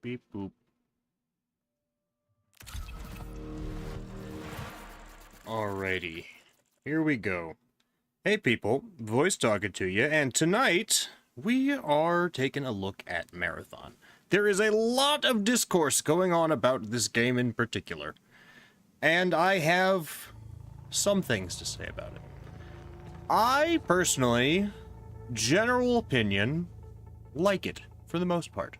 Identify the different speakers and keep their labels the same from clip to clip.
Speaker 1: beep, boop. Alrighty. Here we go. Hey people, voice talking to you, and tonight we are taking a look at Marathon. There is a lot of discourse going on about this game in particular, and I have some things to say about it. I personally, general opinion, like it for the most part.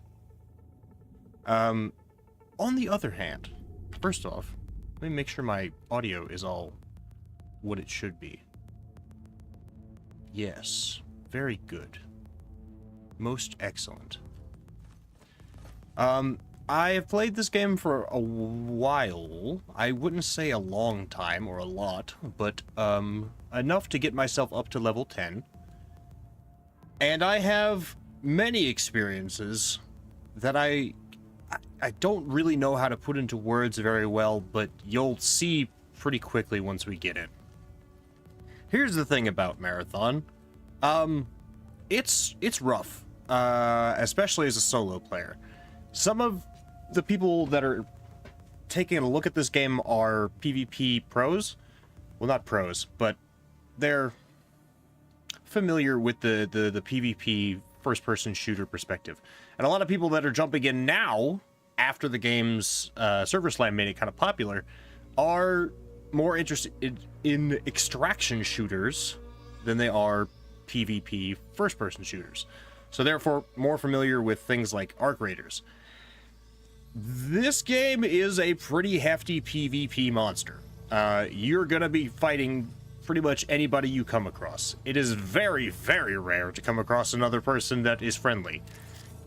Speaker 1: On the other hand, first off, let me make sure my audio is all what it should be. Yes, very good. Most excellent. I have played this game for a while. I wouldn't say a long time or a lot, but enough to get myself up to level 10. And I have many experiences that I don't really know how to put into words very well, but you'll see pretty quickly once we get in. Here's the thing about Marathon. It's rough, especially as a solo player. Some of the people that are taking a look at this game are PvP pros. Well, not pros, but they're familiar with the PvP first-person shooter perspective. And a lot of people that are jumping in now, after the game's server slam made it kind of popular, are more interested in extraction shooters than they are PvP first-person shooters. So therefore, more familiar with things like Arc Raiders. This game is a pretty hefty PvP monster. You're gonna be fighting pretty much anybody you come across. It is very, very rare to come across another person that is friendly.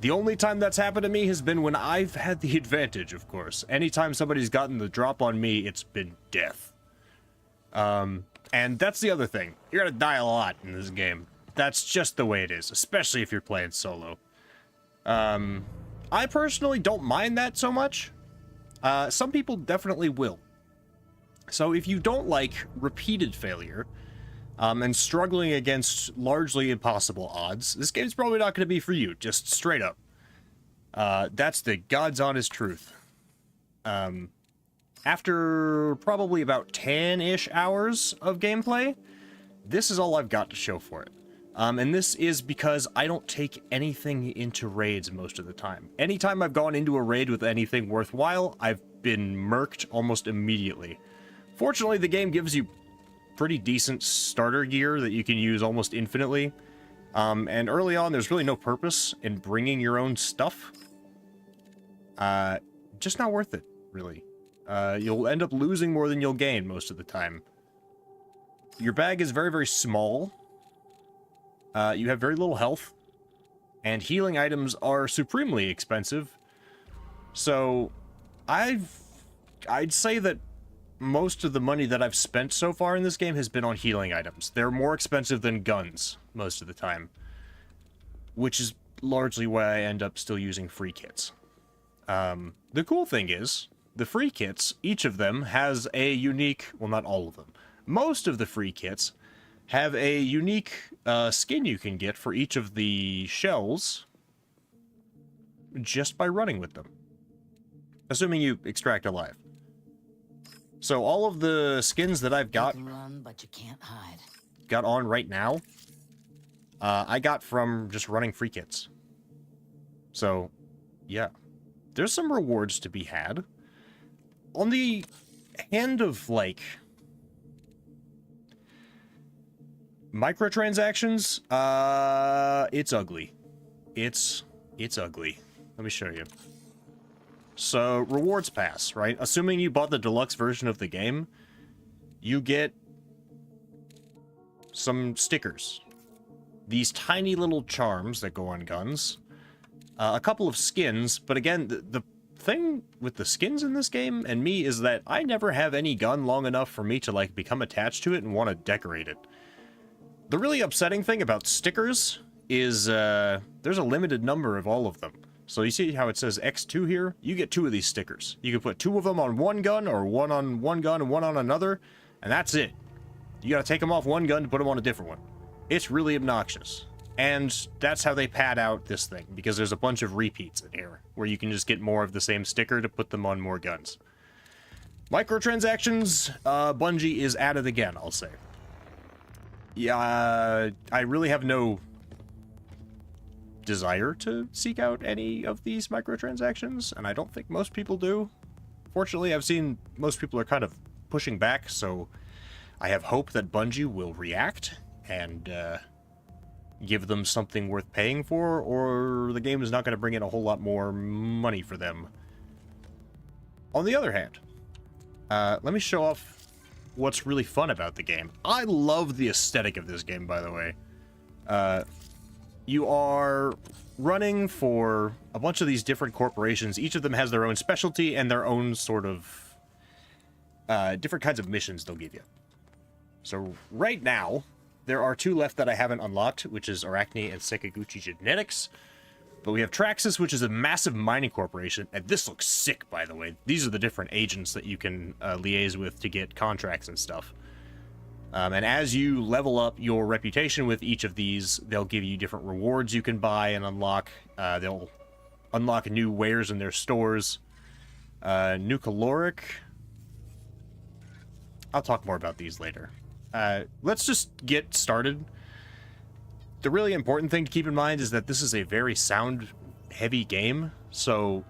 Speaker 1: The only time that's happened to me has been when I've had the advantage, of course. Anytime somebody's gotten the drop on me, it's been death. And that's the other thing. You're gonna die a lot in this game. That's just the way it is, especially if you're playing solo. I personally don't mind that so much. Some people definitely will. So if you don't like repeated failure, and struggling against largely impossible odds, this game's probably not going to be for you, just straight up. That's the God's honest truth. After probably about 10-ish hours of gameplay, this is all I've got to show for it. And this is because I don't take anything into raids most of the time. Anytime I've gone into a raid with anything worthwhile, I've been murked almost immediately. Fortunately, the game gives you pretty decent starter gear that you can use almost infinitely. And early on, there's really no purpose in bringing your own stuff. Just not worth it, really. You'll end up losing more than you'll gain most of the time. Your bag is very, very small. You have very little health, and healing items are supremely expensive. So, I'd say that most of the money that I've spent so far in this game has been on healing items. They're more expensive than guns most of the time, which is largely why I end up still using free kits. The cool thing is, the free kits, each of them has a unique, well, not all of them, most of the free kits have a unique skin you can get for each of the shells just by running with them. Assuming you extract alive. So all of the skins that I've got,
Speaker 2: you can run, but you can't hide.
Speaker 1: Got on right now, I got from just running free kits. So, yeah. There's some rewards to be had. On the hand of, like, microtransactions, it's ugly. It's ugly. Let me show you. So, rewards pass, right? Assuming you bought the deluxe version of the game, you get some stickers. These tiny little charms that go on guns. A couple of skins, but again, the thing with the skins in this game and me is that I never have any gun long enough for me to, like, become attached to it and want to decorate it. The really upsetting thing about stickers is there's a limited number of all of them. So you see how it says X2 here? You get 2 of these stickers. You can put 2 of them on one gun, or 1 on one gun and 1 on another, and that's it. You gotta take them off one gun to put them on a different one. It's really obnoxious. And that's how they pad out this thing, because there's a bunch of repeats in here, where you can just get more of the same sticker to put them on more guns. Microtransactions, Bungie is at it again, I'll say. Yeah, I really have no desire to seek out any of these microtransactions, and I don't think most people do. Fortunately, I've seen most people are kind of pushing back, so I have hope that Bungie will react and give them something worth paying for, or the game is not going to bring in a whole lot more money for them. On the other hand, let me show off what's really fun about the game. I love the aesthetic of this game, by the way. You are running for a bunch of these different corporations. Each of them has their own specialty and their own sort of different kinds of missions they'll give you. So right now, there are 2 left that I haven't unlocked, which is Arachne and Sekaguchi Genetics. But we have Traxxas, which is a massive mining corporation. And this looks sick, by the way. These are the different agents that you can liaise with to get contracts and stuff. And as you level up your reputation with each of these, they'll give you different rewards you can buy and unlock. They'll unlock new wares in their stores. New caloric. I'll talk more about these later. Let's just get started. The really important thing to keep in mind is that this is a very sound-heavy game, so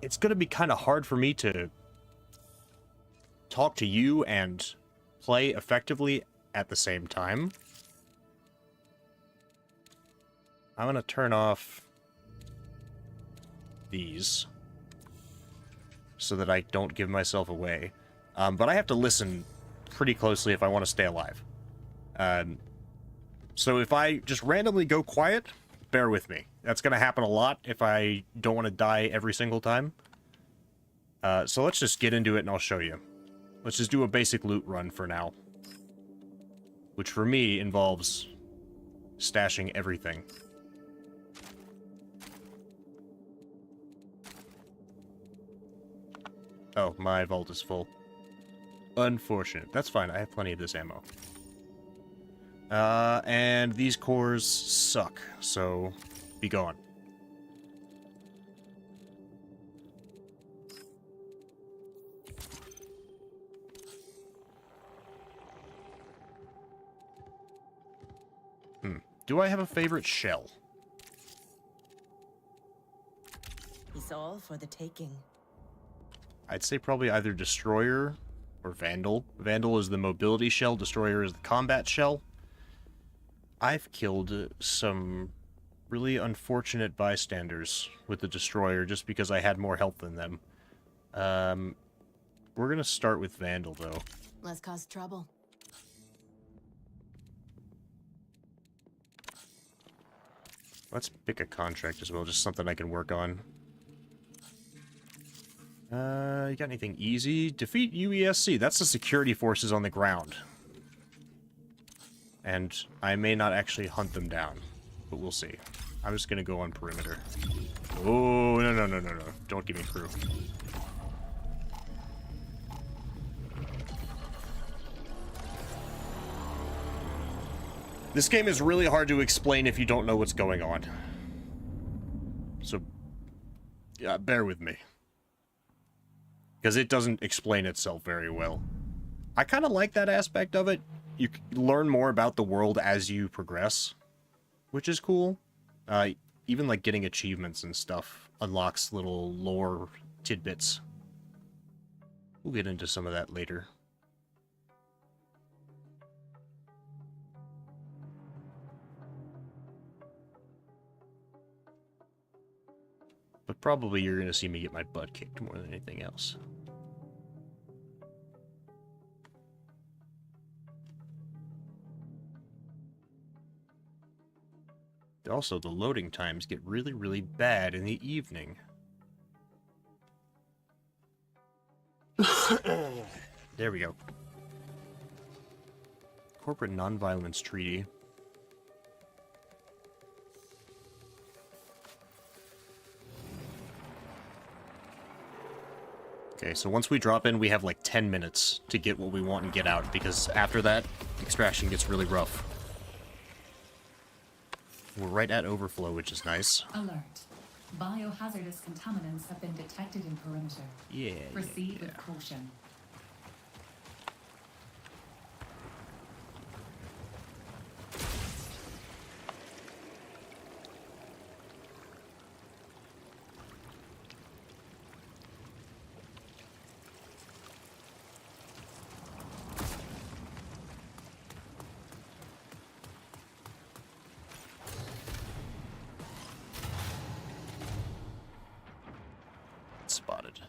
Speaker 1: it's going to be kind of hard for me to talk to you and play effectively at the same time. I'm going to turn off these so that I don't give myself away. But I have to listen pretty closely if I want to stay alive. So if I just randomly go quiet, bear with me. That's going to happen a lot if I don't want to die every single time. So let's just get into it and I'll show you. Let's just do a basic loot run for now. Which for me involves stashing everything. Oh, my vault is full. Unfortunate. That's fine, I have plenty of this ammo. And these cores suck, so be gone. Do I have a favorite shell?
Speaker 2: It's all for the taking.
Speaker 1: I'd say probably either Destroyer or Vandal. Vandal is the mobility shell, Destroyer is the combat shell. I've killed some really unfortunate bystanders with the Destroyer just because I had more health than them. We're gonna start with Vandal, though.
Speaker 2: Let's cause trouble.
Speaker 1: Let's pick a contract as well, just something I can work on. You got anything easy? Defeat UESC. That's the security forces on the ground. And I may not actually hunt them down, but we'll see. I'm just gonna go on perimeter. Oh, no. Don't give me crew. This game is really hard to explain if you don't know what's going on. So, yeah, bear with me. Because it doesn't explain itself very well. I kind of like that aspect of it. You learn more about the world as you progress, which is cool. Even like getting achievements and stuff unlocks little lore tidbits. We'll get into some of that later. But probably you're going to see me get my butt kicked more than anything else. Also, the loading times get really, really bad in the evening. There we go. Corporate Nonviolence Treaty. Okay, so once we drop in, we have like 10 minutes to get what we want and get out, because after that, extraction gets really rough. We're right at overflow, which is nice.
Speaker 3: Alert. Biohazardous contaminants have been detected in perimeter.
Speaker 1: Yeah.
Speaker 3: Proceed with caution.
Speaker 1: Spotted.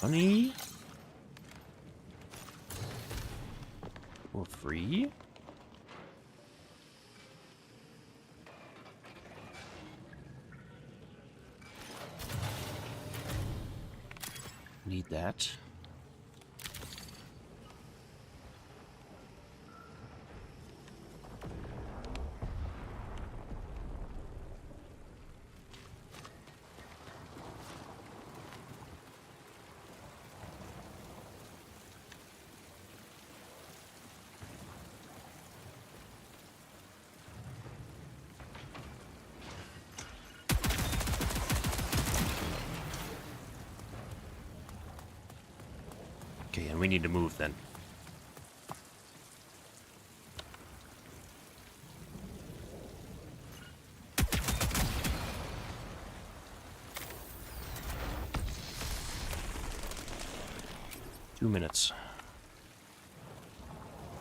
Speaker 1: Honey? For free? Need that. Okay, and we need to move then. Two minutes.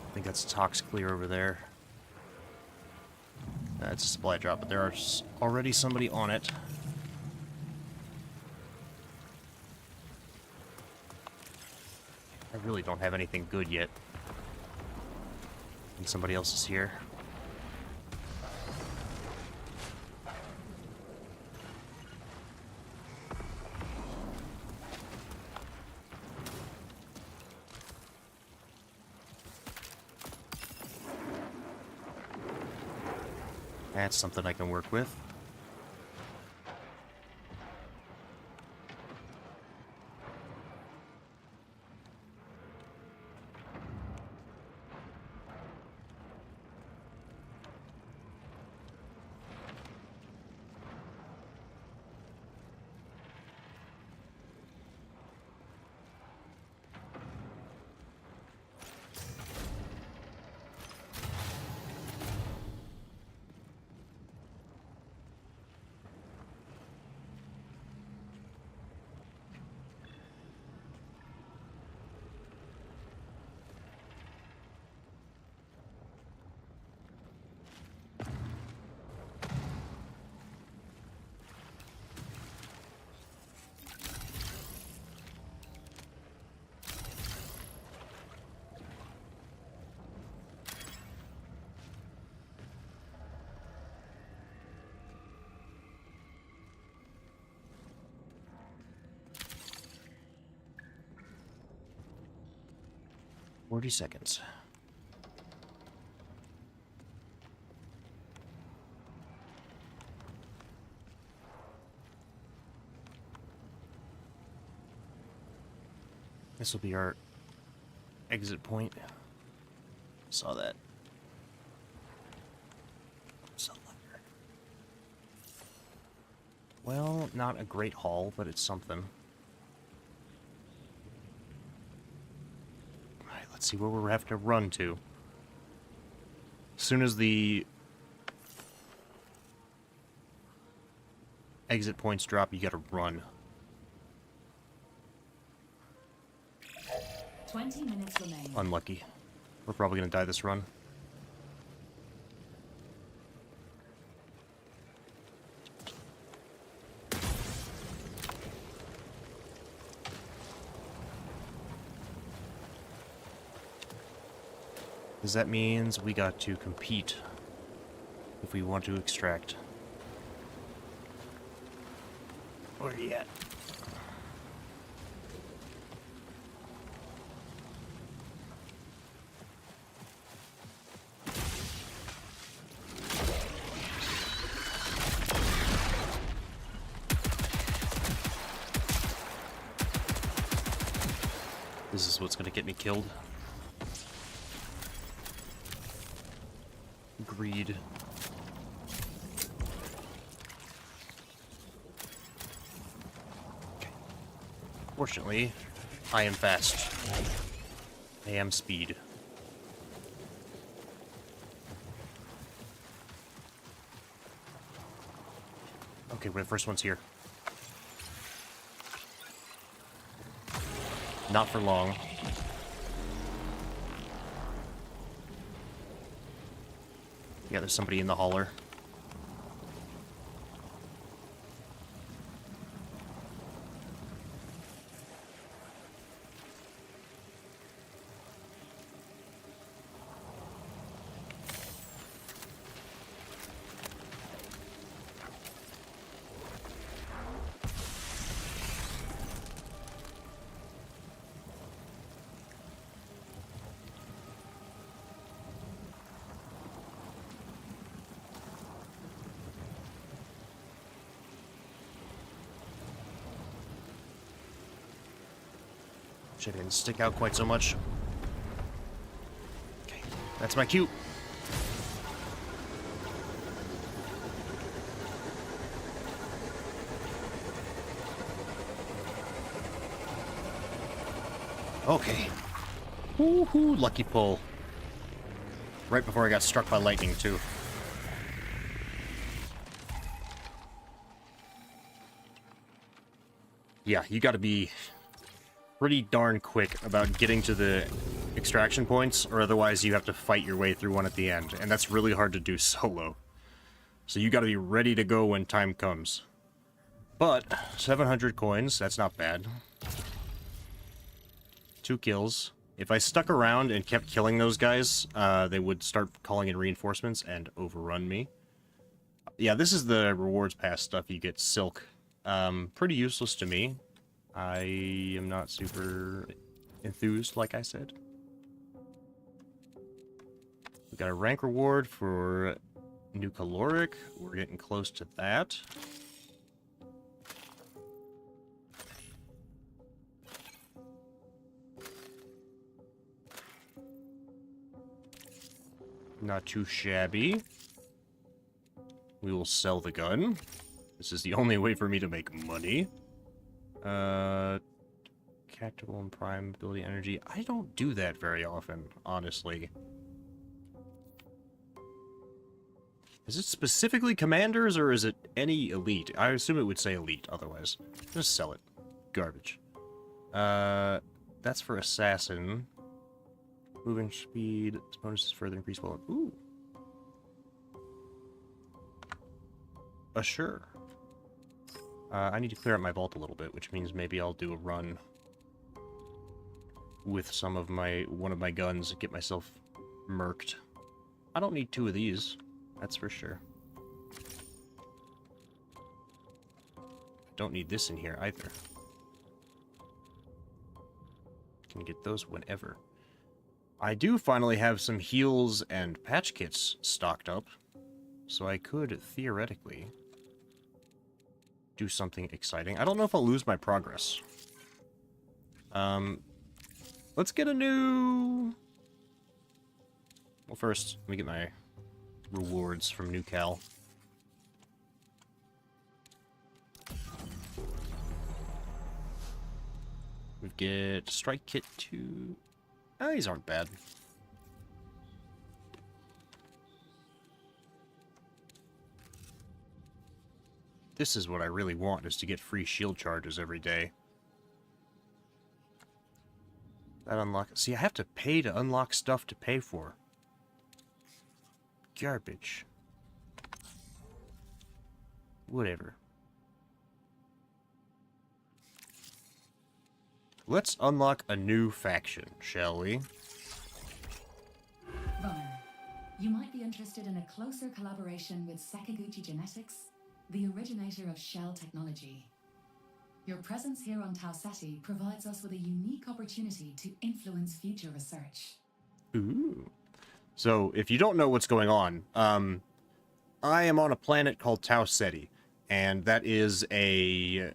Speaker 1: I think that's tox clear over there. That's a supply drop, but there is already somebody on it. I really don't have anything good yet. And somebody else is here. That's something I can work with. Forty seconds. This will be our exit point. Saw that. Well, not a great haul, but it's something. Alright, let's see where we have to run to. As soon as the exit points drop, you gotta run.
Speaker 3: 20 minutes remain.
Speaker 1: Unlucky. We're probably gonna die this run. Because that means we got to compete if we want to extract. Where are you at? This is what's gonna get me killed. Greed. Okay. Fortunately, I am fast. I am speed. Okay, we're the first ones here. Not for long. Yeah, there's somebody in the hauler. Which I didn't stick out quite so much. Okay, that's my cue. Okay. Woohoo, lucky pull. Right before I got struck by lightning, too. Yeah, you gotta be pretty darn quick about getting to the extraction points, or otherwise you have to fight your way through one at the end, and that's really hard to do solo. So you gotta be ready to go when time comes. But 700 coins, that's not bad. 2 kills. If I stuck around and kept killing those guys, they would start calling in reinforcements and overrun me. Yeah, this is the rewards pass stuff. You get silk. Pretty useless to me. I am not super enthused, like I said. We got a rank reward for new caloric. We're getting close to that. Not too shabby. We will sell the gun. This is the only way for me to make money. Tactical and prime ability energy. I don't do that very often, honestly. Is it specifically commanders, or is it any elite? I assume it would say elite, otherwise. Just sell it. Garbage. That's for assassin. Moving speed. Bonuses further increase while... Ooh. Sure. I need to clear out my vault a little bit, which means maybe I'll do a run with one of my guns and get myself murked. I don't need 2 of these, that's for sure. Don't need this in here either. Can get those whenever. I do finally have some heals and patch kits stocked up, so I could theoretically do something exciting. I don't know if I'll lose my progress. Let's get a new... Well, first, let me get my rewards from New Cal. We get Strike Kit 2. Oh, these aren't bad. This is what I really want, is to get free shield charges every day. That unlock... See, I have to pay to unlock stuff to pay for. Garbage. Whatever. Let's unlock a new faction, shall we?
Speaker 3: You might be interested in a closer collaboration with Sakaguchi Genetics, the originator of shell technology. Your presence here on Tau Ceti provides us with a unique opportunity to influence future research.
Speaker 1: Ooh. So, if you don't know what's going on, I am on a planet called Tau Ceti, and that is a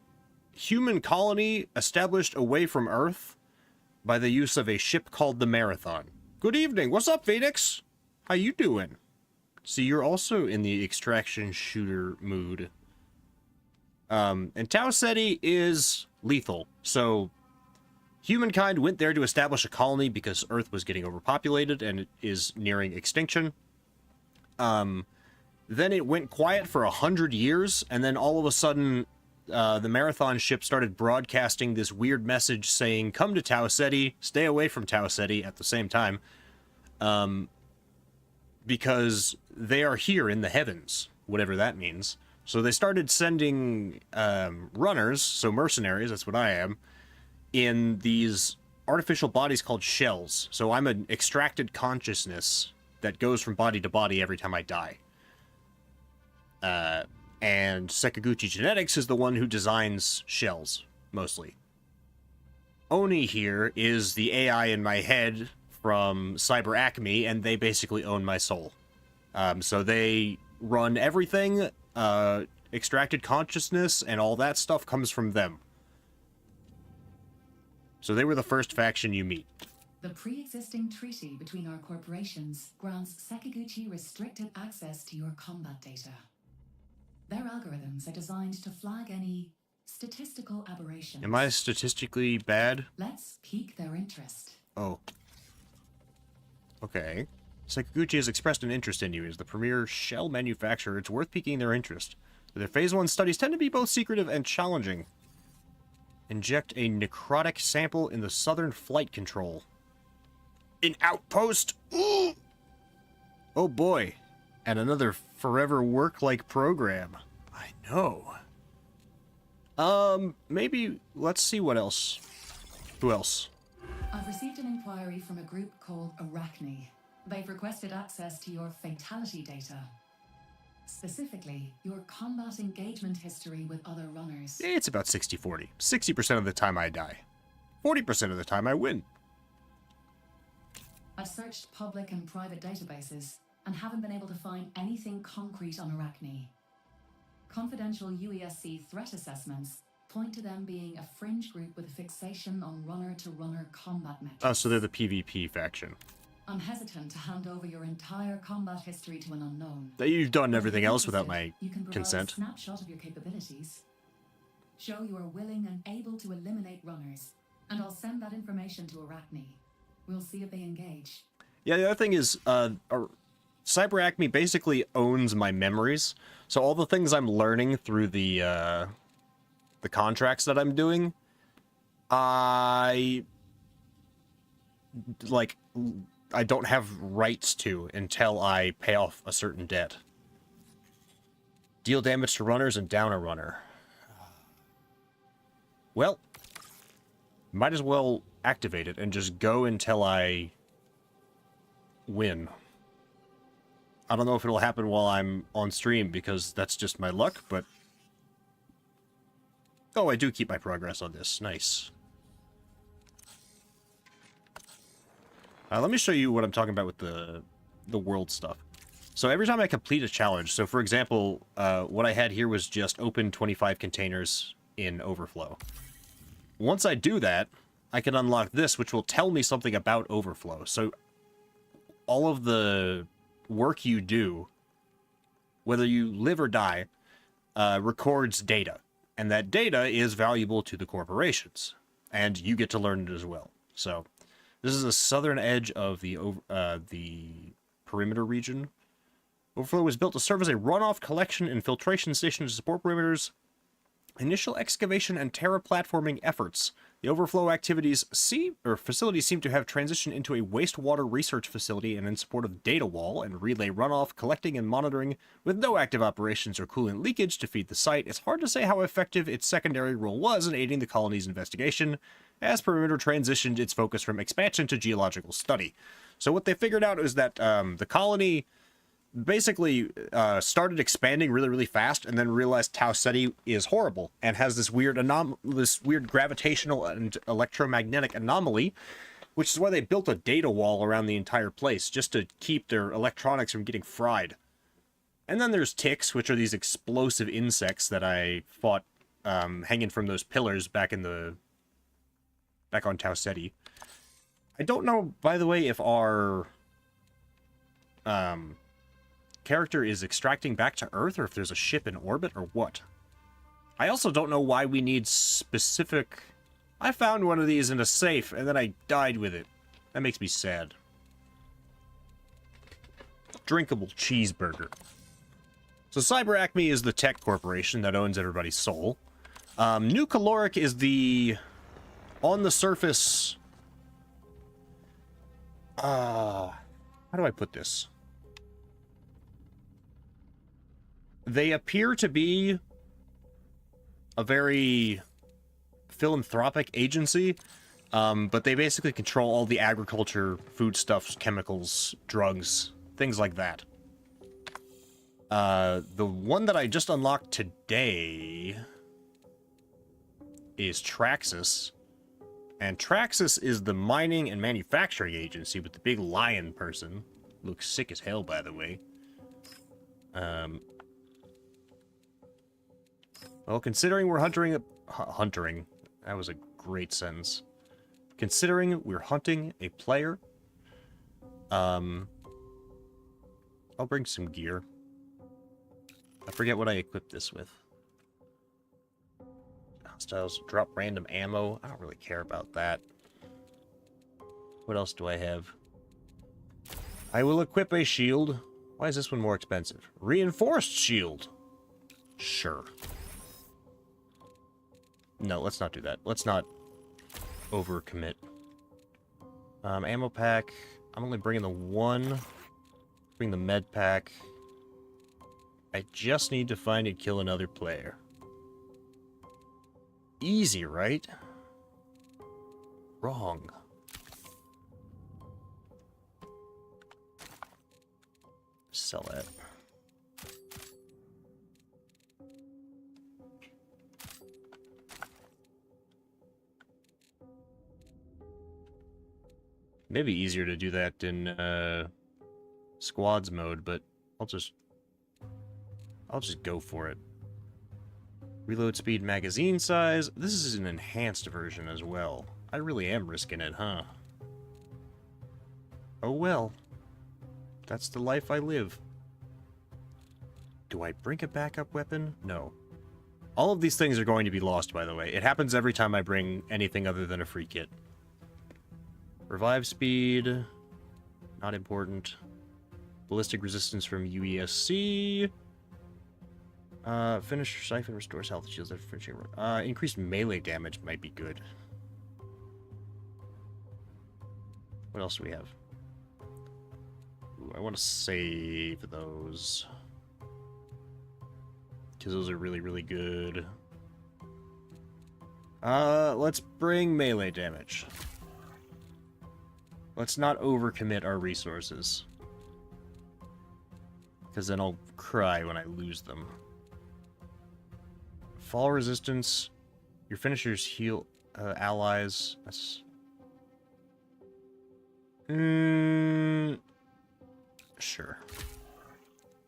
Speaker 1: human colony established away from Earth by the use of a ship called the Marathon. Good evening. What's up, Phoenix? How you doing? See, you're also in the extraction shooter mood. And Tau Ceti is lethal, so humankind went there to establish a colony because Earth was getting overpopulated and it is nearing extinction. Then it went quiet for 100 years, and then all of a sudden, the Marathon ship started broadcasting this weird message saying, come to Tau Ceti, stay away from Tau Ceti at the same time, because they are here in the heavens, whatever that means. So they started sending runners, so mercenaries, that's what I am, in these artificial bodies called shells. So I'm an extracted consciousness that goes from body to body every time I die. And Sakaguchi Genetics is the one who designs shells, mostly. Oni here is the AI in my head from Cyber Acme, and they basically own my soul. So they run everything, extracted consciousness, and all that stuff comes from them. So they were the first faction you meet.
Speaker 3: The pre-existing treaty between our corporations grants Sakaguchi restricted access to your combat data. Their algorithms are designed to flag any statistical aberrations.
Speaker 1: Am I statistically bad?
Speaker 3: Let's pique their interest.
Speaker 1: Oh. Okay. Sakaguchi has expressed an interest in you as the premier shell manufacturer. It's worth piquing their interest. Their Phase 1 studies tend to be both secretive and challenging. Inject a necrotic sample in the southern flight control. An outpost? Ooh! Oh boy. And another forever work-like program. I know. Maybe, let's see what else. Who else?
Speaker 3: I've received an inquiry from a group called Arachne. They've requested access to your fatality data. Specifically, your combat engagement history with other runners.
Speaker 1: It's about 60-40. 60% of the time I die. 40% of the time I win.
Speaker 3: I've searched public and private databases and haven't been able to find anything concrete on Arachne. Confidential UESC threat assessments point to them being a fringe group with a fixation on runner-to-runner combat metrics.
Speaker 1: Oh, so they're the PvP faction.
Speaker 3: I'm hesitant to hand over your entire combat history to an unknown.
Speaker 1: You've done everything else without my
Speaker 3: you can provide
Speaker 1: consent.
Speaker 3: A snapshot of your capabilities. Show you are willing and able to eliminate runners, and I'll send that information to Arachne. We'll see if they engage.
Speaker 1: Yeah, the other thing is, Cyber Acme basically owns my memories, so all the things I'm learning through the contracts that I'm doing, I don't have rights to until I pay off a certain debt. Deal damage to runners and down a runner. Well, might as well activate it and just go until I win. I don't know if it'll happen while I'm on stream because that's just my luck, but... Oh, I do keep my progress on this. Nice. Let me show you what I'm talking about with the world stuff. So every time I complete a challenge, so for example, what I had here was just open 25 containers in Overflow. Once I do that, I can unlock this, which will tell me something about Overflow. So all of the work you do, whether you live or die, records data. And that data is valuable to the corporations. And you get to learn it as well. So this is the southern edge of the perimeter region. Overflow was built to serve as a runoff collection and filtration station to support perimeter's initial excavation and terraplatforming efforts. The Overflow activities facilities seem to have transitioned into a wastewater research facility and in support of data wall and relay runoff, collecting and monitoring, with no active operations or coolant leakage to feed the site. It's hard to say how effective its secondary role was in aiding the colony's investigation, as Perimeter transitioned its focus from expansion to geological study. So what they figured out is that the colony basically started expanding really, really fast, and then realized Tau Ceti is horrible and has this weird gravitational and electromagnetic anomaly, which is why they built a data wall around the entire place just to keep their electronics from getting fried. And then there's ticks, which are these explosive insects that I fought hanging from those pillars back on Tau Ceti. I don't know, by the way, if our character is extracting back to Earth, or if there's a ship in orbit, or what. I also don't know why we need specific... I found one of these in a safe, and then I died with it. That makes me sad. Drinkable cheeseburger. So Cyber Acme is the tech corporation that owns everybody's soul. New Caloric is the... on the surface... how do I put this? They appear to be a very philanthropic agency, but they basically control all the agriculture, foodstuffs, chemicals, drugs, things like that. The one that I just unlocked today is Traxxas. And Traxxas is the mining and manufacturing agency with the big lion person. Looks sick as hell, by the way. Well, considering we're hunting... That was a great sentence. Considering we're hunting a player, I'll bring some gear. I forget what I equipped this with. Hostiles drop random ammo. I don't really care about that. What else do I have? I will equip a shield. Why is this one more expensive? Reinforced shield. Sure. No, let's not do that. Let's not overcommit. Ammo pack. I'm only bringing the one. Bring the med pack. I just need to find and kill another player. Easy, right? Wrong. Sell that. Maybe easier to do that in squads mode, but I'll just go for it. Reload speed, magazine size. This is an enhanced version as well. I really am risking it, huh? Oh well. That's the life I live. Do I bring a backup weapon? No. All of these things are going to be lost, by the way. It happens every time I bring anything other than a free kit. Revive speed. Not important. Ballistic resistance from UESC. Finisher siphon restores health shields after finishing. Increased melee damage might be good. What else do we have? Ooh, I want to save those. Because those are really, really good. Let's bring melee damage. Let's not overcommit our resources. Because then I'll cry when I lose them. Fall resistance. Your finishers heal allies. That's... Sure.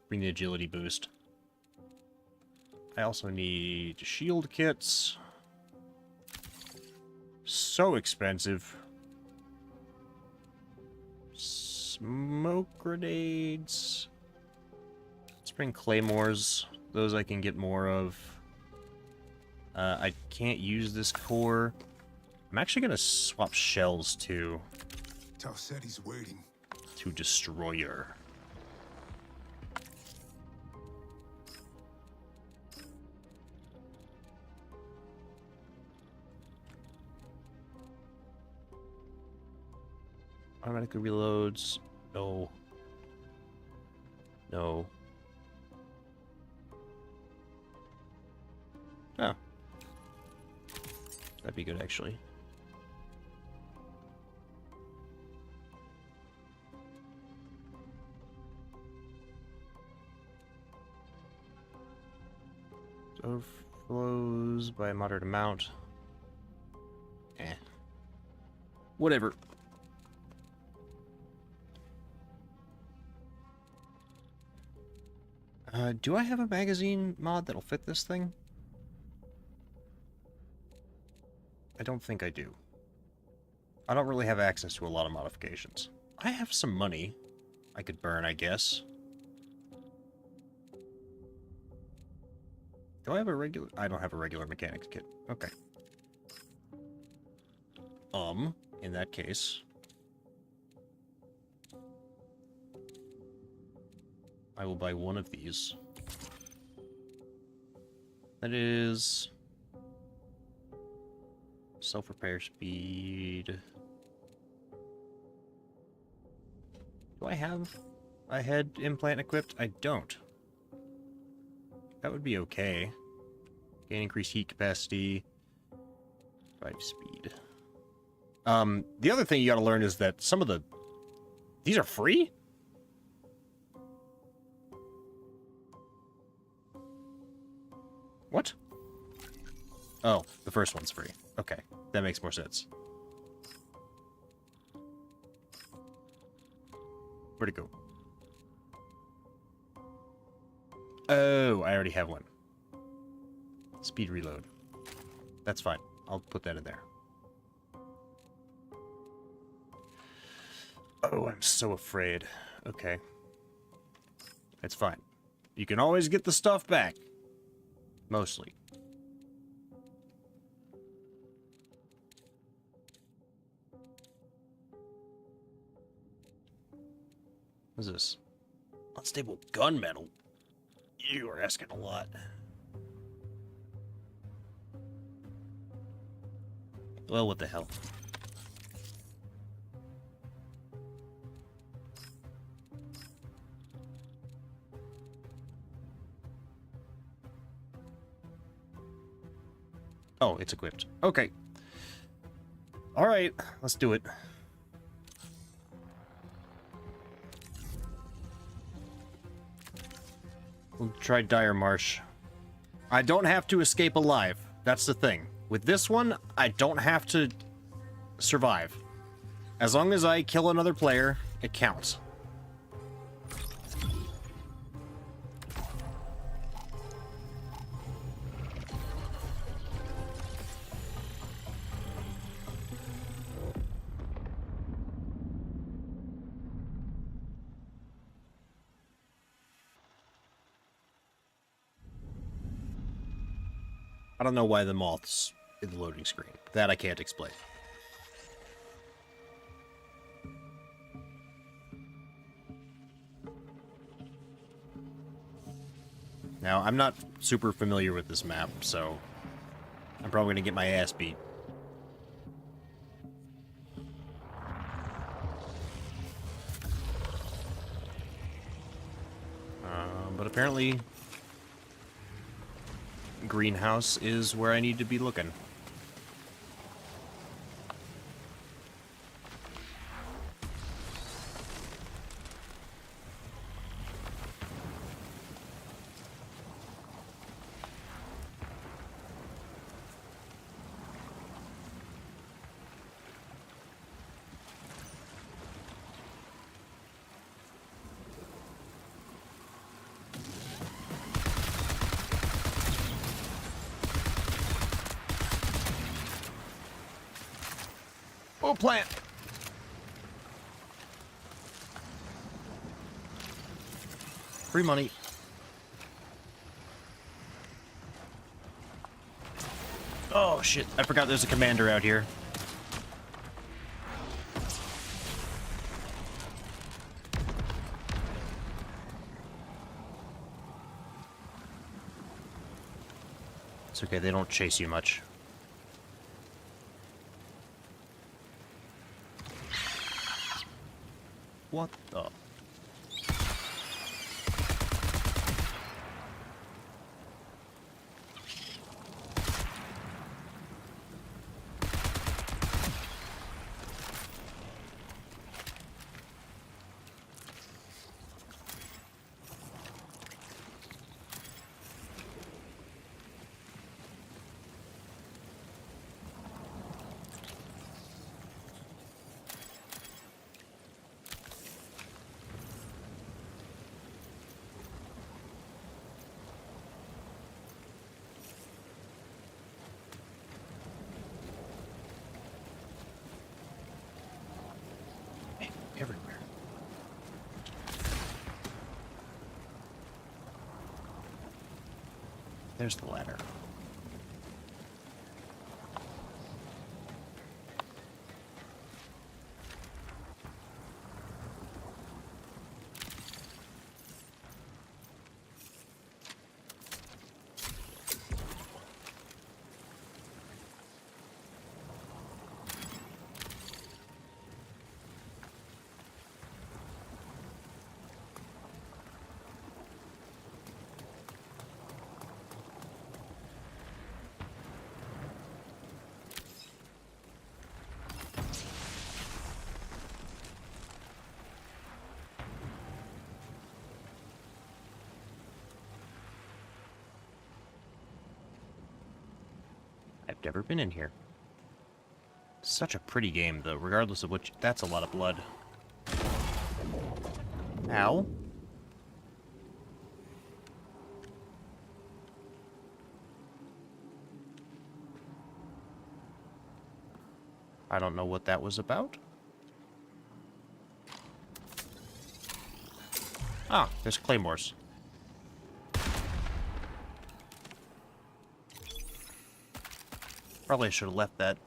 Speaker 1: Bring the agility boost. I also need shield kits. So expensive. Smoke grenades. Let's bring claymores. Those I can get more of. I can't use this core. I'm actually going to swap shells too.
Speaker 4: Tau Ceti's waiting.
Speaker 1: To Destroyer. Automatically reloads. No. No. Oh. That'd be good, actually. by a moderate amount. Whatever. Do I have a magazine mod that'll fit this thing? I don't think I do. I don't really have access to a lot of modifications. I have some money I could burn, I guess. Do I have a regular... I don't have a regular mechanics kit. Okay. In that case... I will buy one of these. That is... self-repair speed... Do I have a head implant equipped? I don't. That would be okay. Gain increased heat capacity. 5 speed. The other thing you gotta learn is that some of the... These are free? What? Oh, the first one's free. Okay, that makes more sense. Where'd it go? Oh, I already have one. Speed reload. That's fine. I'll put that in there. Oh, I'm so afraid. Okay. It's fine. You can always get the stuff back. Mostly. What's this? Unstable gunmetal? You are asking a lot. Well, what the hell? Oh, it's equipped. Okay. Alright, let's do it. We'll try Dire Marsh. I don't have to escape alive. That's the thing. With this one, I don't have to survive. As long as I kill another player, it counts. I don't know why the moth's in the loading screen. That I can't explain. Now, I'm not super familiar with this map, so I'm probably going to get my ass beat. But apparently... greenhouse is where I need to be looking. Oh, plant! Free money. Oh, shit. I forgot there's a commander out here. It's okay, they don't chase you much. What the? everywhere. There's the ladder. I've never been in here. Such a pretty game, though, regardless of which... That's a lot of blood. Ow. I don't know what that was about. Ah, there's claymores. Probably should have left that.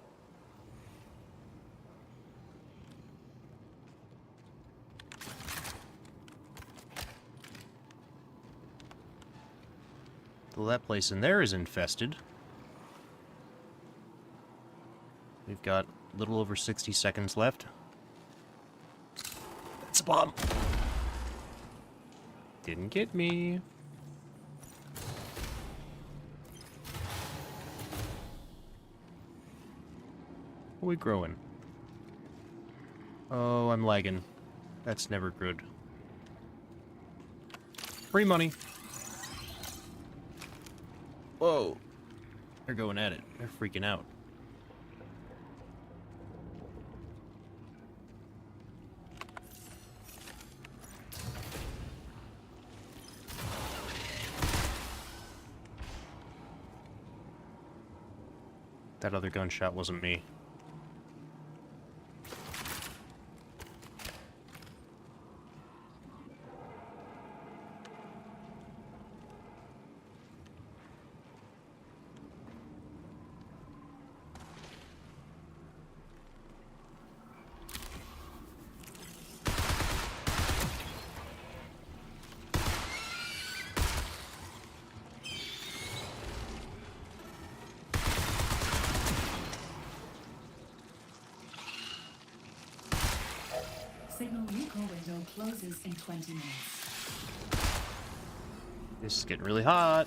Speaker 1: Well, that place in there is infested. We've got a little over 60 seconds left. That's a bomb. Didn't get me. Are we growing? Oh, I'm lagging. That's never good. Free money. Whoa. They're going at it. They're freaking out. That other gunshot wasn't me.
Speaker 3: Signal recall window closes in 20 minutes.
Speaker 1: This is getting really hot.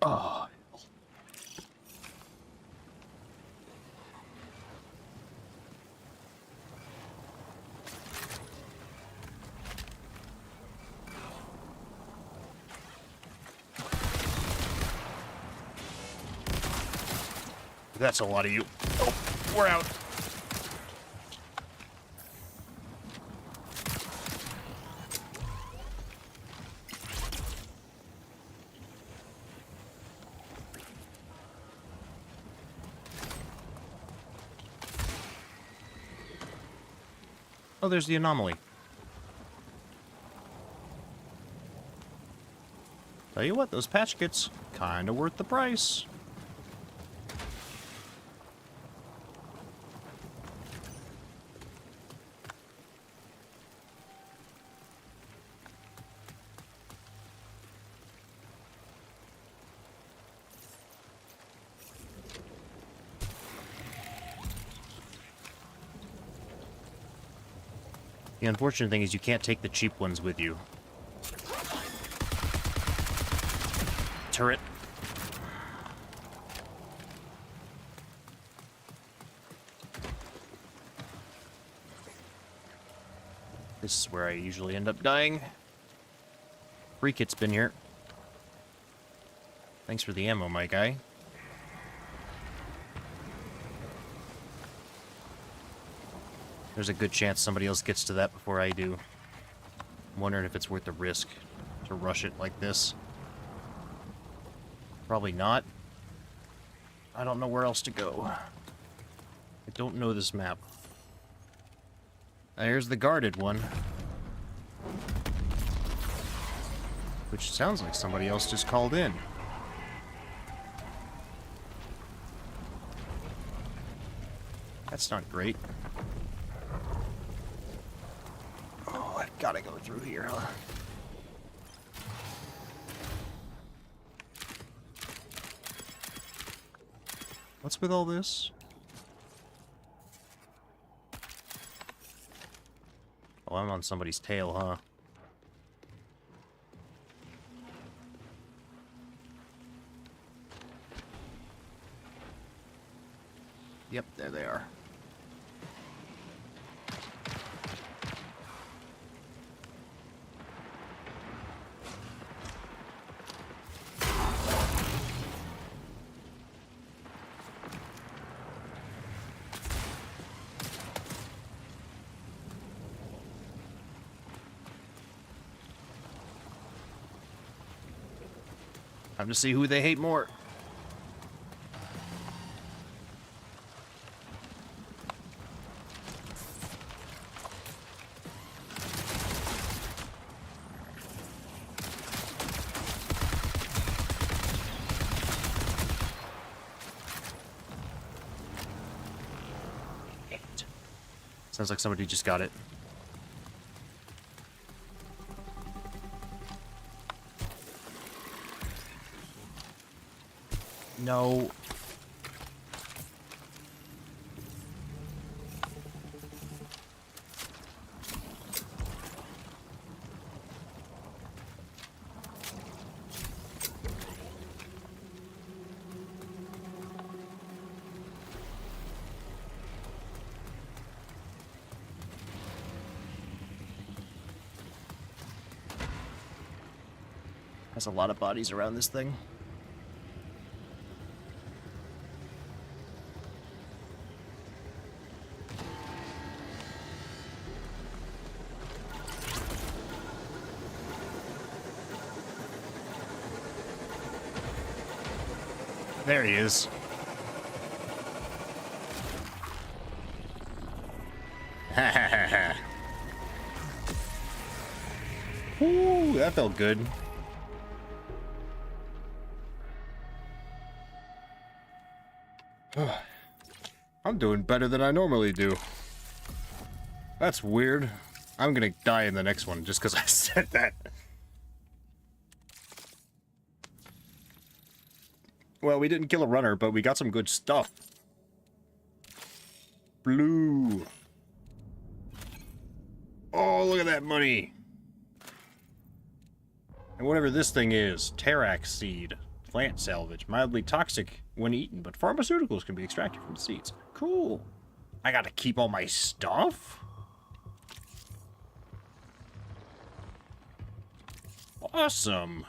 Speaker 1: Oh. That's a lot of you. Oh, we're out. Oh, there's the anomaly. Tell you what, those patch kits, kinda worth the price. The unfortunate thing is you can't take the cheap ones with you. Turret. This is where I usually end up dying. Free kit's been here. Thanks for the ammo, my guy. There's a good chance somebody else gets to that before I do. I'm wondering if it's worth the risk. to rush it like this. Probably not. I don't know where else to go. I don't know this map. There's the guarded one. Which sounds like somebody else just called in. That's not great. Oh, I've gotta go through here, huh? What's with all this? Oh, I'm on somebody's tail, huh? Yep, there they are. Time to see who they hate more. Sounds like somebody just got it. No. There's a lot of bodies around this thing. There he is. Ha ha ha ha. Ooh, that felt good. I'm doing better than I normally do. That's weird. I'm gonna die in the next one just because I said that. Well, we didn't kill a runner, but we got some good stuff. Blue. Oh, look at that money. And whatever this thing is, Terax seed. Plant salvage. Mildly toxic when eaten, but pharmaceuticals can be extracted from the seeds. Cool. I gotta keep all my stuff? Awesome.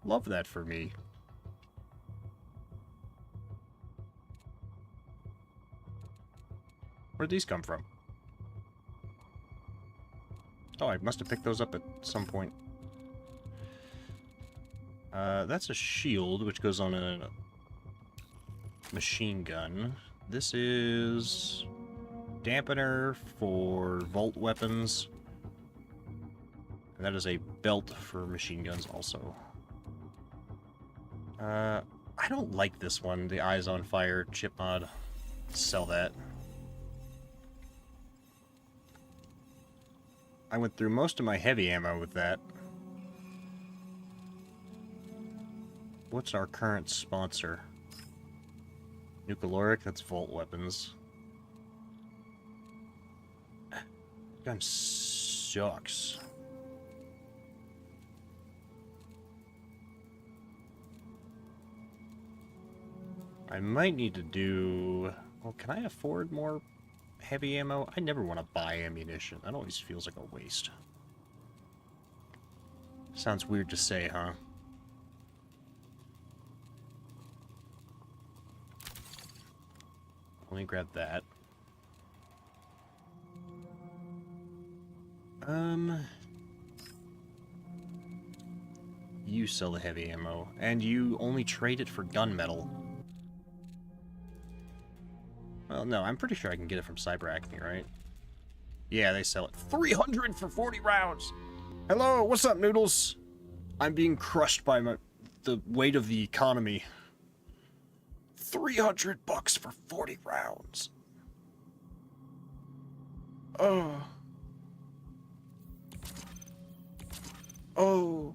Speaker 1: Love that for me. Where'd these come from? Oh, I must have picked those up at some point. That's a shield, which goes on a machine gun. This is dampener for vault weapons. And that is a belt for machine guns also. I don't like this one, the Eyes on Fire chip mod. Sell that. I went through most of my heavy ammo with that. What's our current sponsor? Nucleoric, that's Vault Weapons. Gun sucks. I might need to do... Well, can I afford more heavy ammo? I never want to buy ammunition. That always feels like a waste. Sounds weird to say, huh? Let me grab that. You sell the heavy ammo, and you only trade it for gunmetal. Well, no, I'm pretty sure I can get it from Cyberacne, right? Yeah, they sell it. 300 for 40 rounds! Hello, what's up, Noodles? I'm being crushed by the weight of the economy. 300 bucks for 40 rounds. Oh. Oh.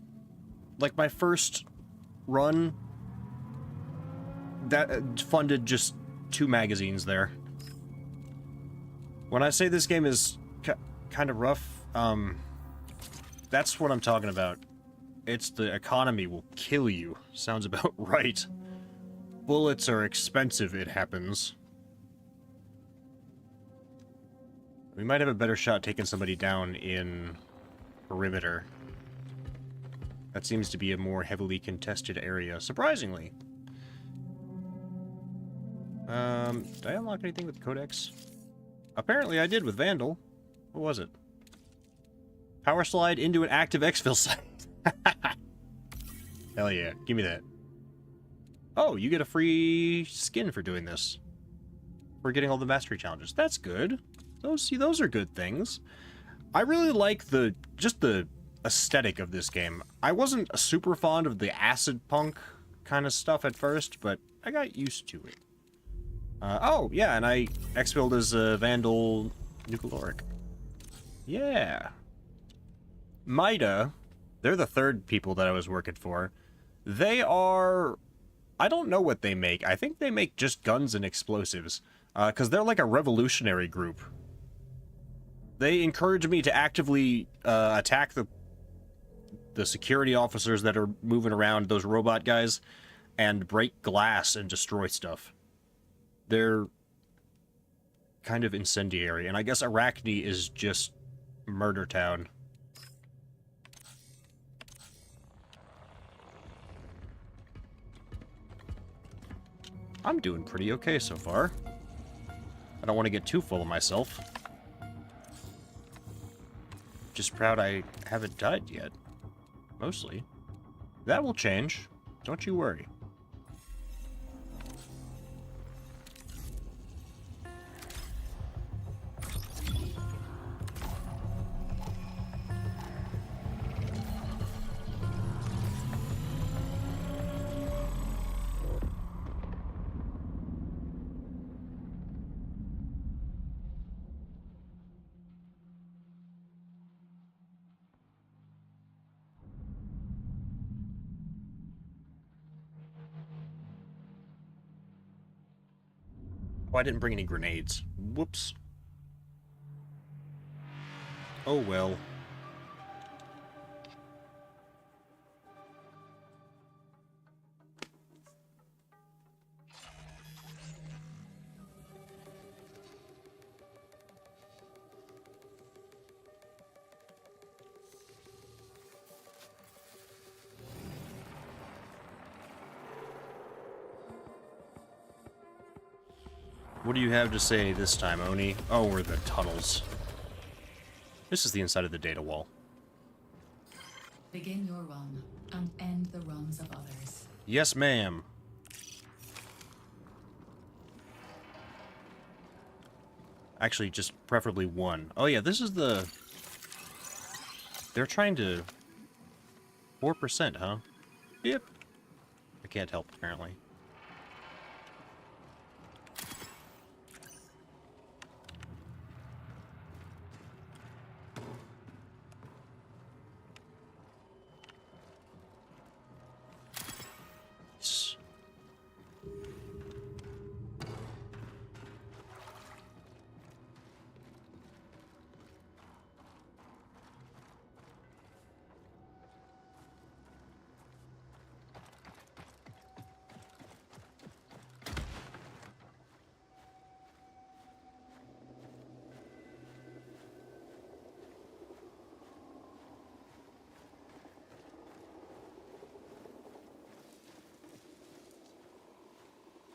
Speaker 1: Like my first run, that funded just 2 magazines there. When I say this game is kind of rough, that's what I'm talking about. It's the economy will kill you. Sounds about right. Bullets are expensive, it happens. We might have a better shot taking somebody down in perimeter. That seems to be a more heavily contested area, surprisingly. Did I unlock anything with Codex? Apparently I did with Vandal. What was it? Power slide into an active exfil site. Hell yeah, give me that. Oh, you get a free skin for doing this. For getting all the mastery challenges. That's good. Those are good things. I really like just the aesthetic of this game. I wasn't super fond of the acid punk kind of stuff at first, but I got used to it. Oh, yeah, and I exfilled as a Vandal Nucleoric. Yeah. Mida, they're the third people that I was working for. They are... I don't know what they make. I think they make just guns and explosives. Because they're like a revolutionary group. They encourage me to actively attack the security officers that are moving around, those robot guys, and break glass and destroy stuff. They're kind of incendiary, and I guess Arachne is just Murder Town. I'm doing pretty okay so far. I don't want to get too full of myself. Just proud I haven't died yet. Mostly. That will change. Don't you worry. Oh, I didn't bring any grenades. Whoops. Oh well. What do you have to say this time, Oni? Oh, we're the tunnels. This is the inside of the data wall.
Speaker 3: Begin your run and end the runs of others.
Speaker 1: Yes, ma'am. Actually, just preferably one. Oh yeah, this is the... They're trying to... 4%, huh? Yep. I can't help, apparently.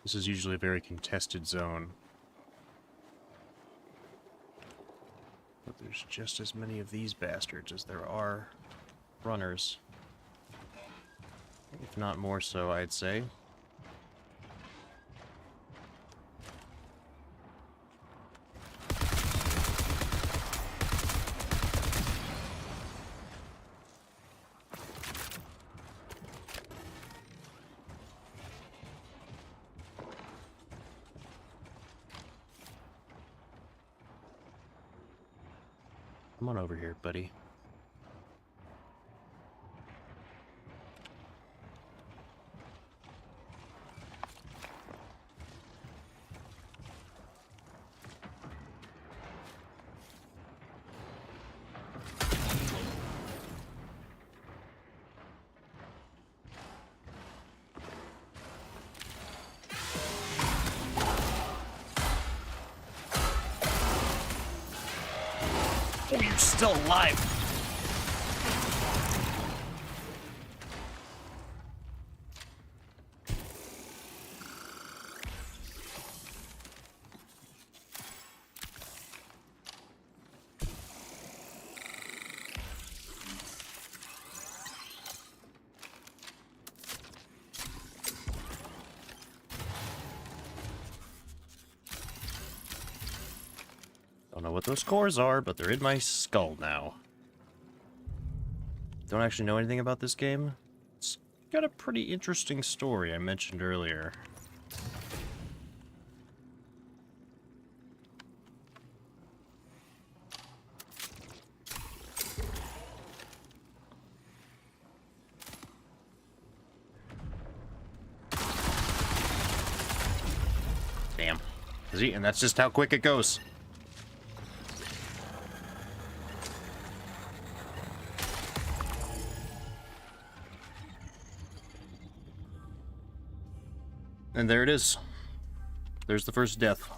Speaker 1: This is usually a very contested zone. But there's just as many of these bastards as there are runners. If not more so, I'd say. Come on over here, buddy. Oh, you're still alive! Don't know what those cores are, but they're in my skull now. Don't actually know anything about this game. It's got a pretty interesting story I mentioned earlier. Damn. See, and that's just how quick it goes. And there it is. There's the first death.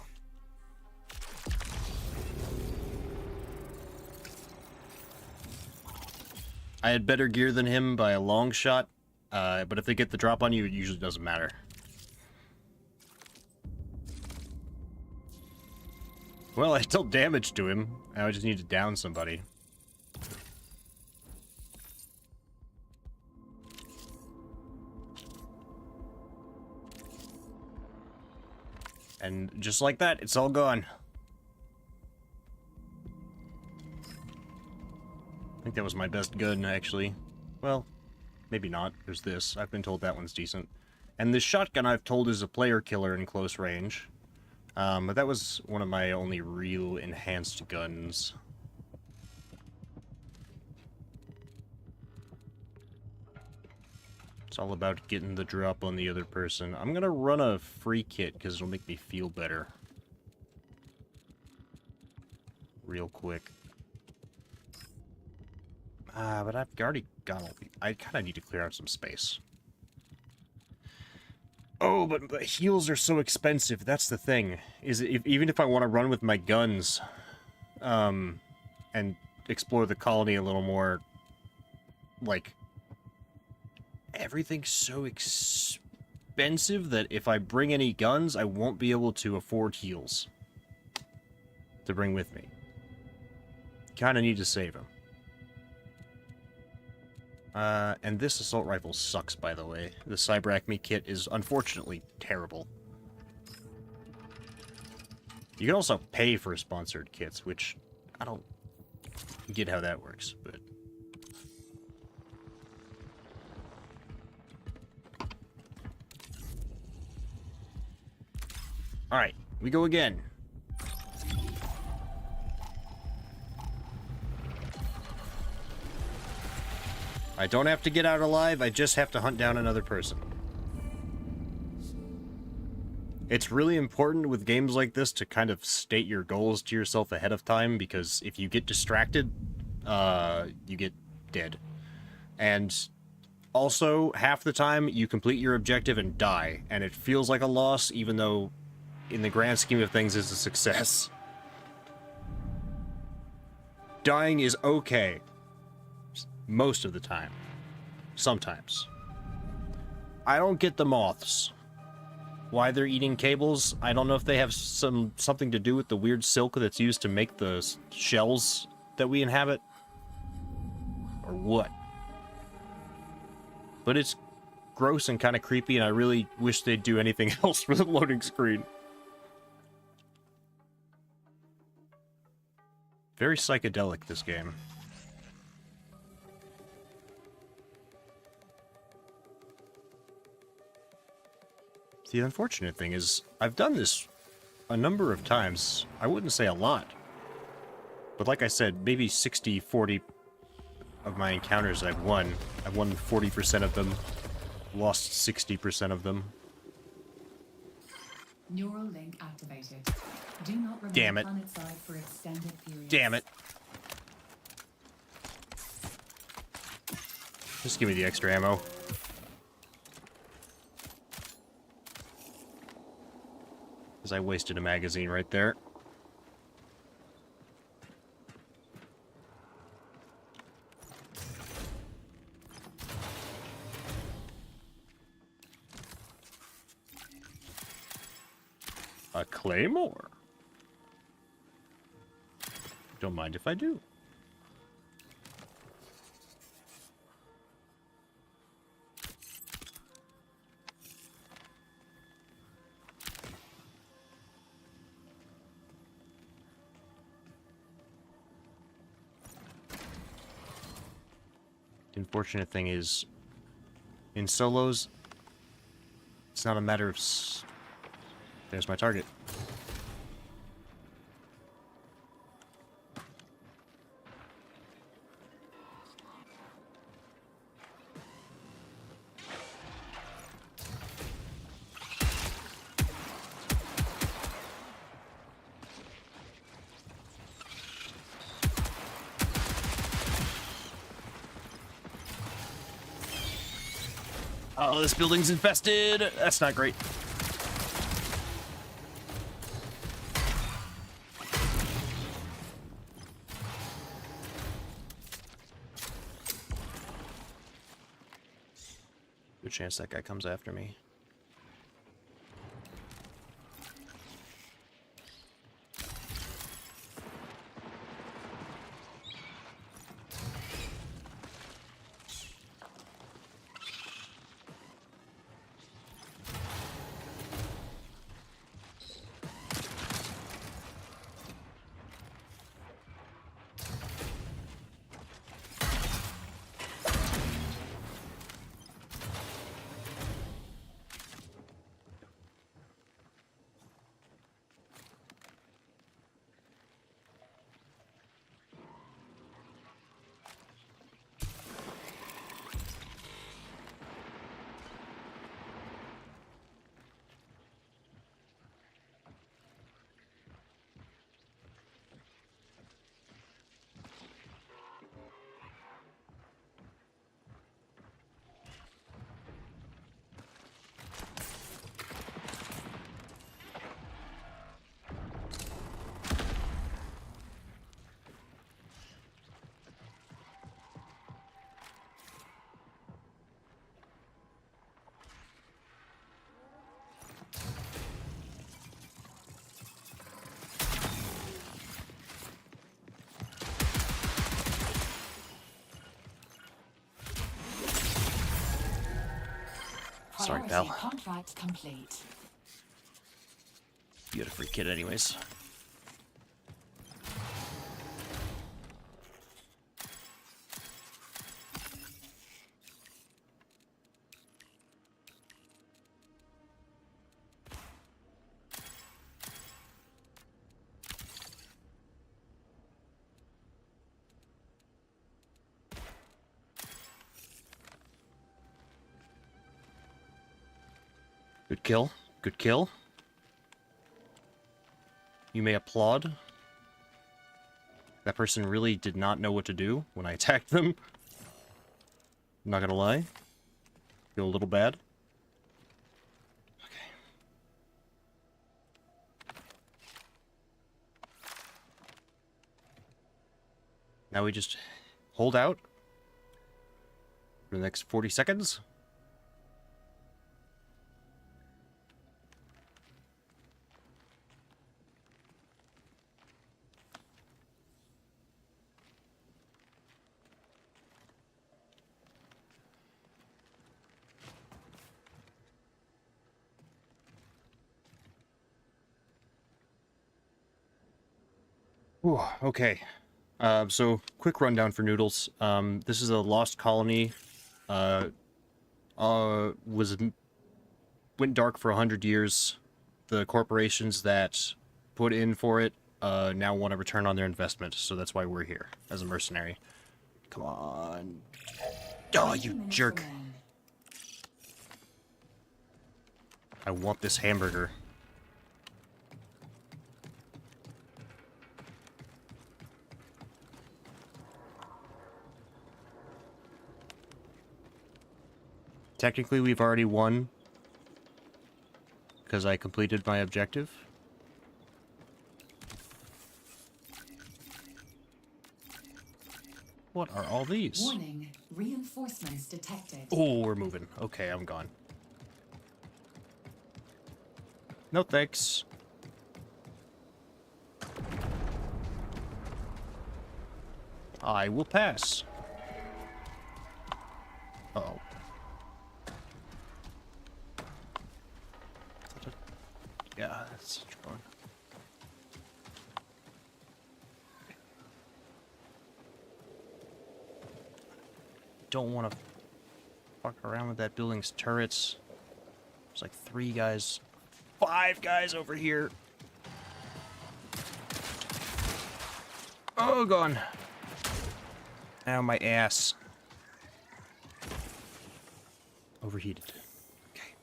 Speaker 1: I had better gear than him by a long shot, but if they get the drop on you, it usually doesn't matter. Well, I dealt damage to him. Now I just need to down somebody. And just like that, it's all gone. I think that was my best gun, actually. Well, maybe not. There's this. I've been told that one's decent. And this shotgun I've told is a player killer in close range. But that was one of my only real enhanced guns. It's all about getting the drop on the other person. I'm gonna run a free kit because it'll make me feel better. Real quick. But I've already got all the... I kind of need to clear out some space. Oh, but the heals are so expensive. That's the thing. Even if I want to run with my guns, and explore the colony a little more, like... Everything's so expensive that if I bring any guns, I won't be able to afford heals to bring with me. Kind of need to save them. And this assault rifle sucks, by the way. The Cyberacme kit is unfortunately terrible. You can also pay for sponsored kits, which I don't get how that works, but... Alright, we go again. I don't have to get out alive, I just have to hunt down another person. It's really important with games like this to kind of state your goals to yourself ahead of time, because if you get distracted, you get dead. And also, half the time, you complete your objective and die, and it feels like a loss, even though in the grand scheme of things, is a success. Dying is okay. Most of the time. Sometimes. I don't get the moths. Why they're eating cables, I don't know if they have something to do with the weird silk that's used to make the shells that we inhabit. Or what. But it's gross and kind of creepy, and I really wish they'd do anything else for the loading screen. Very psychedelic, this game. The unfortunate thing is, I've done this a number of times. I wouldn't say a lot. But like I said, maybe 60-40 of my encounters I've won. I've won 40% of them, lost 60% of them.
Speaker 3: Neural link activated. Do not remain
Speaker 1: Damn it.
Speaker 3: planetside for extended periods.
Speaker 1: Damn it. Just give me the extra ammo. Because I wasted a magazine right there. A claymore. Don't mind if I do. The unfortunate thing is, in solos, it's not a matter of... There's my target. Oh, this building's infested! That's not great. Good chance that guy comes after me. Sorry, pal.
Speaker 3: Contract complete.
Speaker 1: You had a free kid anyways. Good kill. Good kill. You may applaud. That person really did not know what to do when I attacked them. I'm not gonna lie. Feel a little bad. Okay. Now we just hold out for the next 40 seconds. Whew, okay. So quick rundown for Noodles. This is a lost colony. Was went dark for 100 years. The corporations that put in for it now want to return on their investment, so that's why we're here as a mercenary. Come on. Oh, you jerk. I want this hamburger. Technically, we've already won because I completed my objective. What are all these?
Speaker 3: Warning, reinforcements detected.
Speaker 1: Oh, we're moving. Okay, I'm gone. No thanks. I will pass. Uh-oh. Yeah, that's wrong. Don't want to fuck around with that building's turrets. There's like 3 guys, 5 guys over here. Oh, gone. Ow, my ass. Overheated. Okay.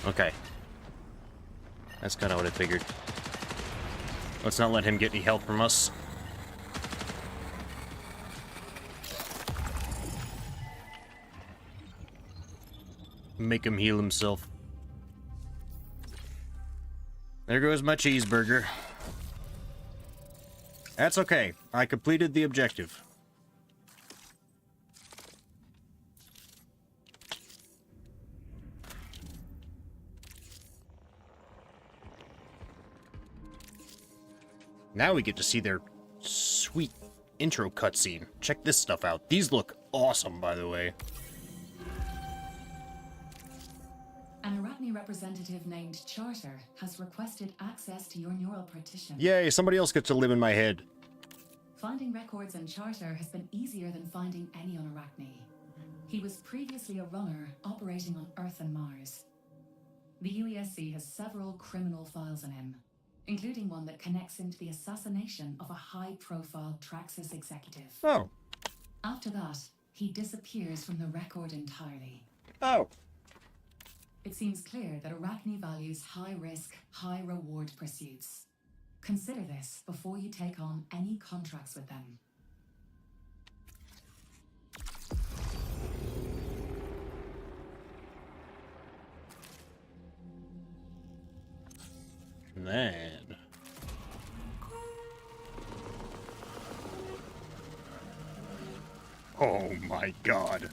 Speaker 1: Okay. That's kind of what I figured. Let's not let him get any help from us. Make him heal himself. There goes my cheeseburger. That's okay. I completed the objective. Now we get to see their sweet intro cutscene. Check this stuff out. These look awesome, by the way.
Speaker 3: An Arachne representative named Charter has requested access to your neural partition.
Speaker 1: Yay, somebody else gets to live in my head.
Speaker 3: Finding records in Charter has been easier than finding any on Arachne. He was previously a runner operating on Earth and Mars. The UESC has several criminal files on him, including one that connects him to the assassination of a high-profile Traxxas executive.
Speaker 1: Oh.
Speaker 3: After that, he disappears from the record entirely.
Speaker 1: Oh.
Speaker 3: It seems clear that Arachne values high-risk, high-reward pursuits. Consider this before you take on any contracts with them.
Speaker 1: Man. Oh my god.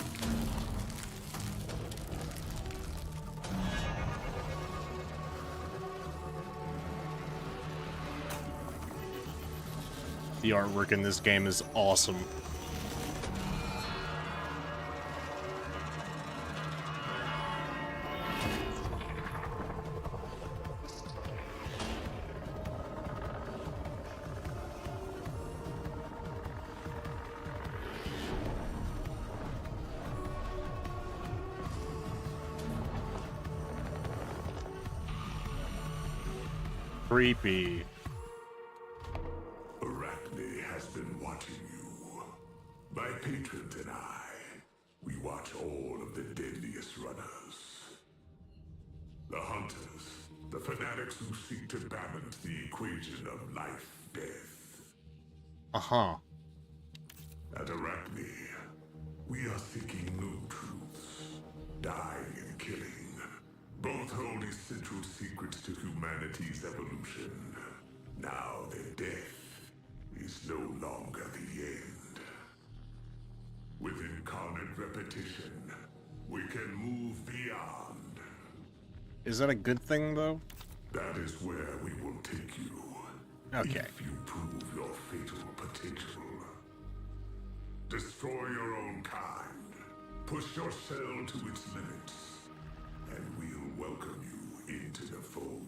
Speaker 1: The artwork in this game is awesome. Creepy.
Speaker 4: Arachne has been watching you. My patrons and I, we watch all of the deadliest runners. The hunters, the fanatics who seek to balance the equation of life-death.
Speaker 1: Uh-huh.
Speaker 4: At Arachne, we are seeking new truths, dying and killing. Both hold essential secrets to humanity's evolution. Now their death is no longer the end. With incarnate repetition, we can move beyond.
Speaker 1: Is that a good thing, though?
Speaker 4: That is where we will take you.
Speaker 1: Okay.
Speaker 4: If you prove your fatal potential. Destroy your own kind. Push your cell to its limits. And we'll welcome you into the fold.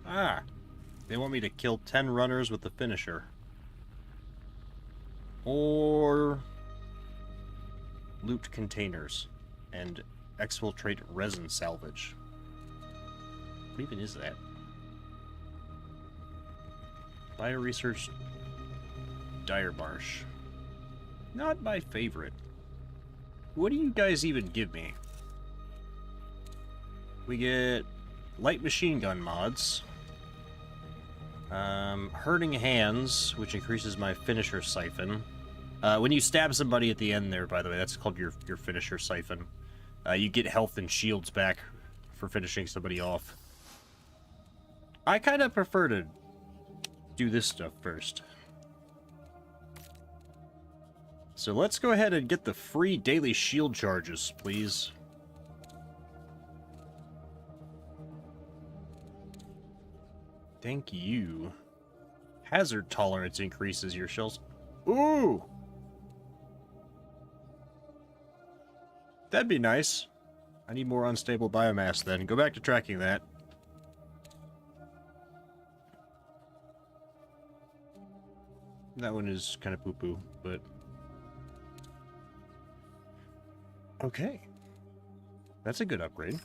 Speaker 1: Ah. They want me to kill 10 runners with the finisher. Or loot containers and exfiltrate resin salvage. What even is that? Bioresearch Dire Marsh. Not my favorite. What do you guys even give me? We get light machine gun mods. Hurting Hands, which increases my finisher siphon. When you stab somebody at the end there, by the way, that's called your finisher siphon. You get health and shields back for finishing somebody off. I kind of prefer to do this stuff first. So let's go ahead and get the free daily shield charges, please. Thank you. Hazard tolerance increases your shells. Ooh! That'd be nice. I need more unstable biomass then. Go back to tracking that. That one is kind of poo-poo, but... okay. That's a good upgrade.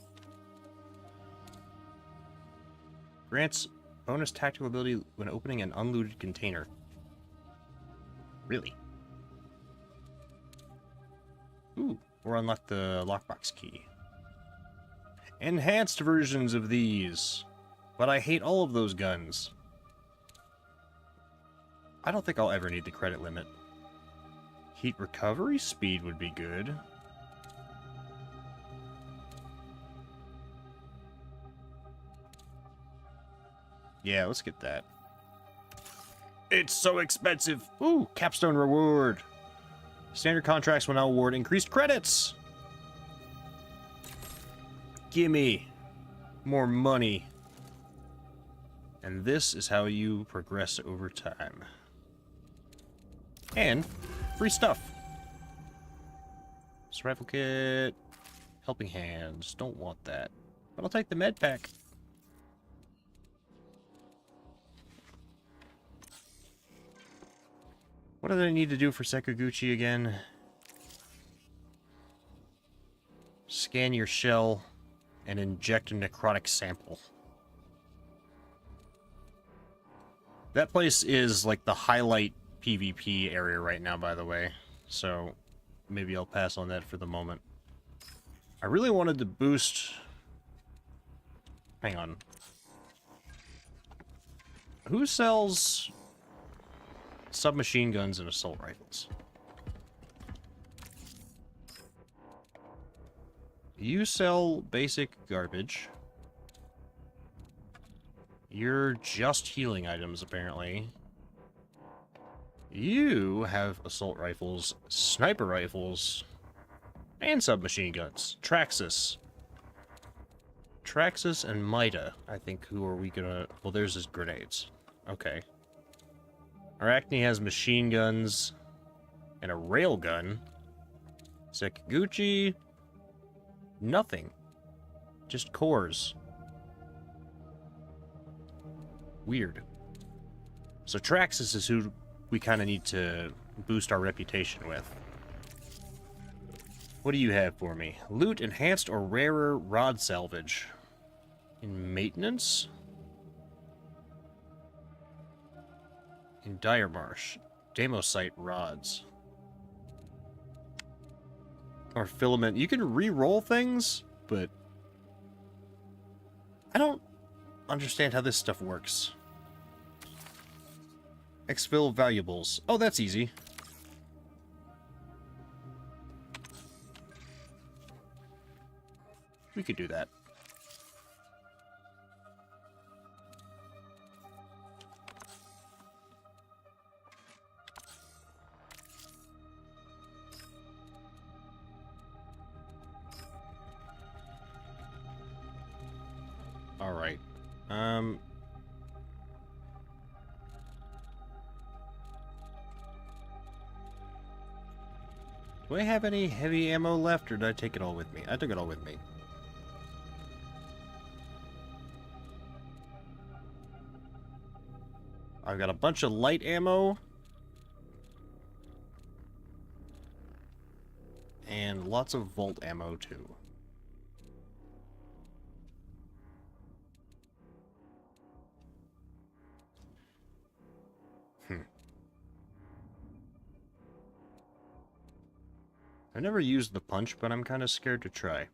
Speaker 1: Grants bonus tactical ability when opening an unlooted container. Really? Ooh, or unlock the lockbox key. Enhanced versions of these. But I hate all of those guns. I don't think I'll ever need the credit limit. Heat recovery speed would be good. Yeah, let's get that. It's so expensive. Ooh, capstone reward. Standard contracts will now award increased credits. Gimme more money. And this is how you progress over time. And free stuff. Survival kit. Helping hands. Don't want that. But I'll take the med pack. What do I need to do for Sekaguchi again? Scan your shell and inject a necrotic sample. That place is like the highlight PvP area right now, by the way. So maybe I'll pass on that for the moment. I really wanted to boost... hang on. Who sells submachine guns and assault rifles? You sell basic garbage. You're just healing items, apparently. You have assault rifles, sniper rifles, and submachine guns. Traxxas. Traxxas and Mida, I think. Who are we gonna... well, there's his grenades. Okay. Arachne has machine guns and a railgun. Sekaguchi... nothing. Just cores. Weird. So Traxxas is who we kind of need to boost our reputation with. What do you have for me? Loot enhanced or rarer rod salvage. In maintenance? In Dire Marsh. Demosite rods. Or filament. You can re-roll things, but I don't understand how this stuff works. Exfil valuables. Oh, that's easy. We could do that. Um... Do I have any heavy ammo left, or did I take it all with me? I took it all with me. I've got a bunch of light ammo. And lots of Volt ammo, too. I've never used the punch, but I'm kind of scared to try.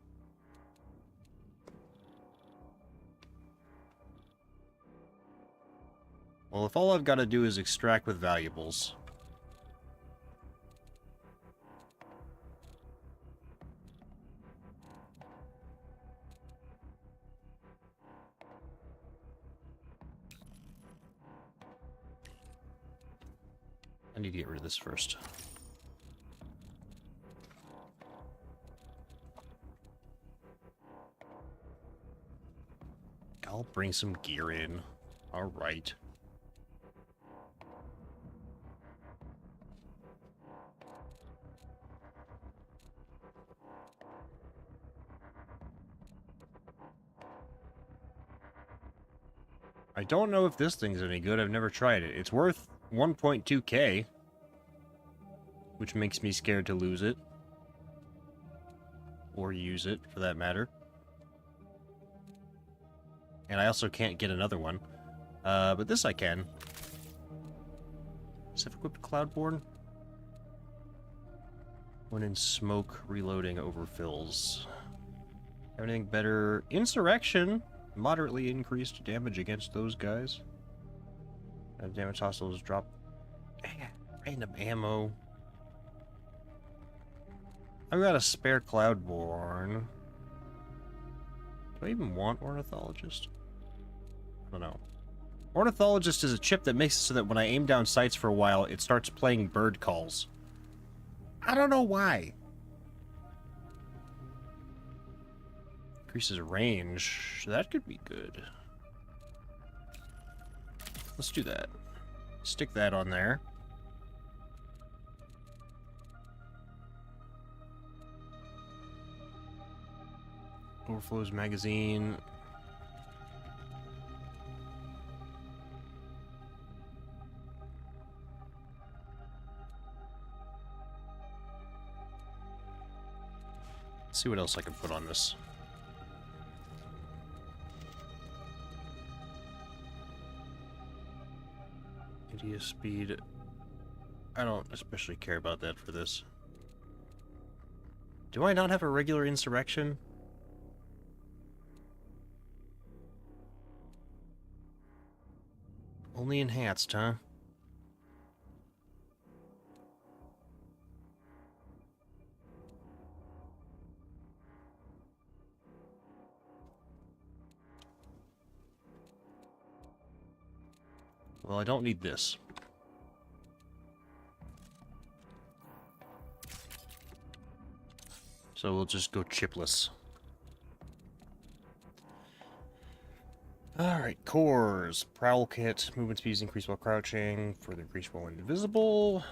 Speaker 1: Well, if all I've got to do is extract with valuables... I need to get rid of this first. I'll bring some gear in. Alright. I don't know if this thing's any good. I've never tried it. It's worth 1.2k, which makes me scared to lose it. Or use it, for that matter. And I also can't get another one. But this I can. Self-equipped Cloudborne? When in smoke, reloading overfills. Have anything better? Insurrection! Moderately increased damage against those guys. Damage hostiles drop. Random ammo. I've got a spare Cloudborne. Do I even want Ornithologist? I don't know. Ornithologist is a chip that makes it so that when I aim down sights for a while, it starts playing bird calls. I don't know why. Increases range. That could be good. Let's do that. Stick that on there. Overflows magazine. Let's see what else I can put on this. Media speed. I don't especially care about that for this. Do I not have a regular insurrection? Only enhanced, huh? Well, I don't need this. So we'll just go chipless. Alright, cores. Prowl kit. Movement speed is increased while crouching. Further increased while invisible.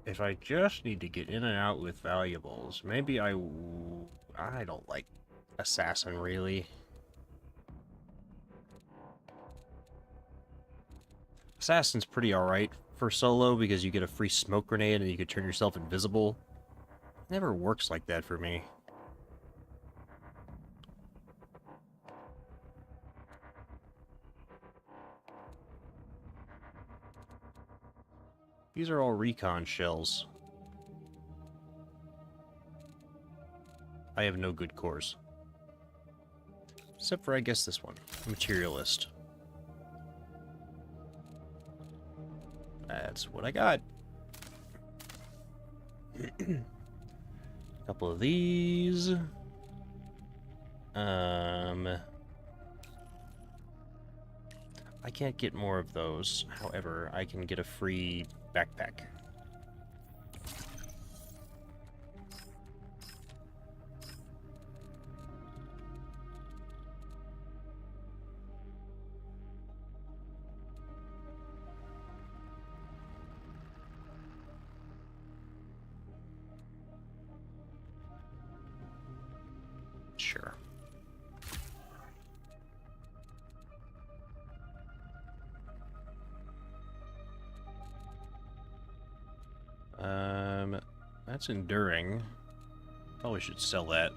Speaker 1: If I just need to get in and out with valuables, maybe I don't like Assassin, really. Assassin's pretty alright for solo because you get a free smoke grenade and you can turn yourself invisible. It never works like that for me. These are all recon shells. I have no good cores. Except for, I guess, this one. Materialist. That's what I got. Couple of these. I can't get more of those. However, I can get a free backpack. Sure. That's enduring. Probably should sell that.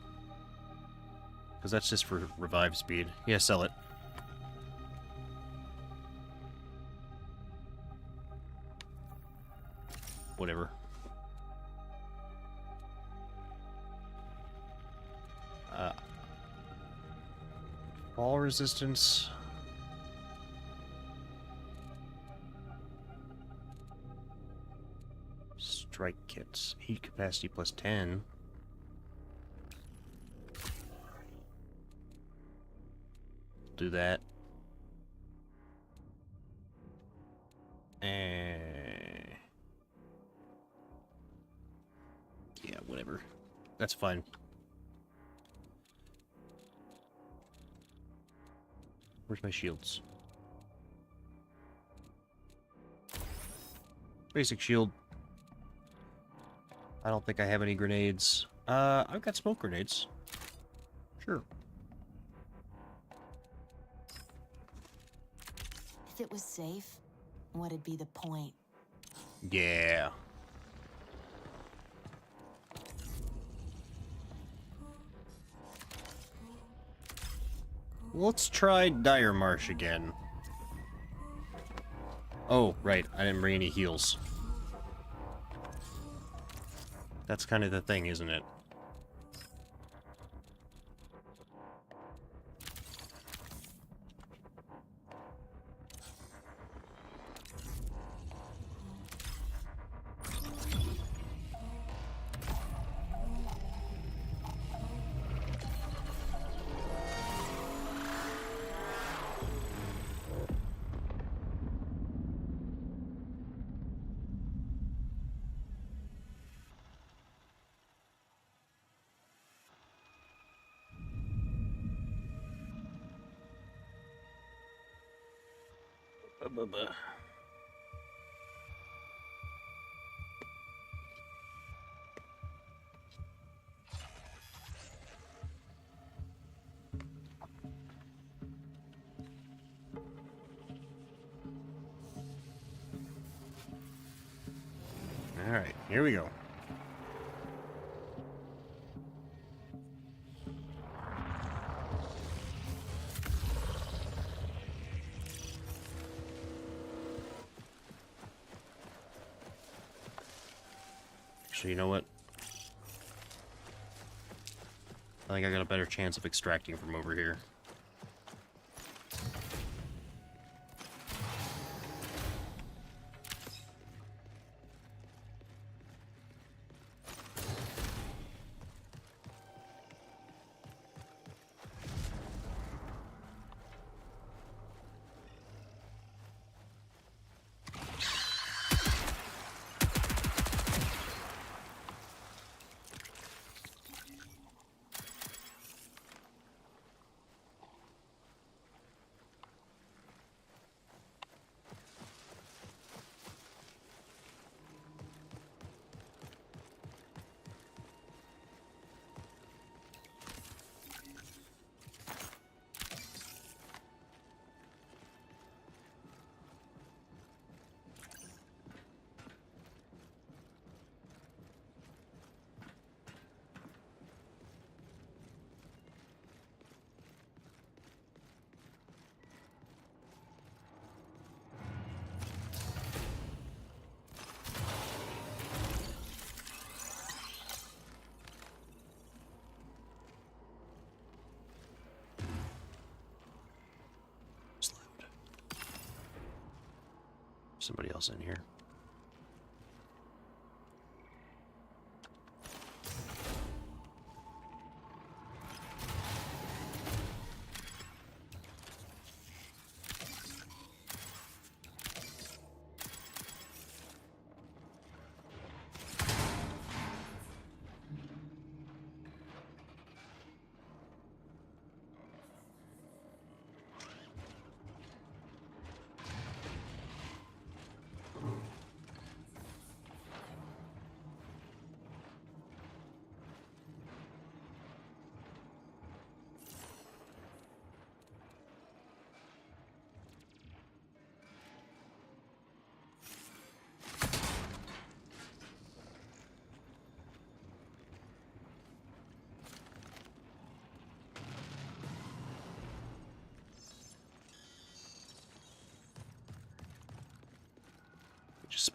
Speaker 1: Because that's just for revive speed. Yeah, sell it. Whatever. Fall resistance. Strike kits. Heat capacity plus 10. Do that. Yeah, whatever. That's fine. Where's my shields? Basic shield. I don't think I have any grenades. I've got smoke grenades. Sure.
Speaker 2: If it was safe, what'd be the point?
Speaker 1: Yeah. Let's try Dire Marsh again. Oh, right. I didn't bring any heals. That's kind of the thing, isn't it? Alright, here we go. Actually, you know what? I think I got a better chance of extracting from over here. Somebody else in here.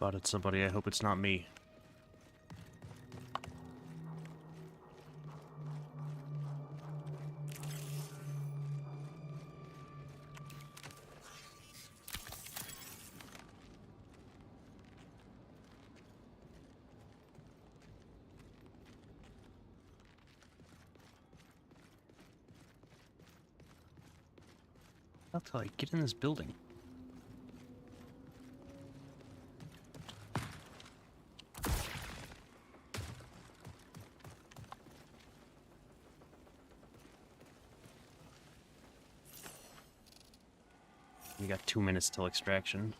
Speaker 1: Spotted somebody. I hope it's not me. How till I get in this building? We got 2 minutes till extraction.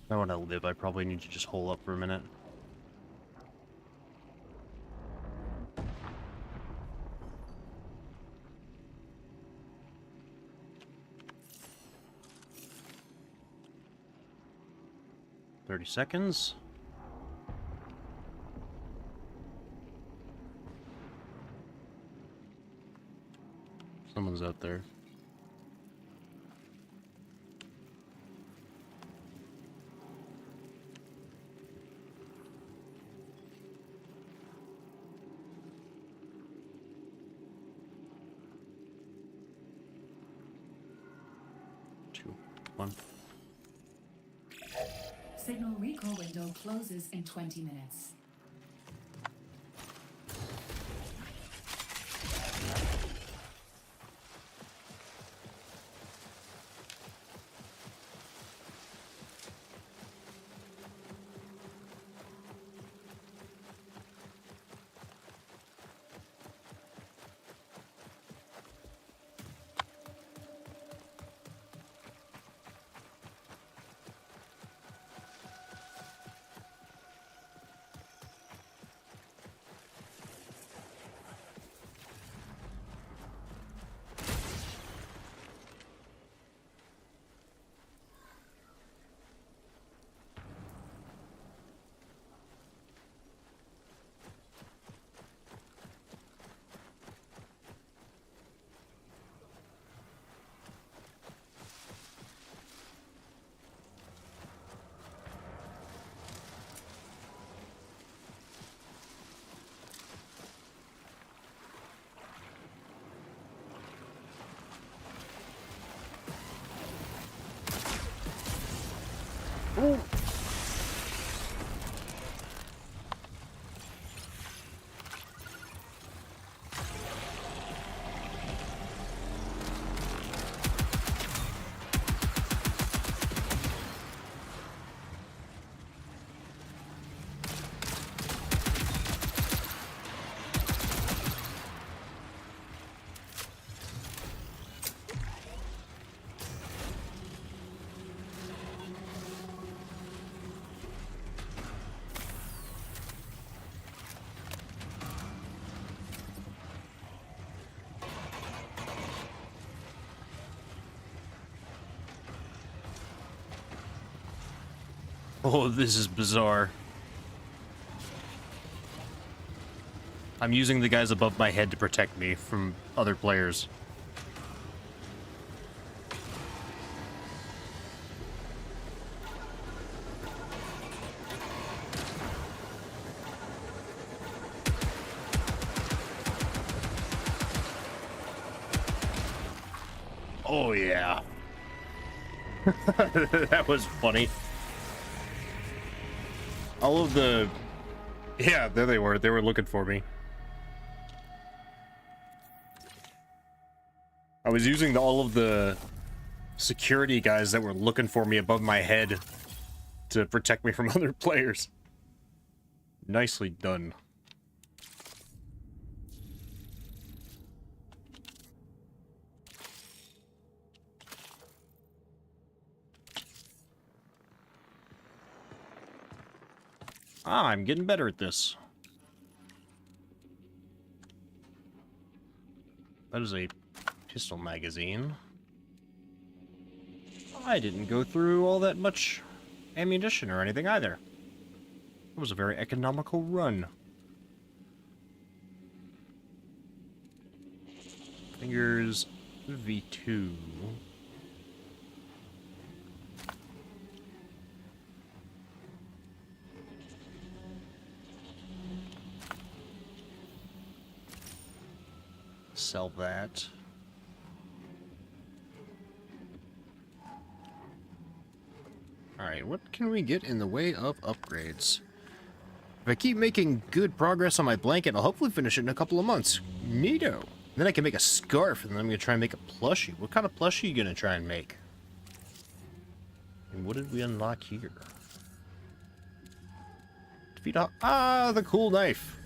Speaker 1: If I want to live, I probably need to just hole up for a minute. "30 seconds. Someone's out there. Two, one.
Speaker 3: Signal recall window closes in 20 minutes.
Speaker 1: Ooh. Oh, this is bizarre. I'm using the guys above my head to protect me from other players. Oh, yeah. That was funny. All of the... Yeah, there they were. They were looking for me. I was using all of the security guys that were looking for me above my head to protect me from other players. Nicely done. Ah, I'm getting better at this. That is a pistol magazine. I didn't go through all that much ammunition or anything either. It was a very economical run. Fingers V2. Sell that. Alright, what can we get in the way of upgrades? If I keep making good progress on my blanket, I'll hopefully finish it in a couple of months. Neato. Then I can make a scarf, and then I'm going to try and make a plushie. What kind of plushie are you going to try and make? And what did we unlock here? Defeat a... Ah, the cool knife.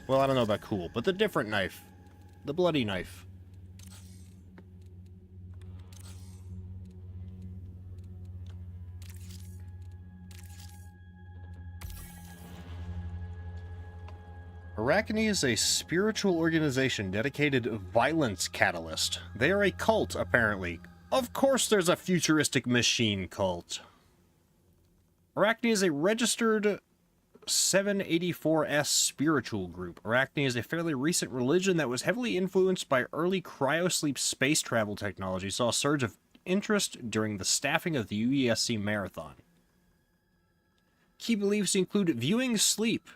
Speaker 1: Well, I don't know about cool, but the different knife. The bloody knife. Arachne is a spiritual organization dedicated to violence catalyst. They are a cult, apparently. Of course there's a futuristic machine cult. Arachne is a registered 784S spiritual group. Arachne is a fairly recent religion that was heavily influenced by early cryosleep space travel technology, saw a surge of interest during the staffing of the UESC marathon. Key beliefs include viewing sleep,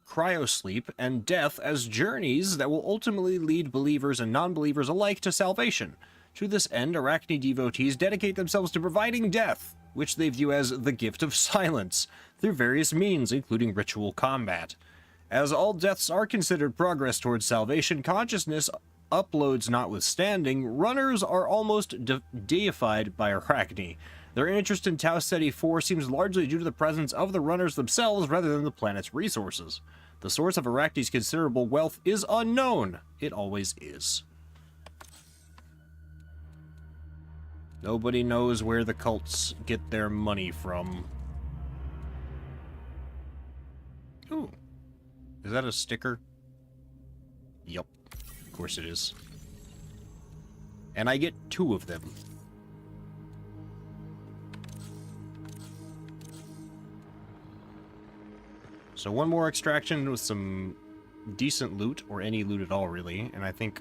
Speaker 1: cryosleep, and death as journeys that will ultimately lead believers and non-believers alike to salvation. To this end, Arachne devotees dedicate themselves to providing death, which they view as the gift of silence, through various means, including ritual combat. As all deaths are considered progress towards salvation, consciousness uploads notwithstanding, runners are almost deified by Arachne. Their interest in Tau Ceti 4 seems largely due to the presence of the runners themselves rather than the planet's resources. The source of Arachne's considerable wealth is unknown. It always is. Nobody knows where the cults get their money from. Ooh. Is that a sticker? Yup. Of course it is. And I get 2 of them. So one more extraction with some decent loot, or any loot at all, really, and I think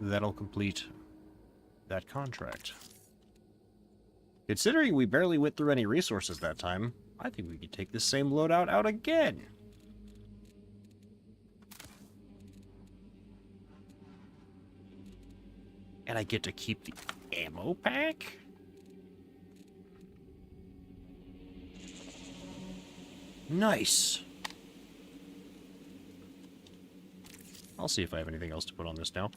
Speaker 1: that'll complete that contract. Considering we barely went through any resources that time, I think we could take this same loadout out again. And I get to keep the ammo pack? Nice. I'll see if I have anything else to put on this now.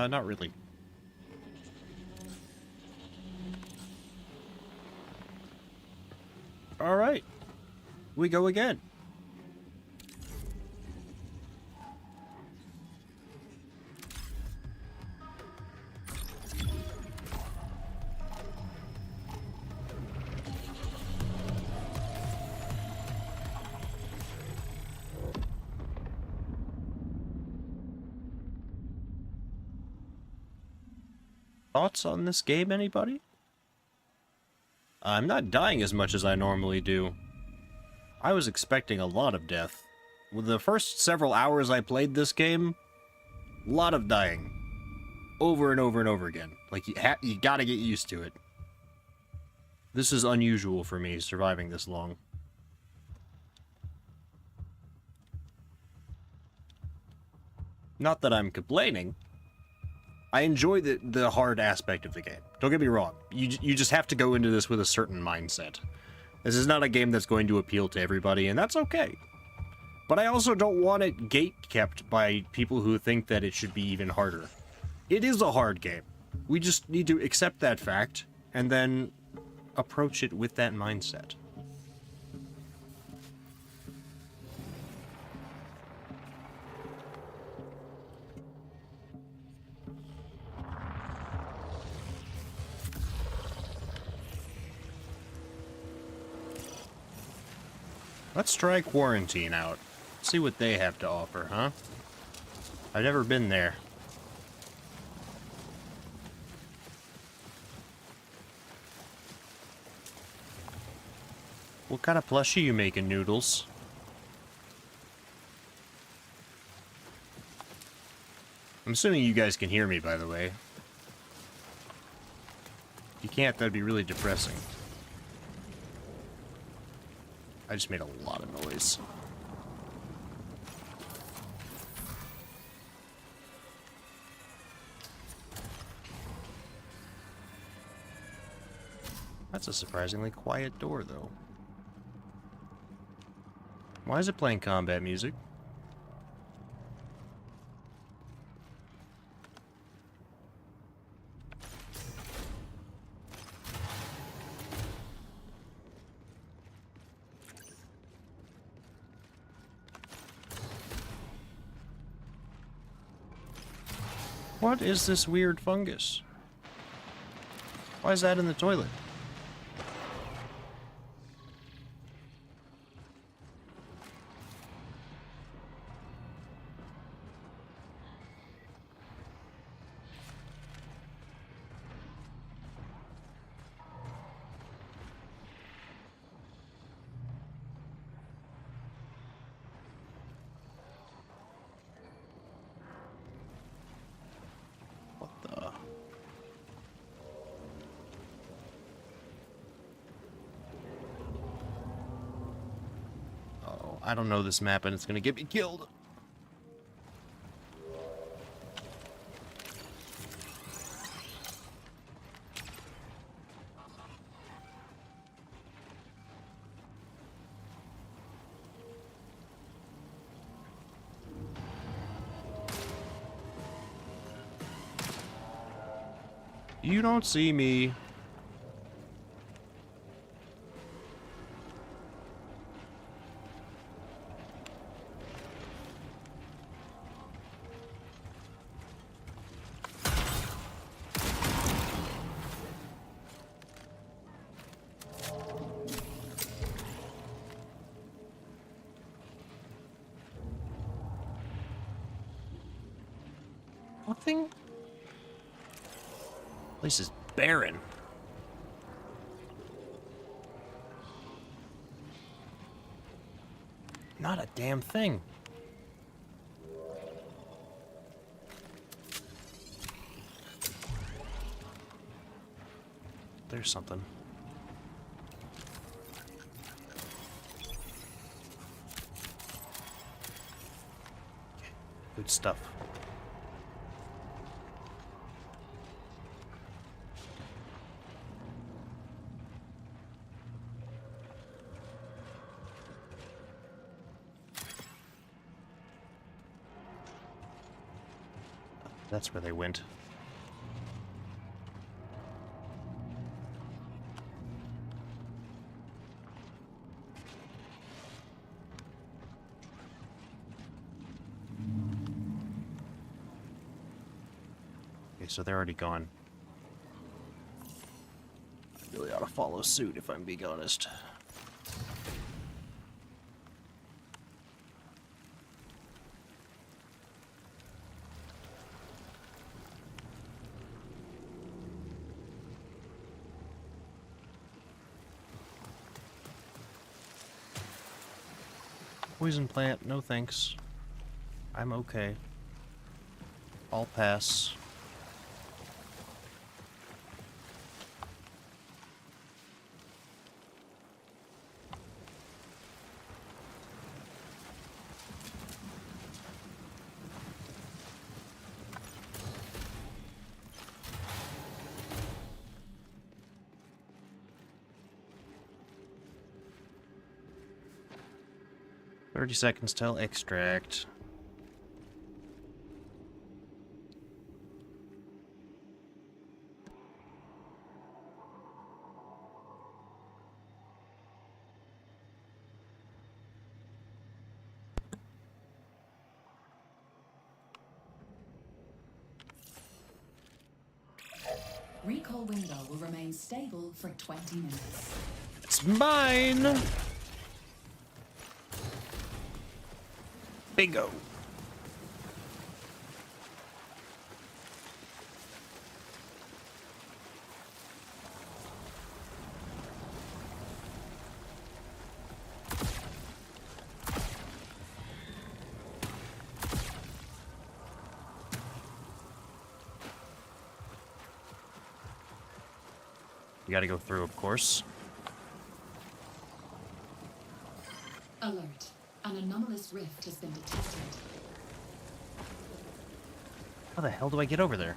Speaker 1: Not really. All right. We go again. Thoughts on this game, anybody? I'm not dying as much as I normally do. I was expecting a lot of death. With the first several hours I played this game, a lot of dying. Over and over and over again. Like, you gotta get used to it. This is unusual for me, surviving this long. Not that I'm complaining. I enjoy the hard aspect of the game. Don't get me wrong. You just have to go into this with a certain mindset. This is not a game that's going to appeal to everybody, and that's okay. But I also don't want it gate-kept by people who think that it should be even harder. It is a hard game. We just need to accept that fact, and then approach it with that mindset. Let's try Quarantine out. See what they have to offer, huh? I've never been there. What kind of plushie you making, Noodles? I'm assuming you guys can hear me, by the way. If you can't, that'd be really depressing. I just made a lot of noise. That's a surprisingly quiet door, though. Why is it playing combat music? What is this weird fungus? Why is that in the toilet? What the? Oh, I don't know this map and it's gonna get me killed. You don't see me. Nothing? Place is barren. Not a damn thing. There's something. Good stuff. That's where they went. Okay, so they're already gone. I really ought to follow suit if I'm being honest. Poison plant, no thanks. I'm okay. I'll pass. 30 seconds till extract.
Speaker 3: Recall window will remain stable for 20 minutes.
Speaker 1: It's mine! Bingo. You gotta go through, of course.
Speaker 3: Alert. An anomalous rift has been detected.
Speaker 1: How the hell do I get over there?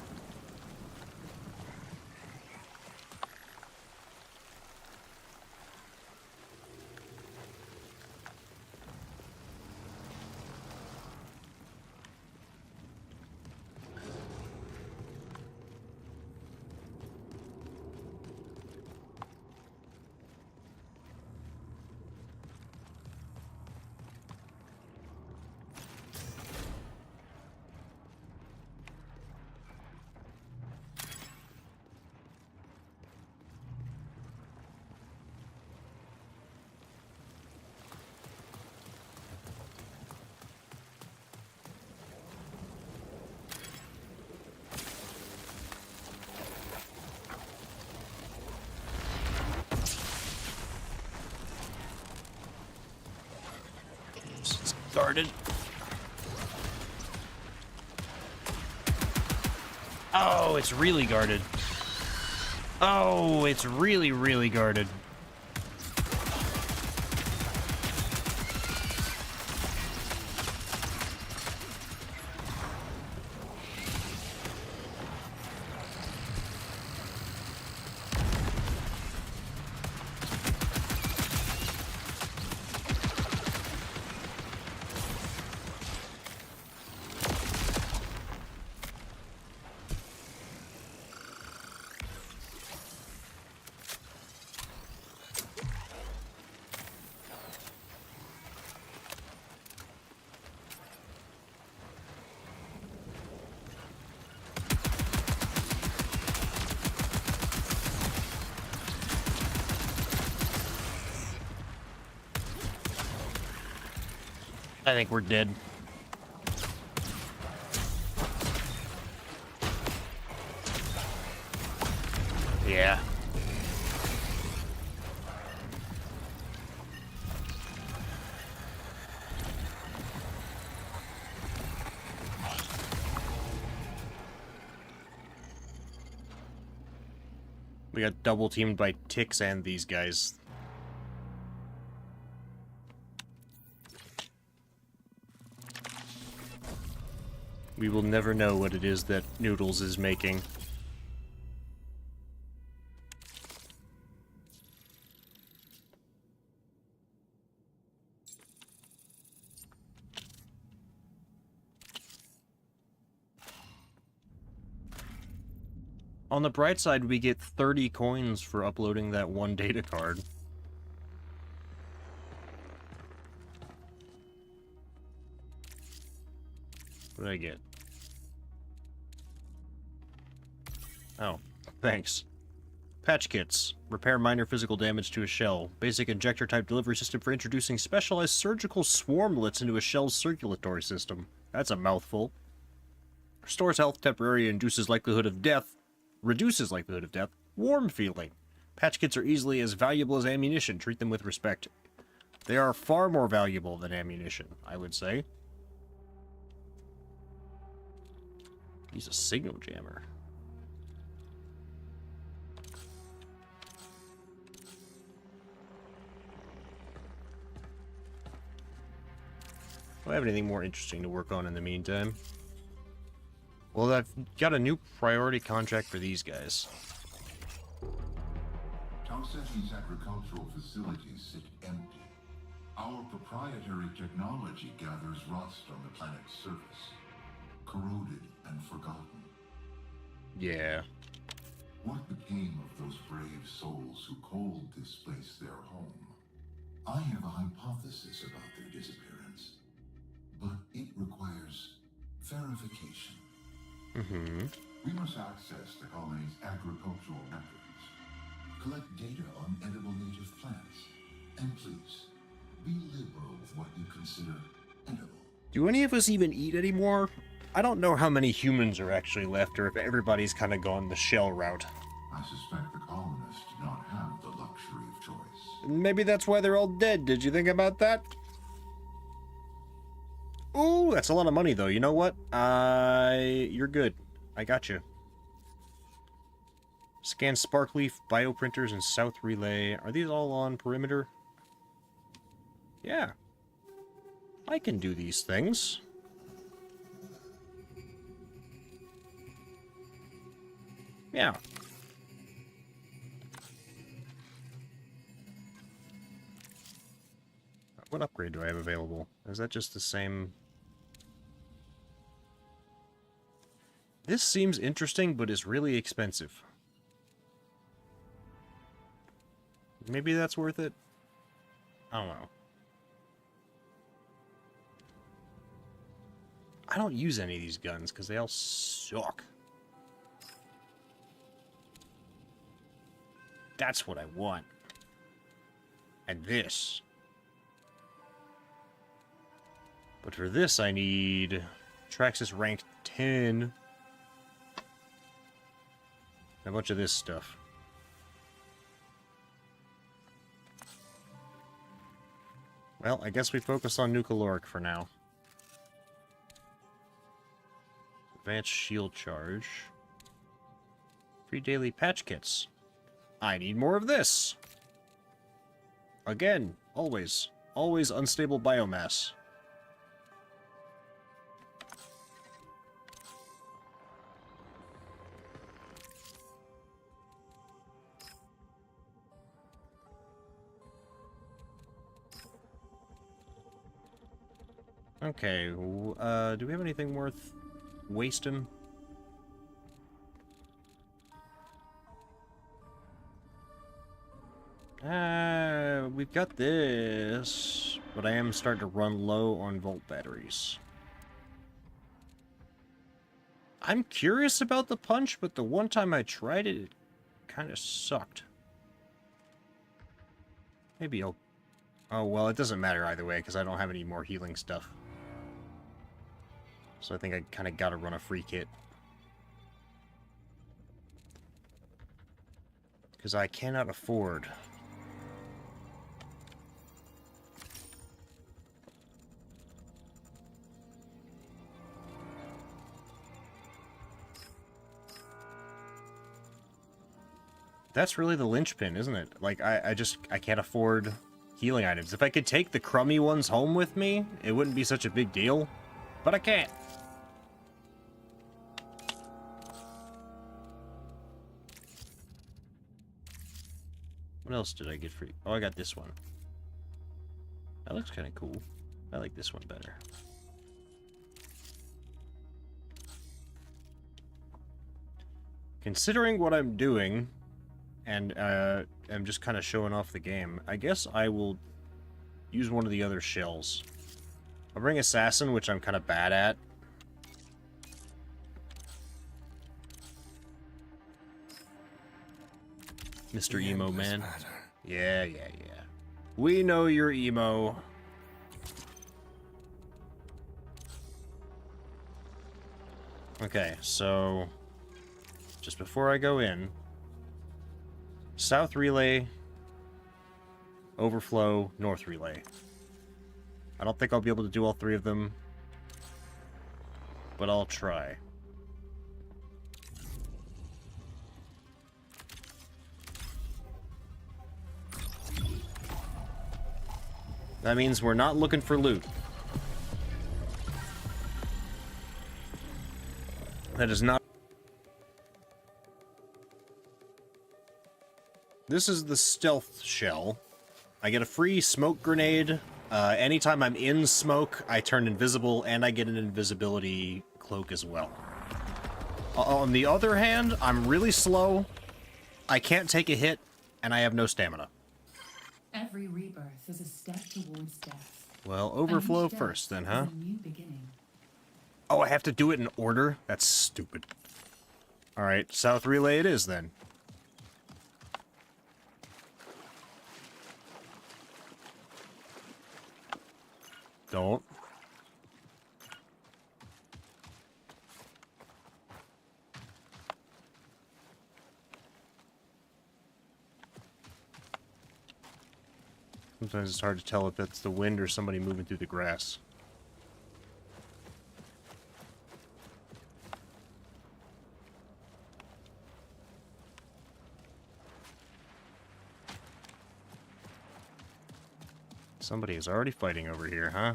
Speaker 1: It's guarded. Oh, it's really guarded. Oh, it's really, really guarded. I think we're dead. Yeah. We got double teamed by ticks and these guys. We will never know what it is that Noodles is making. On the bright side, we get 30 coins for uploading that one data card. What did I get? Oh, thanks. Patch kits. Repair minor physical damage to a shell. Basic injector-type delivery system for introducing specialized surgical swarmlets into a shell's circulatory system. That's a mouthful. Restores health temporarily, reduces likelihood of death. Warm feeling. Patch kits are easily as valuable as ammunition. Treat them with respect. They are far more valuable than ammunition, I would say. He's a signal jammer. Do I have anything more interesting to work on in the meantime? Well, I've got a new priority contract for these guys.
Speaker 5: Toxicity's agricultural facilities sit empty. Our proprietary technology gathers rust on the planet's surface, corroded and forgotten.
Speaker 1: Yeah.
Speaker 5: What became of those brave souls who called this place their home? I have a hypothesis about their disappearance, but it requires verification. We must access the colony's agricultural records, collect data on edible native plants, and please, be liberal with what you consider edible.
Speaker 1: Do any of us even eat anymore? I don't know how many humans are actually left, or if everybody's kind of gone the shell route.
Speaker 5: I suspect the colonists do not have the luxury of choice.
Speaker 1: Maybe that's why they're all dead. Did you think about that? Ooh, that's a lot of money, though. You know what? You're good. I got you. Scan Sparkleaf, Bioprinters, and South Relay. Are these all on perimeter? Yeah. I can do these things. Yeah. What upgrade do I have available? Is that just the same? This seems interesting, but is really expensive. Maybe that's worth it? I don't know. I don't use any of these guns because they all suck. That's what I want. And this. But for this I need Traxxas rank 10. A bunch of this stuff. Well, I guess we focus on Nucaloric for now. Advanced shield charge. Free daily patch kits. I need more of this. Again, always. Always unstable biomass. Okay, do we have anything worth wasting? We've got this, but I am starting to run low on volt batteries. I'm curious about the punch, but the one time I tried it, it kind of sucked. Maybe I'll... Oh, well, it doesn't matter either way, because I don't have any more healing stuff. So I think I kind of gotta run a free kit. Because I cannot afford... That's really the linchpin, isn't it? Like, I can't afford healing items. If I could take the crummy ones home with me, it wouldn't be such a big deal. But I can't. What else did I get free? Oh, I got this one. That looks kind of cool. I like this one better. Considering what I'm doing, and I'm just kind of showing off the game, I guess I will use one of the other shells. I'll bring Assassin, which I'm kind of bad at. Mr. Emo Man. Yeah. We know you're emo. Okay, so just before I go in, South Relay, Overflow, North Relay. I don't think I'll be able to do all three of them, but I'll try. That means we're not looking for loot. That is not... This is the stealth shell. I get a free smoke grenade Anytime I'm in smoke, I turn invisible, and I get an invisibility cloak as well. On the other hand, I'm really slow, I can't take a hit, and I have no stamina.
Speaker 3: Every rebirth is a step towards death.
Speaker 1: Well,
Speaker 3: And
Speaker 1: overflow
Speaker 3: each death
Speaker 1: first then,
Speaker 3: is
Speaker 1: huh?
Speaker 3: a new beginning.
Speaker 1: Oh, I have to do it in order? That's stupid. Alright, South Relay it is then. Don't. Sometimes it's hard to tell if that's the wind or somebody moving through the grass. Somebody is already fighting over here, huh?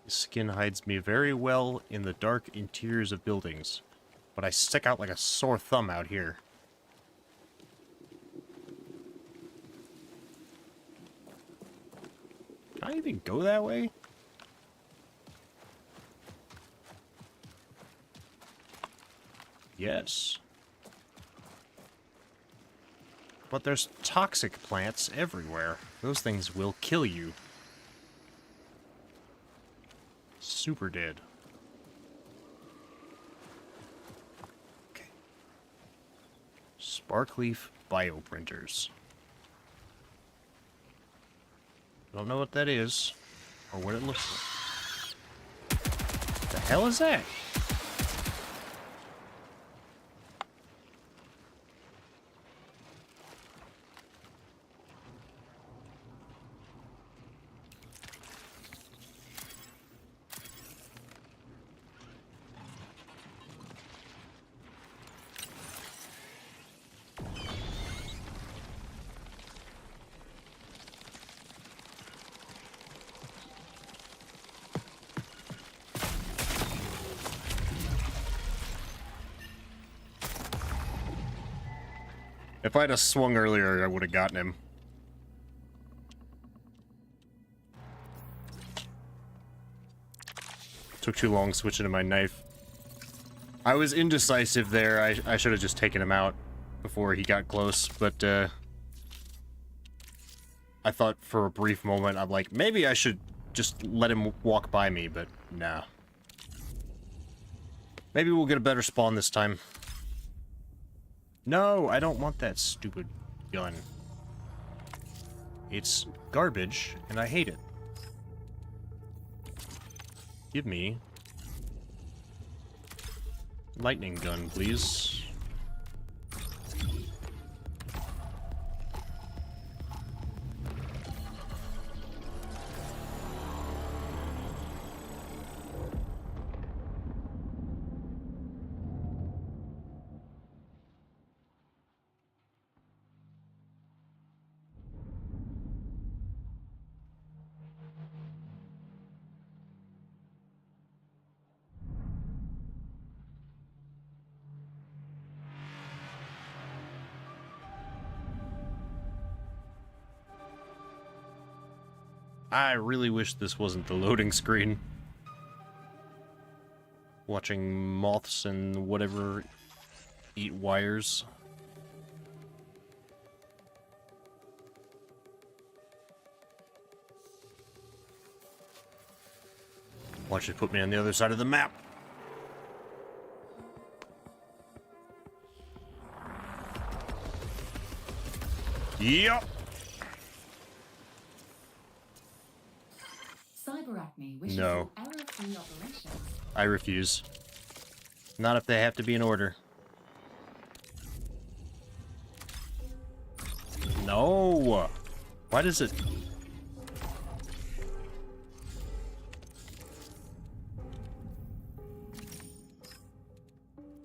Speaker 1: Skin hides me very well in the dark interiors of buildings, but I stick out like a sore thumb out here. Can I even go that way? Yes. But there's toxic plants everywhere. Those things will kill you. Super dead. Okay. Sparkleaf bioprinters. Don't know what that is, or what it looks like. The hell is that? If I'd have swung earlier, I would have gotten him. Took too long switching to my knife. I was indecisive there. I should have just taken him out before he got close, but I thought for a brief moment, I'm like, maybe I should just let him walk by me, but nah. Maybe we'll get a better spawn this time. No, I don't want that stupid gun. It's garbage, and I hate it. Give me lightning gun, please. I really wish this wasn't the loading screen. Watching moths and whatever eat wires. Watch it put me on the other side of the map. Yup.
Speaker 3: Cyberacne wishes
Speaker 1: No.
Speaker 3: for error-free operations.
Speaker 1: I refuse. Not if they have to be in order. No! Why does it...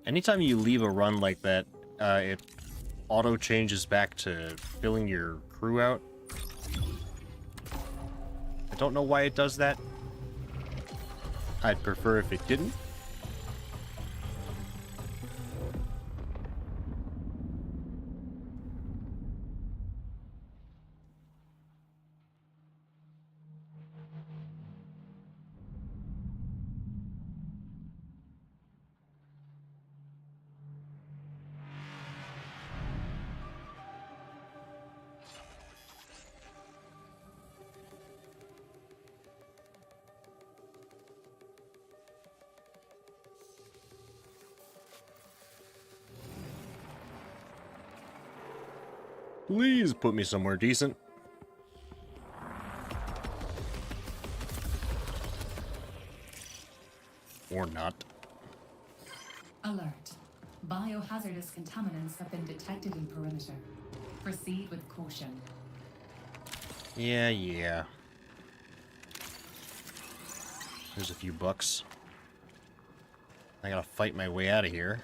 Speaker 1: Anytime you leave a run like that, it auto changes back to filling your crew out. I don't know why it does that. I'd prefer if it didn't. Please put me somewhere decent. Or not.
Speaker 3: Alert. Biohazardous contaminants have been detected in perimeter. Proceed with caution.
Speaker 1: Yeah. There's a few bucks. I gotta fight my way out of here.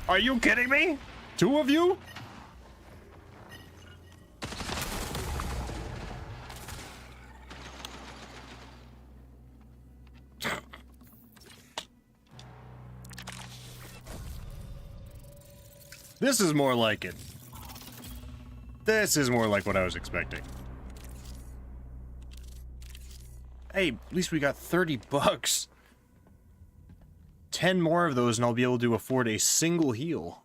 Speaker 1: Are you kidding me? 2 of you? This is more like it. This is more like what I was expecting. Hey, at least we got 30 bucks. 10 more of those and I'll be able to afford a single heal.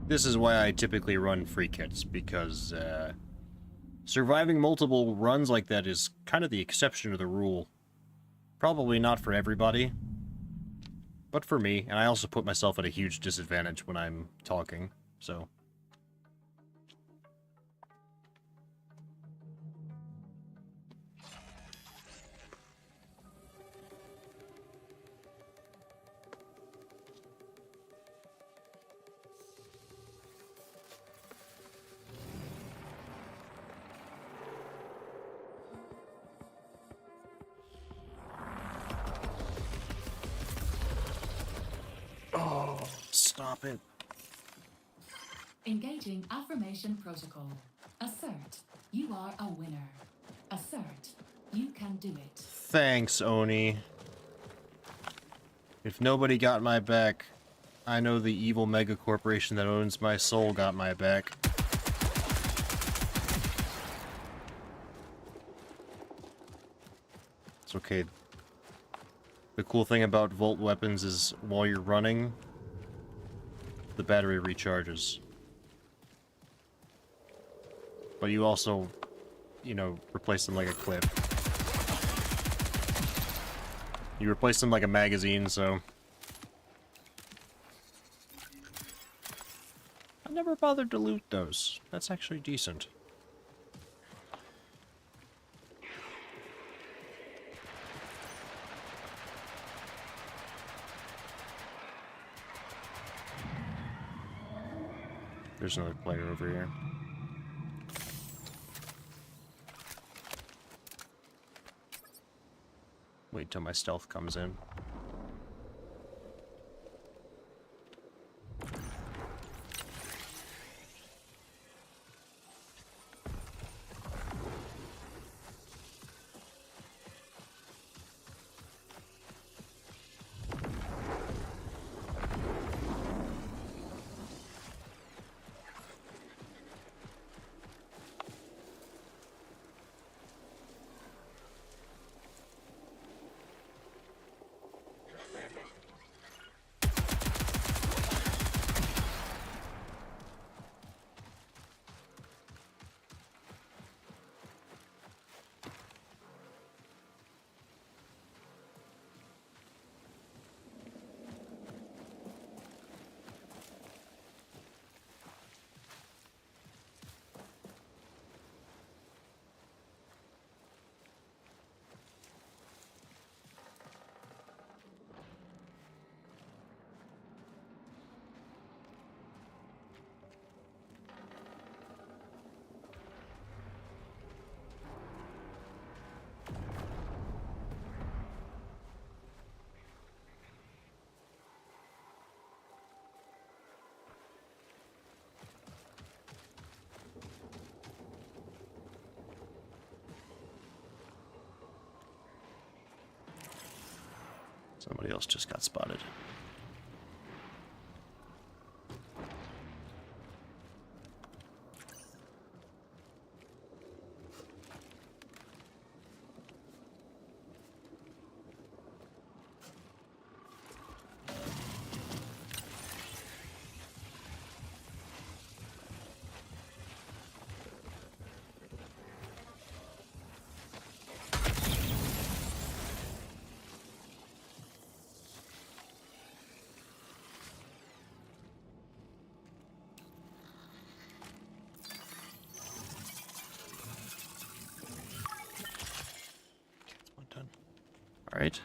Speaker 1: This is why I typically run free kits, because surviving multiple runs like that is kind of the exception to the rule. Probably not for everybody, but for me, and I also put myself at a huge disadvantage when I'm talking, so... Stop it.
Speaker 3: Engaging affirmation protocol. Assert. You are a winner. Assert. You can do it.
Speaker 1: Thanks, Oni. If nobody got my back, I know the evil mega corporation that owns my soul got my back. It's okay. The cool thing about Volt weapons is while you're running, the battery recharges. But you also, you know, replace them like a clip. You replace them like a magazine, so... I never bothered to loot those. That's actually decent. There's another player over here. Wait till my stealth comes in. Somebody else just got spotted. All right.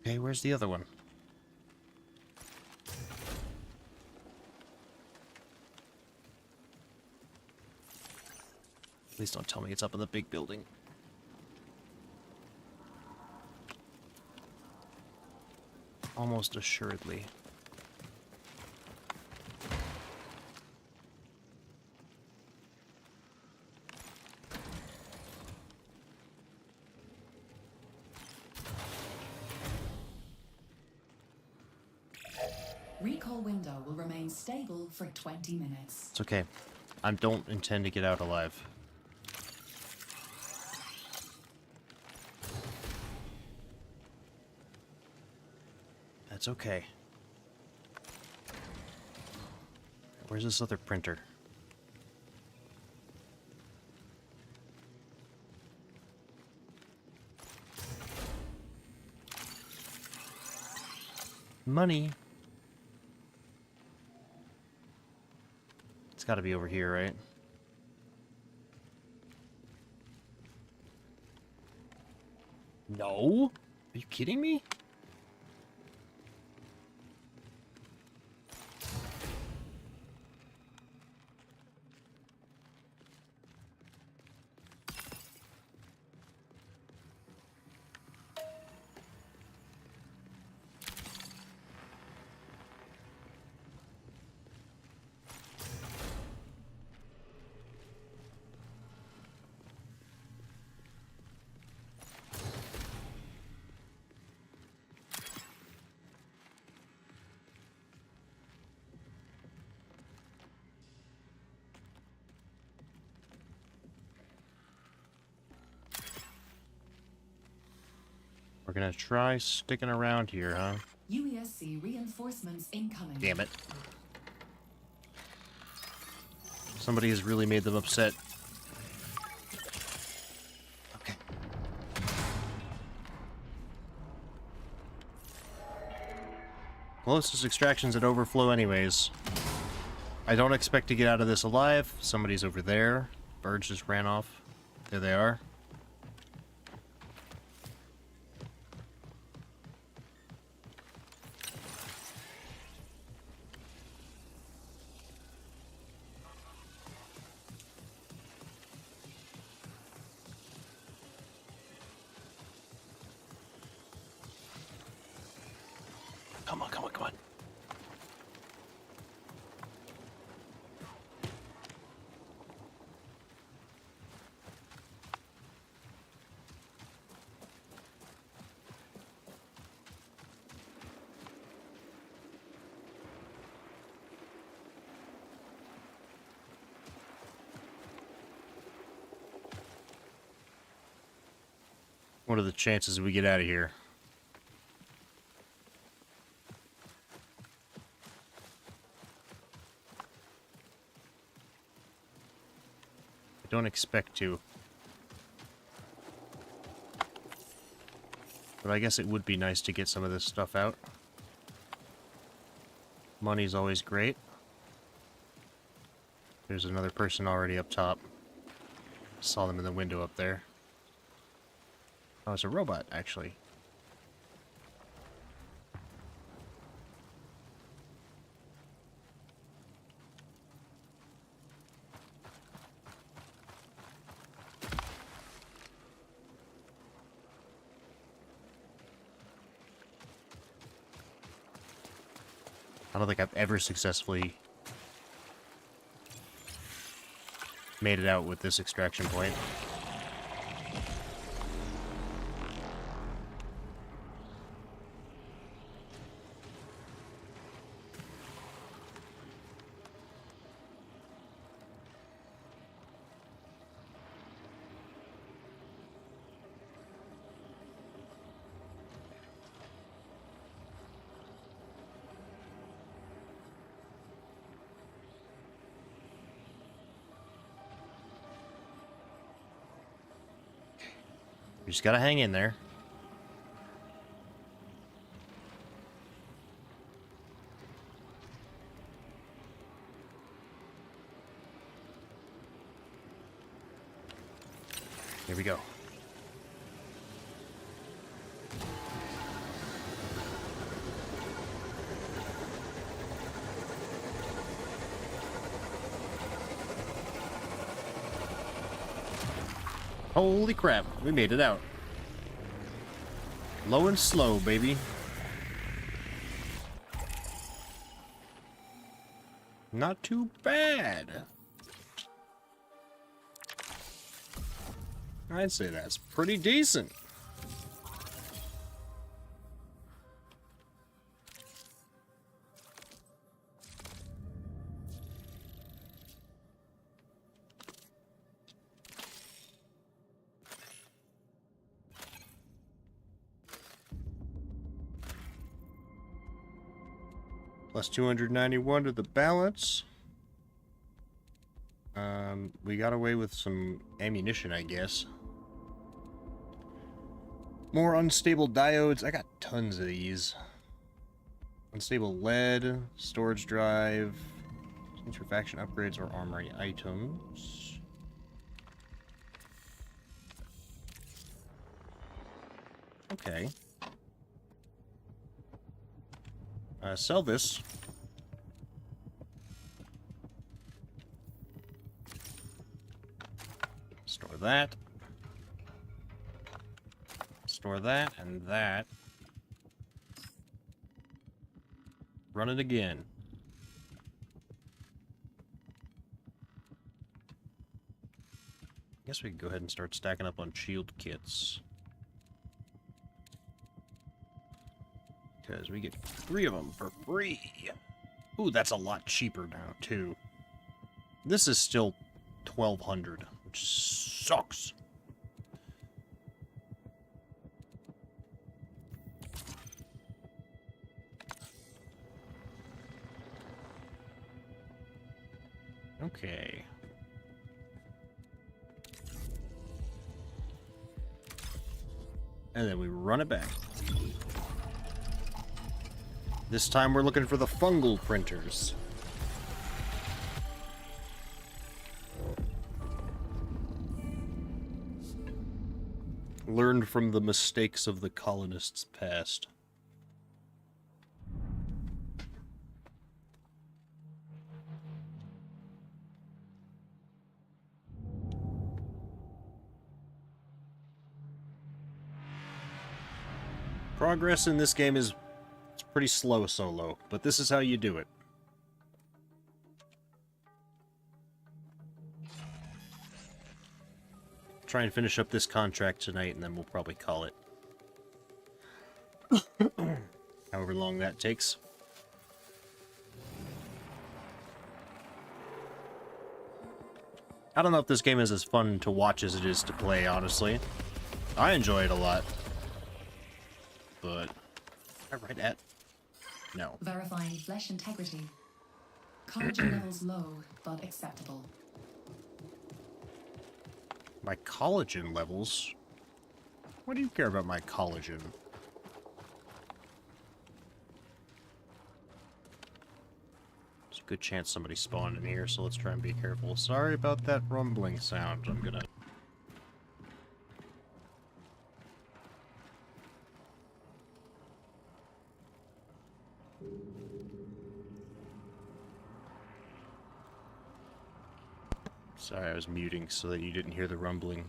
Speaker 1: Okay, where's the other one? Please don't tell me it's up in the big building. Almost assuredly.
Speaker 3: Recall window will remain stable for 20 minutes.
Speaker 1: It's okay. I don't intend to get out alive. That's okay. Where's this other printer? Money. It's got to be over here, right? No? Are you kidding me? We're gonna try sticking around here, huh?
Speaker 3: UESC reinforcements incoming.
Speaker 1: Damn it. Somebody has really made them upset. Okay. Closest extraction's at overflow anyways. I don't expect to get out of this alive. Somebody's over there. Birds just ran off. There they are. Come on, come on, come on. What are the chances we get out of here? don't expect to. But I guess it would be nice to get some of this stuff out. Money's always great. There's another person already up top. Saw them in the window up there. Oh, it's a robot, actually. I don't think I've ever successfully made it out with this extraction point. You just gotta hang in there. Here we go. Holy crap, we made it out. Low and slow, baby. Not too bad. I'd say that's pretty decent. Plus 291 to the balance. We got away with some ammunition, I guess. More unstable diodes. I got tons of these. Unstable lead, storage drive, interaction upgrades or armory items. Okay. Sell this. Store that. Store that and that. Run it again. Guess we can go ahead and start stacking up on shield kits. Because we get 3 of them for free. Ooh, that's a lot cheaper now, too. This is still 1,200, which sucks. Okay. And then we run it back. This time we're looking for the fungal printers. Learned from the mistakes of the colonists past. Progress in this game is pretty slow solo, but this is how you do it. Try and finish up this contract tonight, and then we'll probably call it. However long that takes. I don't know if this game is as fun to watch as it is to play, honestly. I enjoy it a lot. But... am I right at? No.
Speaker 3: Verifying flesh integrity. Collagen levels low, but acceptable.
Speaker 1: My collagen levels? What do you care about my collagen? There's a good chance somebody spawned in here, so let's try and be careful. Sorry about that rumbling sound. I'm gonna... Sorry, I was muting so that you didn't hear the rumbling.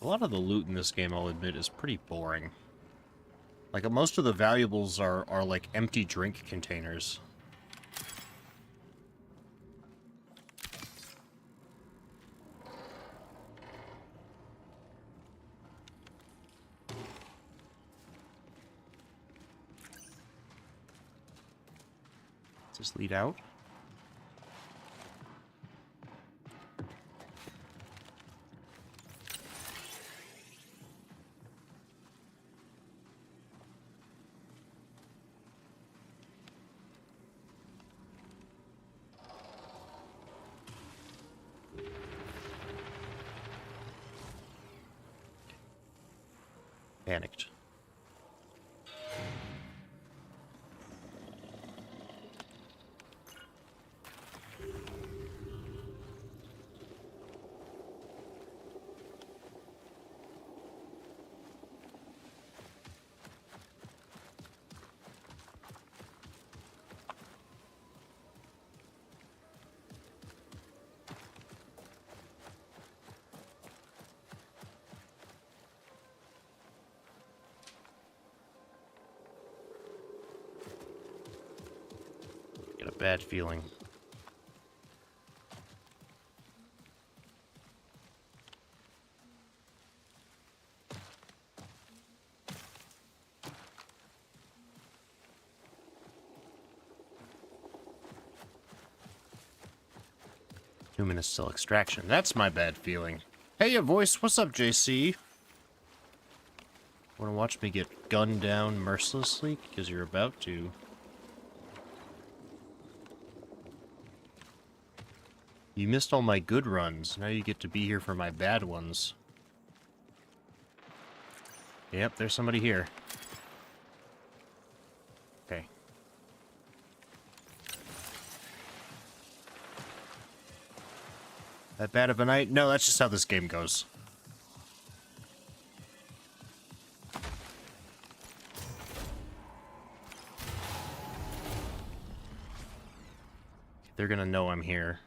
Speaker 1: A lot of the loot in this game, I'll admit, is pretty boring. Like, most of the valuables are like empty drink containers. Does this lead out? Panicked. Get a bad feeling. Humanist cell extraction. That's my bad feeling. Hey, a voice. What's up, JC? Want to watch me get gunned down mercilessly? Because you're about to. You missed all my good runs. Now you get to be here for my bad ones. Yep, there's somebody here. Okay. That bad of a night? No, that's just how this game goes. They're gonna know I'm here.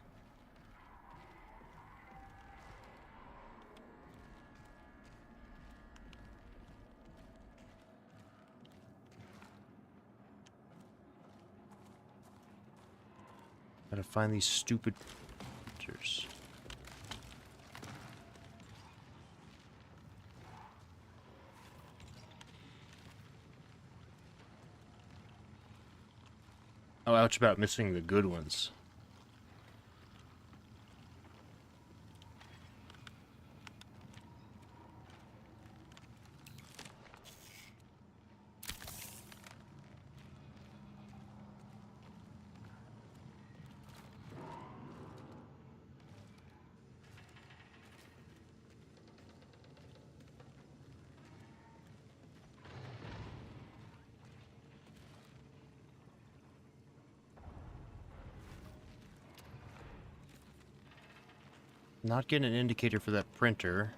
Speaker 1: Gotta find these stupid printers. Oh, ouch about missing the good ones. Not getting an indicator for that printer.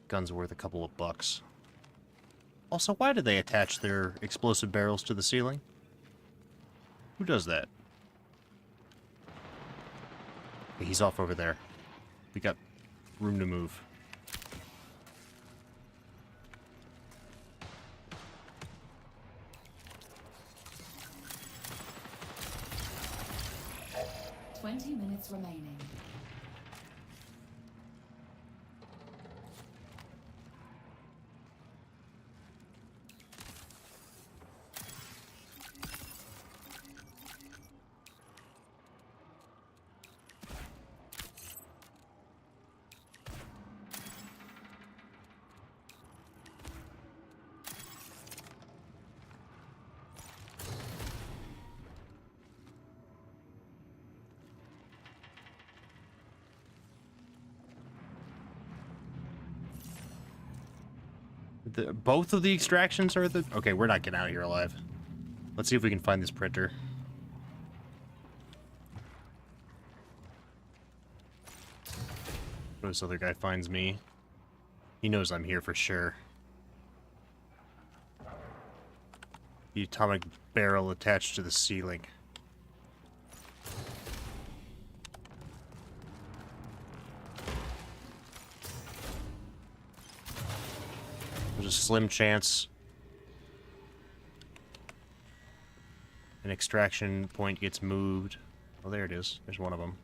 Speaker 1: Gun's worth a couple of bucks. Also, why do they attach their explosive barrels to the ceiling? Who does that? Okay, he's off over there. We got room to move.
Speaker 3: Minutes remaining.
Speaker 1: Both of the extractions are the... Okay, we're not getting out of here alive. Let's see if we can find this printer. This other guy finds me. He knows I'm here for sure. The atomic barrel attached to the ceiling. There's a slim chance an extraction point gets moved. Oh, there it is. There's one of them.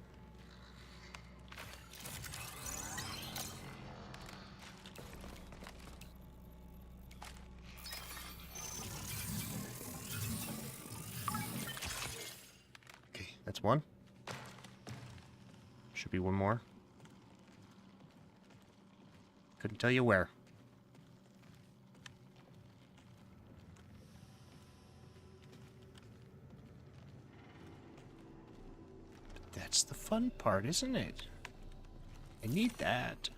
Speaker 1: Okay, that's one. Should be one more. Couldn't tell you where. That's the fun part, isn't it? I need that.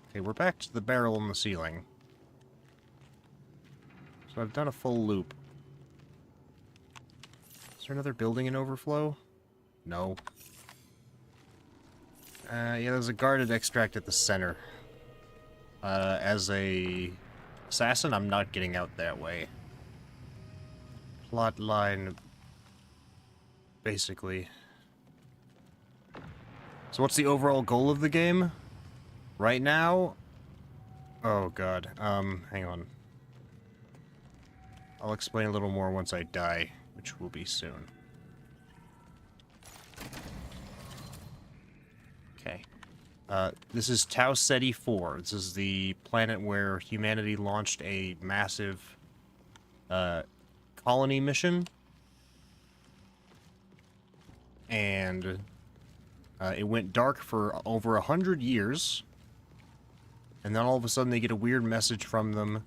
Speaker 1: Okay, we're back to the barrel on the ceiling. So I've done a full loop. Is there another building in overflow? No. Yeah, there's a guarded extract at the center. As a assassin, I'm not getting out that way. Plot line, basically. So what's the overall goal of the game? Right now? Oh god, hang on. I'll explain a little more once I die, which will be soon. Okay. This is Tau Ceti 4. This is the planet where humanity launched a massive, colony mission, and it went dark for over 100 years, and then all of a sudden they get a weird message from them,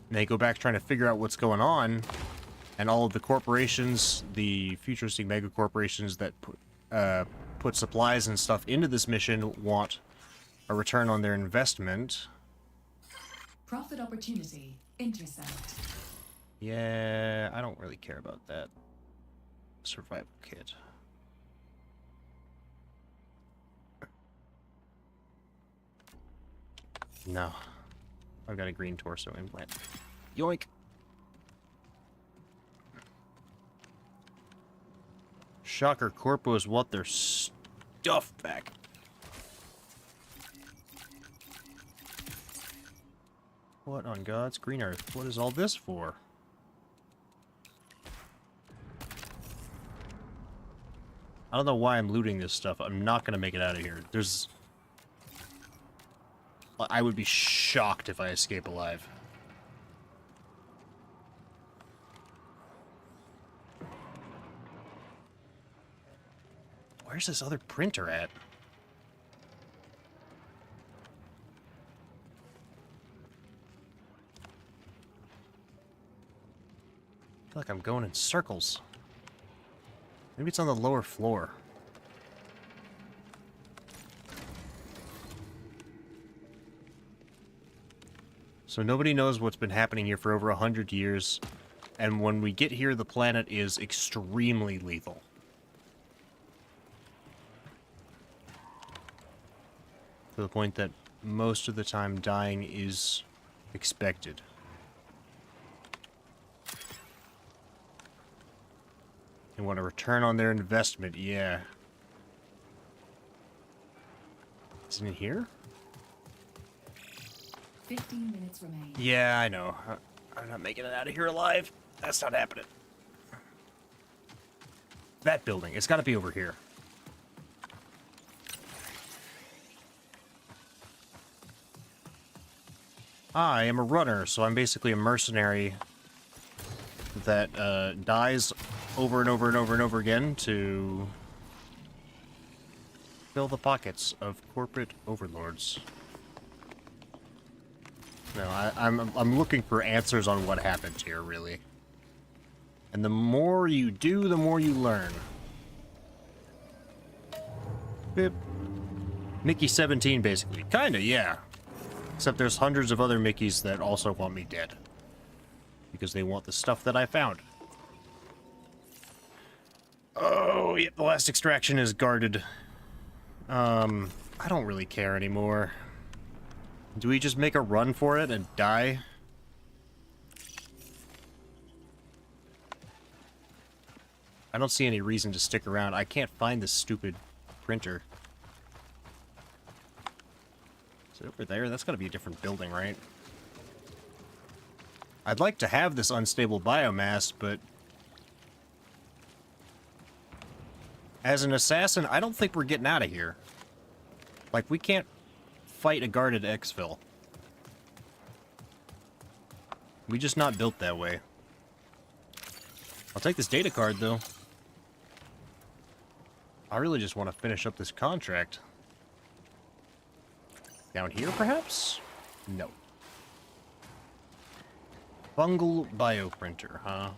Speaker 1: and they go back trying to figure out what's going on, and all of the corporations, the futuristic mega corporations that put supplies and stuff into this mission want a return on their investment.
Speaker 3: Profit opportunity. Intersect.
Speaker 1: Yeah, I don't really care about that. Survival kit. No. I've got a green torso implant. Yoink! Shocker Corpos want their stuff back. What on God's green earth? What is all this for? I don't know why I'm looting this stuff. I'm not gonna make it out of here. There's... I would be shocked if I escape alive. Where's this other printer at? I feel like I'm going in circles. Maybe it's on the lower floor. So nobody knows what's been happening here for over 100 years, and when we get here, the planet is extremely lethal. To the point that most of the time dying is expected. They want a return on their investment, yeah. Isn't it here?
Speaker 3: 15 minutes remain.
Speaker 1: Yeah, I know. I'm not making it out of here alive. That's not happening. That building. It's got to be over here. I am a runner, so I'm basically a mercenary that dies over and over and over and over again to fill the pockets of corporate overlords. No, I'm looking for answers on what happened here, really. And the more you do, the more you learn. Bip. Mickey 17, basically. Kinda, yeah. Except there's hundreds of other Mickeys that also want me dead. Because they want the stuff that I found. Oh, yep, the last extraction is guarded. I don't really care anymore. Do we just make a run for it and die? I don't see any reason to stick around. I can't find this stupid printer. Is it over there? That's gotta be a different building, right? I'd like to have this unstable biomass, but... as an assassin, I don't think we're getting out of here. Like, we can't fight a guarded exfil. We just not built that way. I'll take this data card, though. I really just want to finish up this contract. Down here, perhaps? No. Fungal bioprinter, huh?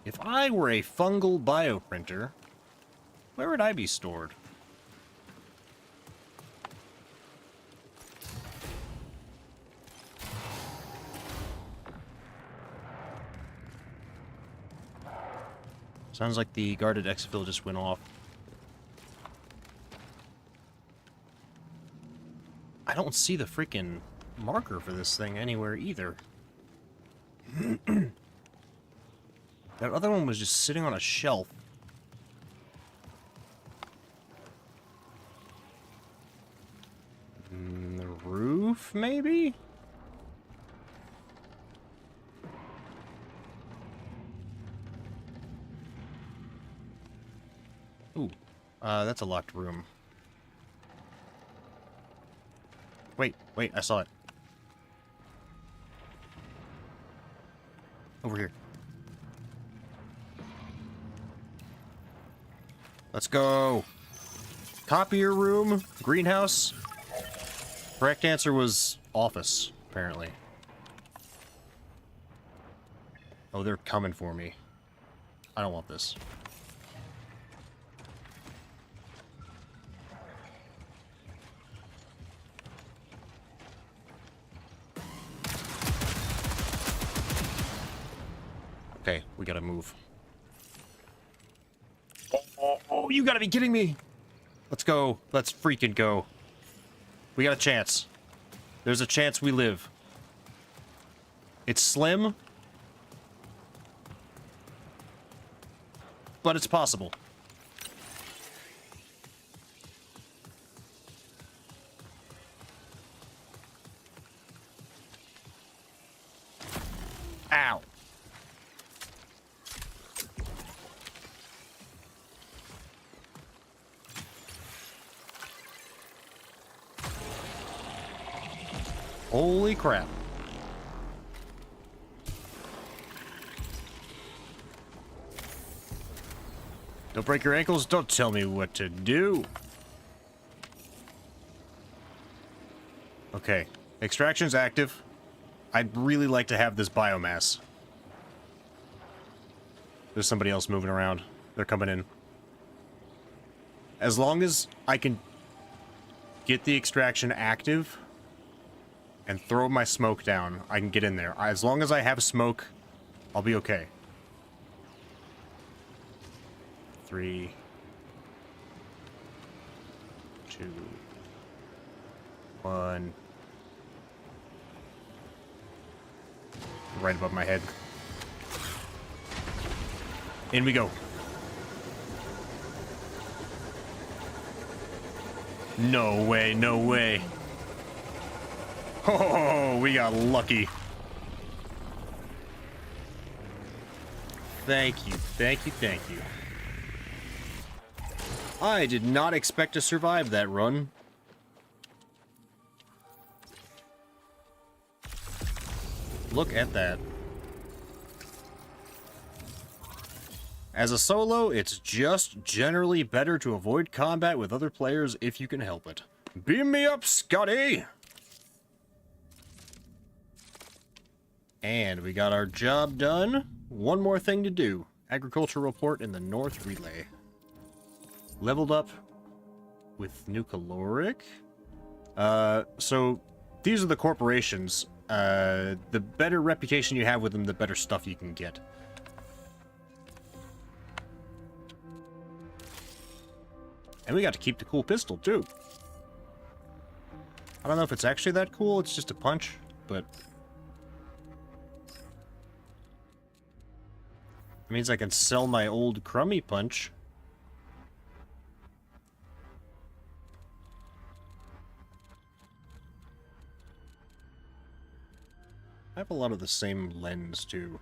Speaker 1: If I were a fungal bioprinter, where would I be stored? Sounds like the guarded exfil just went off. I don't see the freaking marker for this thing anywhere either. That other one was just sitting on a shelf. The roof, maybe? Ooh, that's a locked room. Wait, I saw it. Over here. Let's go. Copier room, greenhouse. Correct answer was office, apparently. Oh, they're coming for me. I don't want this. Okay, we gotta move. Oh, you gotta be kidding me! Let's go. Let's freaking go. We got a chance. There's a chance we live. It's slim, but it's possible. Ow. Holy crap. Don't break your ankles, don't tell me what to do. Okay, extraction's active. I'd really like to have this biomass. There's somebody else moving around. They're coming in. As long as I can get the extraction active and throw my smoke down, I can get in there. As long as I have smoke, I'll be okay. 3, 2, 1. Right above my head. In we go. No way, no way. Oh, we got lucky. Thank you, thank you, thank you. I did not expect to survive that run. Look at that. As a solo, it's just generally better to avoid combat with other players if you can help it. Beam me up, Scotty! And we got our job done. One more thing to do. Agriculture report in the North Relay. Leveled up with new caloric. So these are the corporations. The better reputation you have with them, the better stuff you can get. And we got to keep the cool pistol, too. I don't know if it's actually that cool, it's just a punch, but... it means I can sell my old crummy punch. I have a lot of the same lens, too.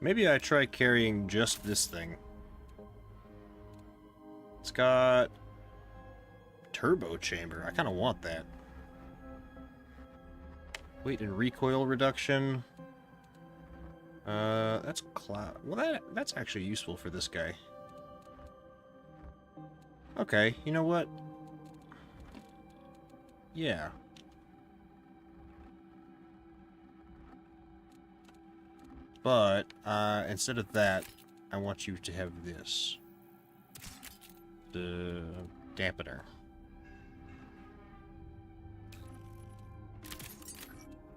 Speaker 1: Maybe I try carrying just this thing. It's got... turbo chamber. I kind of want that. Weight and recoil reduction. That's cloud. Well, that's actually useful for this guy. Okay, you know what? Yeah. But, instead of that, I want you to have this. The dampener.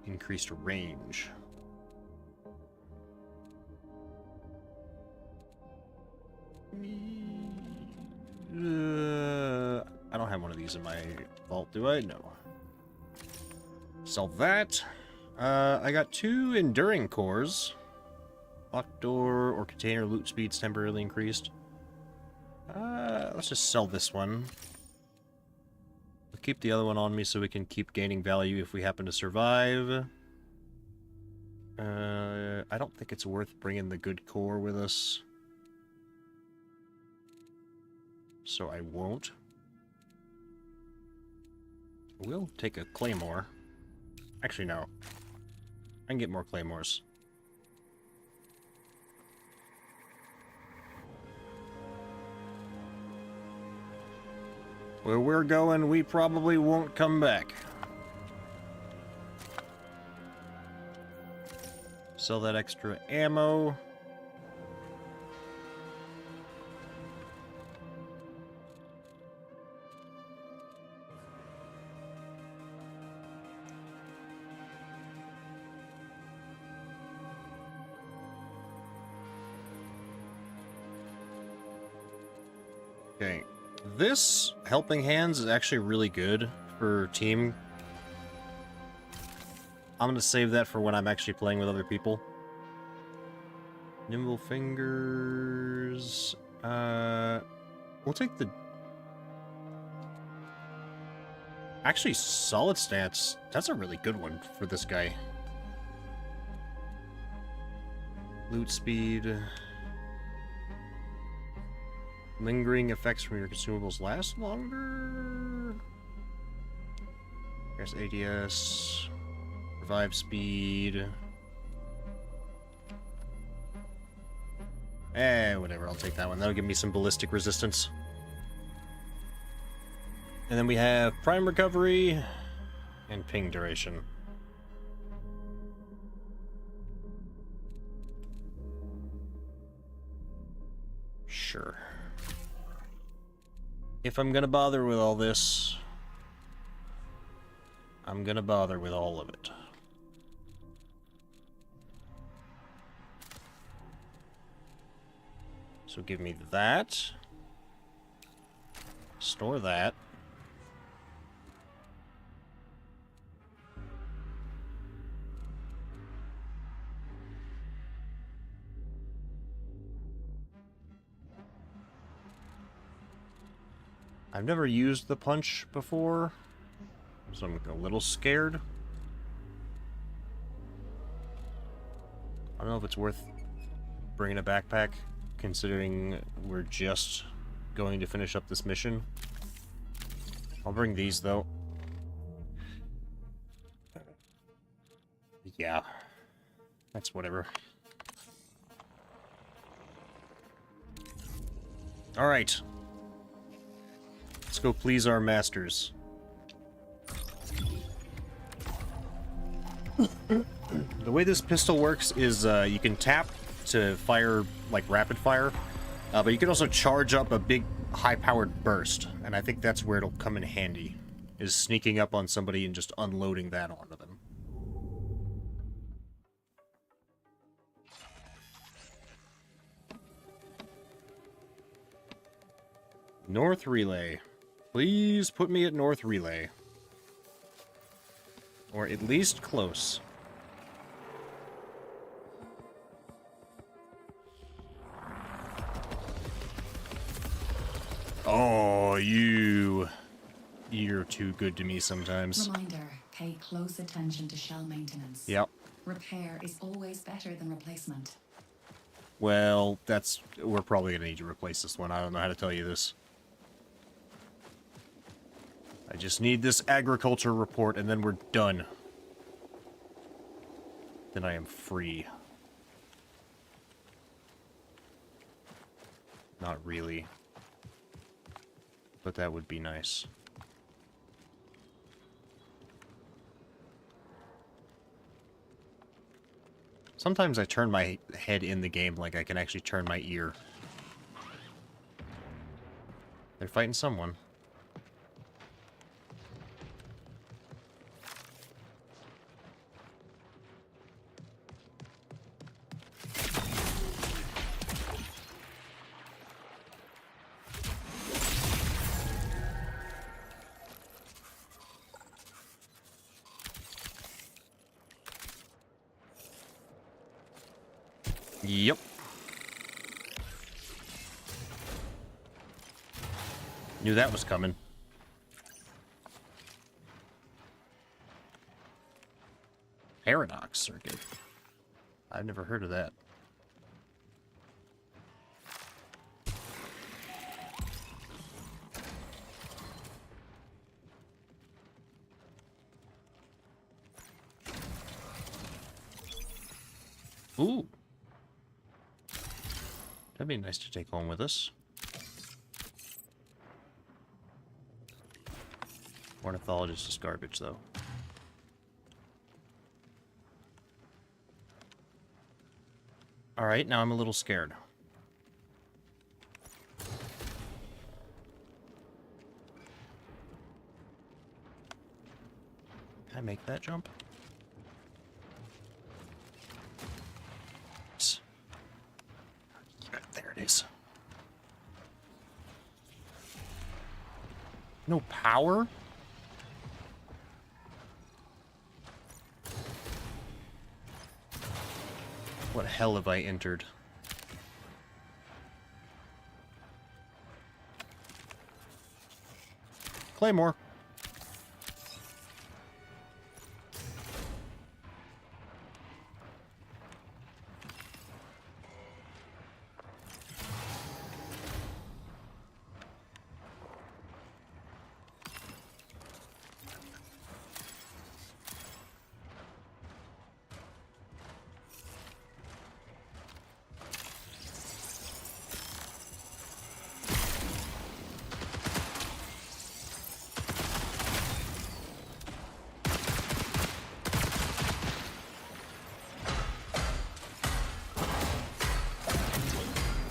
Speaker 1: Increased range. I don't have one of these in my vault, do I? No. Sell that. I got 2 enduring cores. Locked door or container loot speeds temporarily increased. Let's just sell this one. We'll keep the other one on me so we can keep gaining value if we happen to survive. I don't think it's worth bringing the good core with us. So I won't. We'll take a claymore. Actually, no. I can get more claymores. Where we're going, we probably won't come back. Sell that extra ammo. Okay. This Helping Hands is actually really good for team. I'm gonna save that for when I'm actually playing with other people. Nimble Fingers... we'll take the... Actually, Solid Stance, that's a really good one for this guy. Loot Speed... Lingering effects from your consumables last longer. There's ADS. Revive speed. Whatever, I'll take that one. That'll give me some ballistic resistance. And then we have prime recovery and ping duration. Sure. If I'm gonna bother with all this, I'm gonna bother with all of it. So give me that. Store that. I've never used the punch before, so I'm a little scared. I don't know if it's worth bringing a backpack, considering we're just going to finish up this mission. I'll bring these, though. Yeah, that's whatever. Alright. Let's go please our masters. The way this pistol works is you can tap to fire like rapid fire, but you can also charge up a big high-powered burst, and I think that's where it'll come in handy, is sneaking up on somebody and just unloading that onto them. North Relay. Please put me at North Relay. Or at least close. Oh, you're too good to me sometimes.
Speaker 3: Reminder, pay close attention to shell maintenance.
Speaker 1: Yep.
Speaker 3: Repair is always better than replacement.
Speaker 1: Well, we're probably gonna need to replace this one. I don't know how to tell you this. I just need this agriculture report and then we're done. Then I am free. Not really. But that would be nice. Sometimes I turn my head in the game like I can actually turn my ear. They're fighting someone. Yep. Knew that was coming. Paradox circuit. I've never heard of that. Ooh. That'd be nice to take home with us. Ornithologist is garbage, though. Alright, now I'm a little scared. Can I make that jump? There it is. No power? What hell have I entered? Claymore.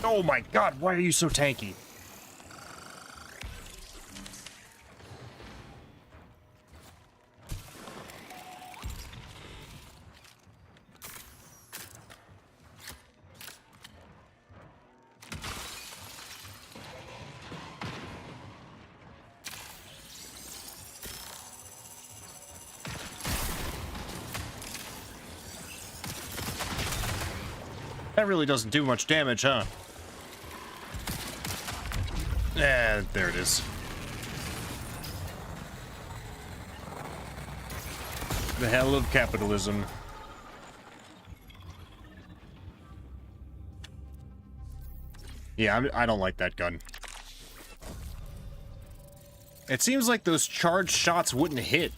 Speaker 1: Oh my god, why are you so tanky? That really doesn't do much damage, huh? There it is. The hell of capitalism. Yeah, I don't like that gun. It seems like those charged shots wouldn't hit.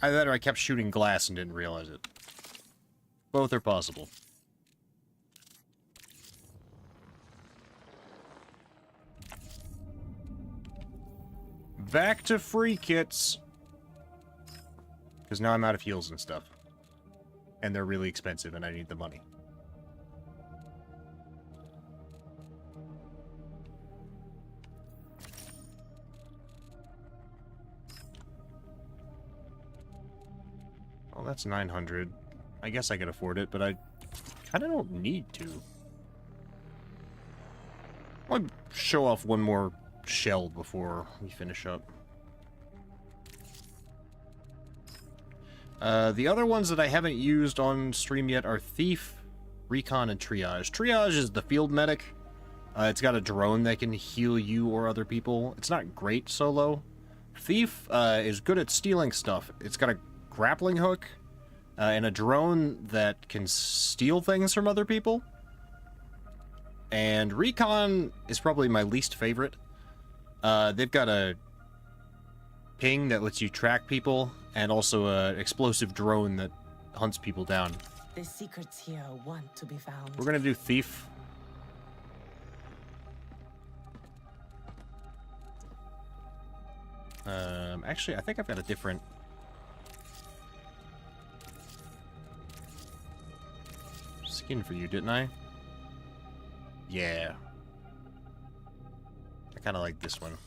Speaker 1: Either I kept shooting glass and didn't realize it. Both are possible. Back to free kits. Because now I'm out of heals and stuff. and they're really expensive, and I need the money. Well, that's 900. I guess I could afford it, but I kind of don't need to. I'll show off one more shell before we finish up. The other ones that I haven't used on stream yet are Thief, Recon, and Triage. Triage is the field medic. It's got a drone that can heal you or other people. It's not great solo. Thief is good at stealing stuff. It's got a grappling hook and a drone that can steal things from other people. And Recon is probably my least favorite. They've got a ping that lets you track people, and also an explosive drone that hunts people down.
Speaker 2: The secrets here want to be found.
Speaker 1: We're gonna do Thief. Actually, I think I've got a different... skin for you, didn't I? Yeah. I kind of like this one.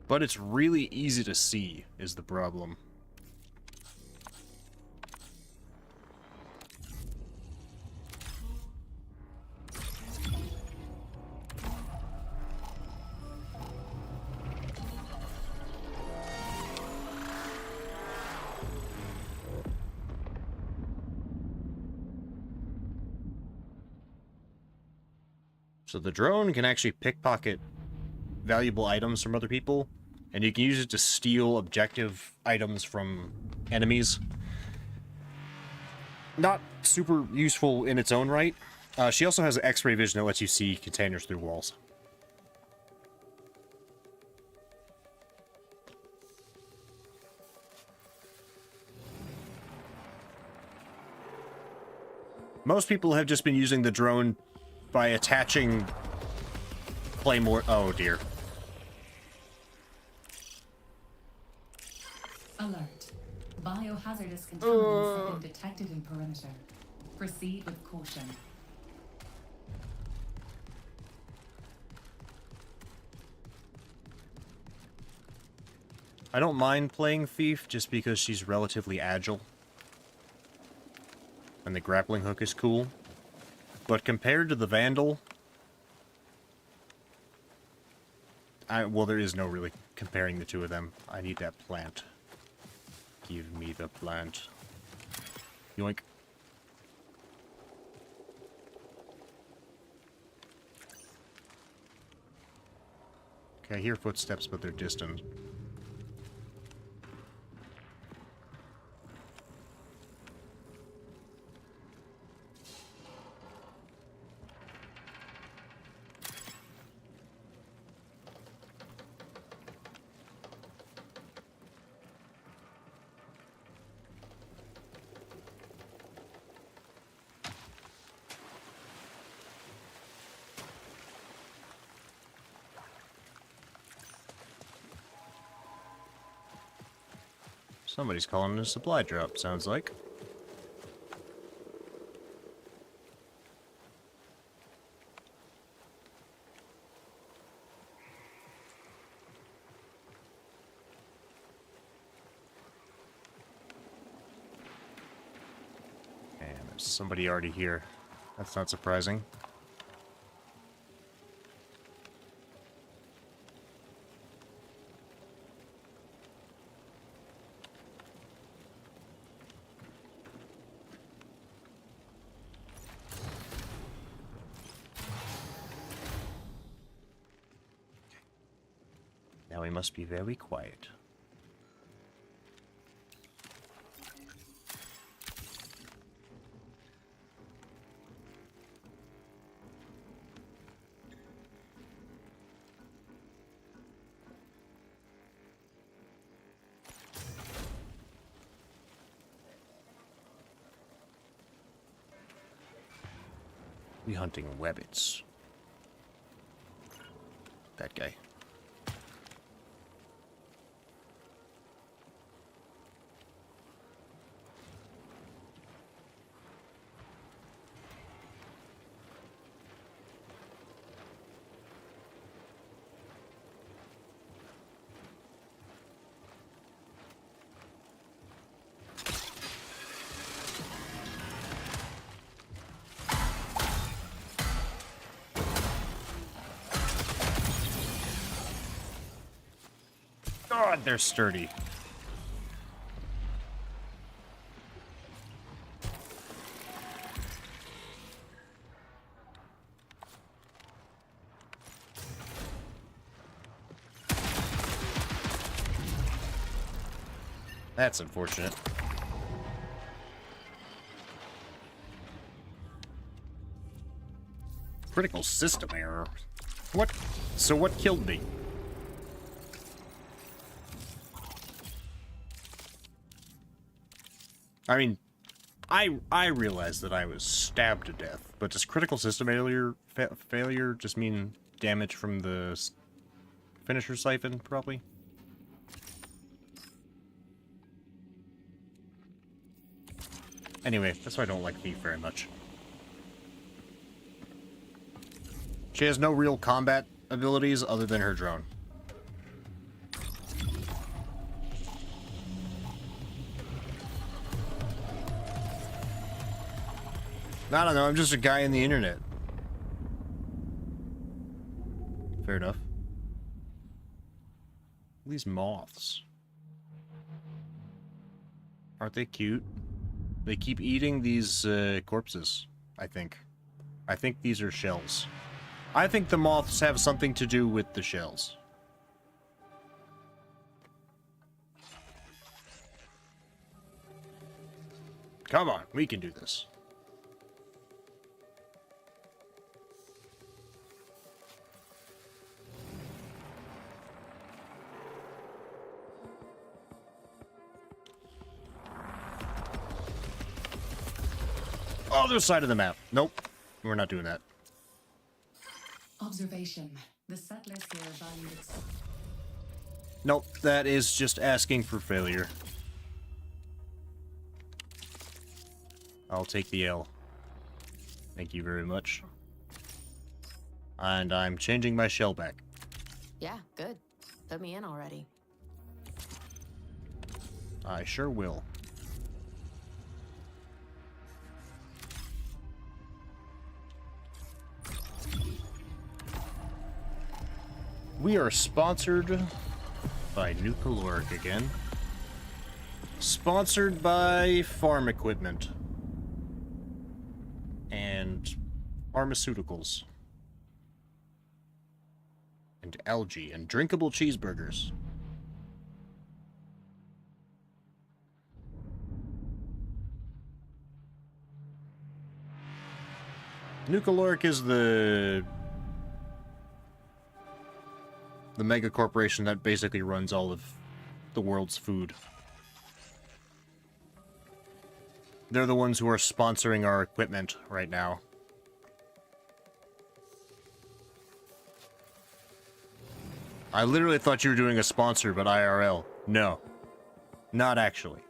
Speaker 1: But it's really easy to see, is the problem. So the drone can actually pickpocket valuable items from other people, and you can use it to steal objective items from enemies. Not super useful in its own right. She also has an X-ray vision that lets you see containers through walls. Most people have just been using the drone by attaching claymore. Oh dear.
Speaker 3: Alert. Biohazardous contaminants have been detected in perimeter. Proceed with caution.
Speaker 1: I don't mind playing Thief just because she's relatively agile. And the grappling hook is cool. But compared to the Vandal... well, there is no really comparing the two of them. I need that plant. Give me the plant. Yoink. Okay, I hear footsteps, but they're distant. Somebody's calling it a supply drop, sounds like. And there's somebody already here. That's not surprising. Now we must be very quiet. We hunting rabbits. That guy. God, they're sturdy. That's unfortunate. Critical system error. What? So what killed me? I mean, I realized that I was stabbed to death, but does critical system failure just mean damage from the finisher siphon, probably? Anyway, that's why I don't like Thief very much. She has no real combat abilities other than her drone. I don't know, I'm just a guy in the internet. Fair enough. These moths. Aren't they cute? They keep eating these corpses, I think. I think these are shells. I think the moths have something to do with the shells. Come on, we can do this. Other side of the map. Nope. We're not doing that.
Speaker 3: Observation. The settlers here valued its...
Speaker 1: Nope. That is just asking for failure. I'll take the L. Thank you very much. And I'm changing my shell back.
Speaker 2: Yeah, good. Put me in already.
Speaker 1: I sure will. We are sponsored by Nucaloric again. Sponsored by farm equipment. And pharmaceuticals. And algae and drinkable cheeseburgers. Nucaloric is the mega corporation that basically runs all of the world's food. They're the ones who are sponsoring our equipment right now. I literally thought you were doing a sponsor, but IRL. No. Not actually.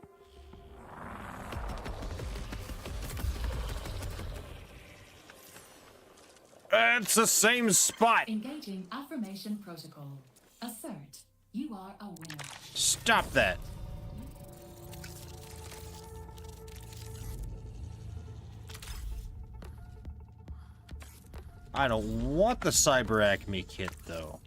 Speaker 1: It's the same spot!
Speaker 3: Engaging affirmation protocol. Assert. You are a winner.
Speaker 1: Stop that! I don't want the Cyber Acme kit, though.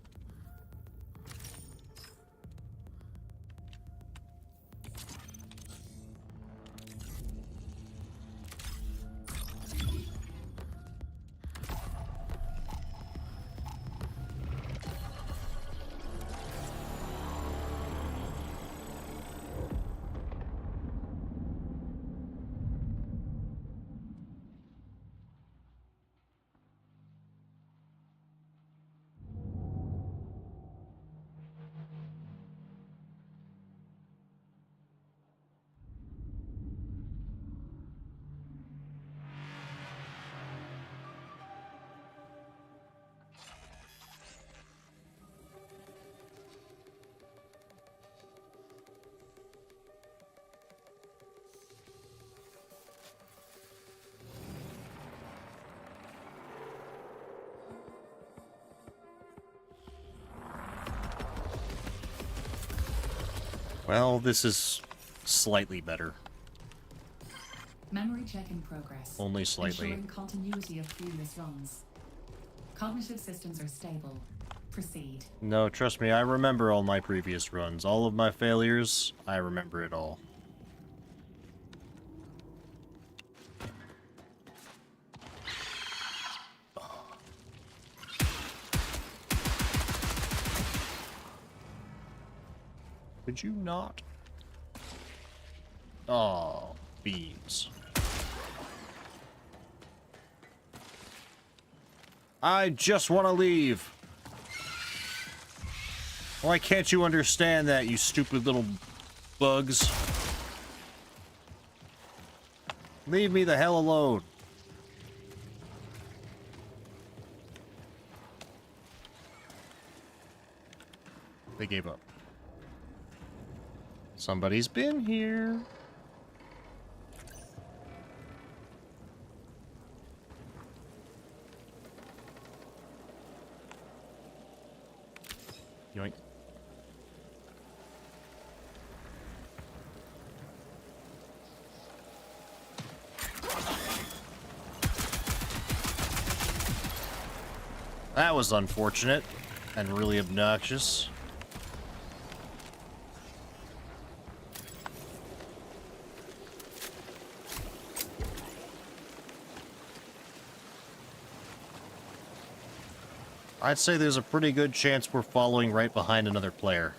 Speaker 1: Well, this is slightly better.
Speaker 3: Memory check in progress.
Speaker 1: Only slightly.
Speaker 3: Ensuring continuity of previous runs. Cognitive systems are stable. Proceed.
Speaker 1: No, trust me, I remember all my previous runs. All of my failures, I remember it all. Could you not? Oh, beans. I just want to leave. Why can't you understand that, you stupid little bugs? Leave me the hell alone. They gave up. Somebody's been here. Yoink. That was unfortunate and really obnoxious. I'd say there's a pretty good chance we're following right behind another player.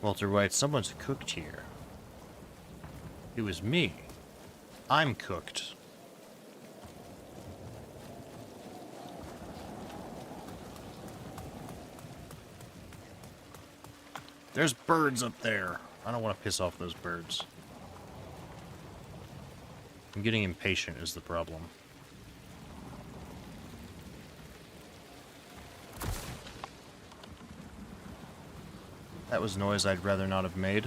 Speaker 1: Walter White, someone's cooked here. It was me. I'm cooked. There's birds up there. I don't want to piss off those birds. I'm getting impatient is the problem. That was noise I'd rather not have made.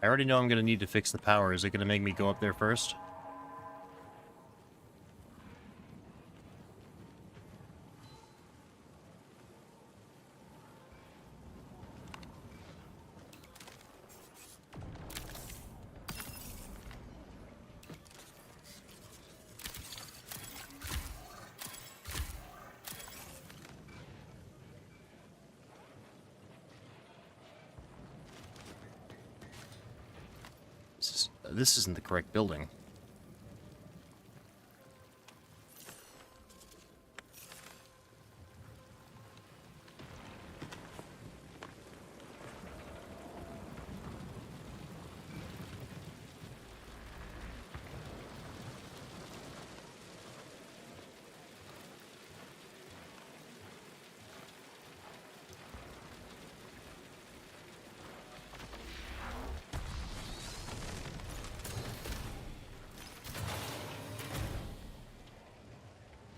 Speaker 1: I already know I'm going to need to fix the power. Is it going to make me go up there first? This isn't the correct building.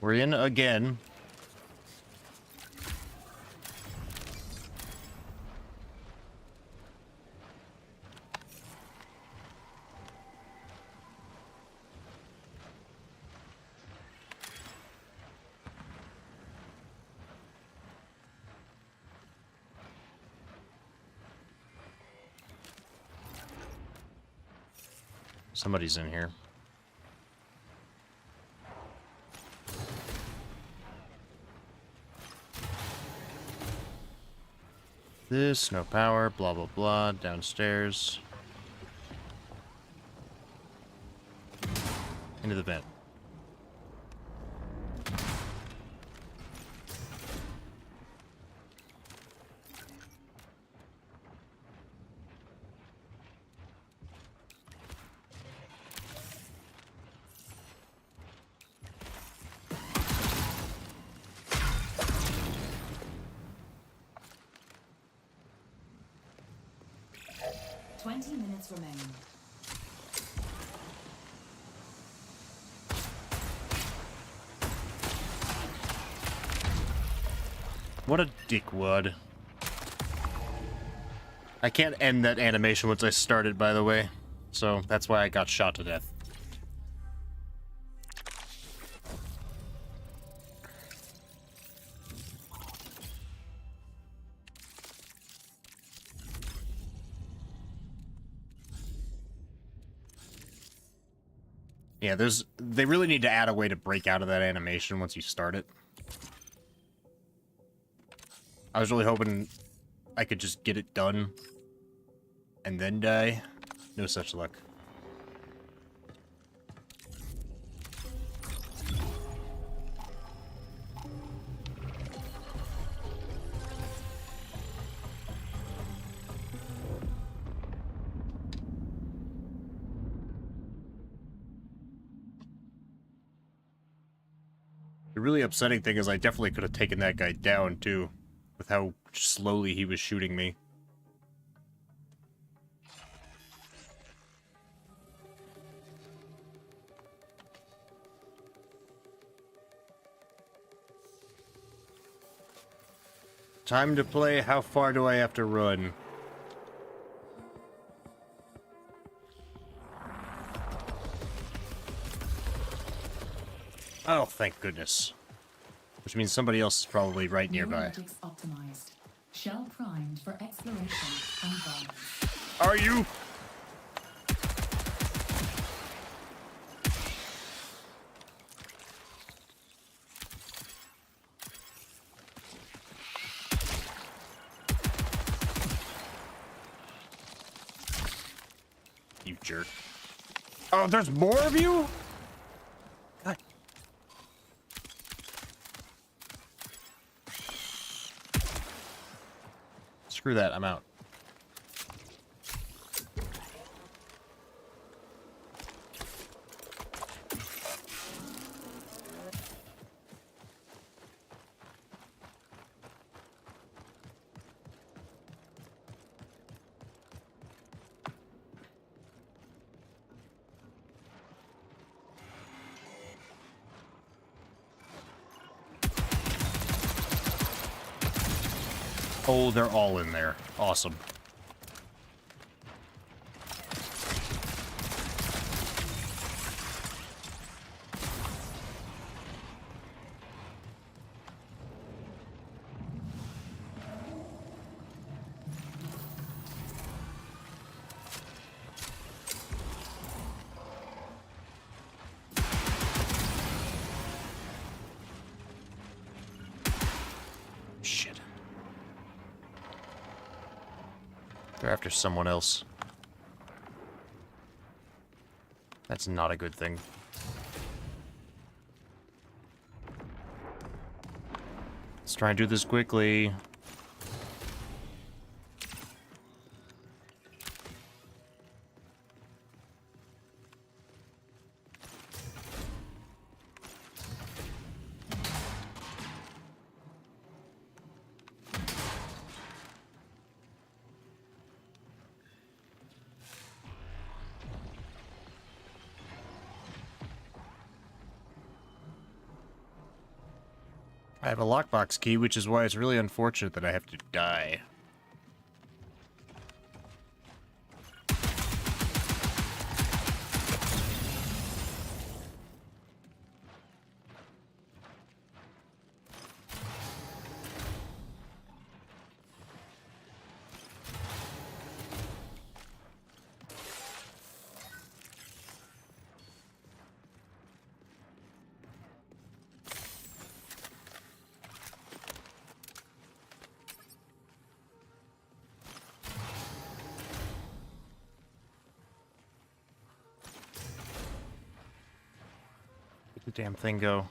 Speaker 1: We're in again. Somebody's in here. This, no power, blah, blah, blah, downstairs. Into the vent.
Speaker 2: Minutes remain.
Speaker 1: What a dickwad. I can't end that animation once I start it, by the way. So that's why I got shot to death. Yeah, they really need to add a way to break out of that animation once you start it. I was really hoping I could just get it done and then die. No such luck. The really upsetting thing is I definitely could have taken that guy down, too, with how slowly he was shooting me. Time to play. How far do I have to run? Oh, thank goodness. Which means somebody else is probably right nearby.
Speaker 3: Neurologics optimized. Shell primed for exploration and violence.
Speaker 1: Are you? You jerk. Oh, there's more of you? God. Screw that, I'm out. Oh, they're all in there. Awesome. Shit. They're after someone else. That's not a good thing. Let's try and do this quickly. I have a lockbox key, which is why it's really unfortunate that I have to die. The damn thing go.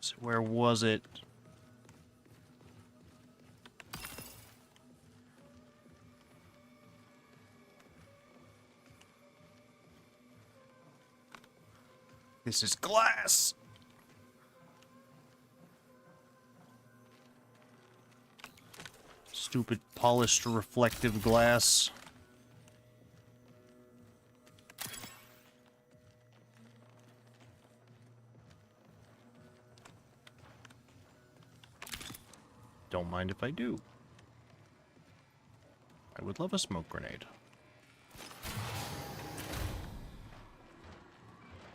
Speaker 1: So where was it? This is glass. Stupid polished reflective glass. Don't mind if I do. I would love a smoke grenade.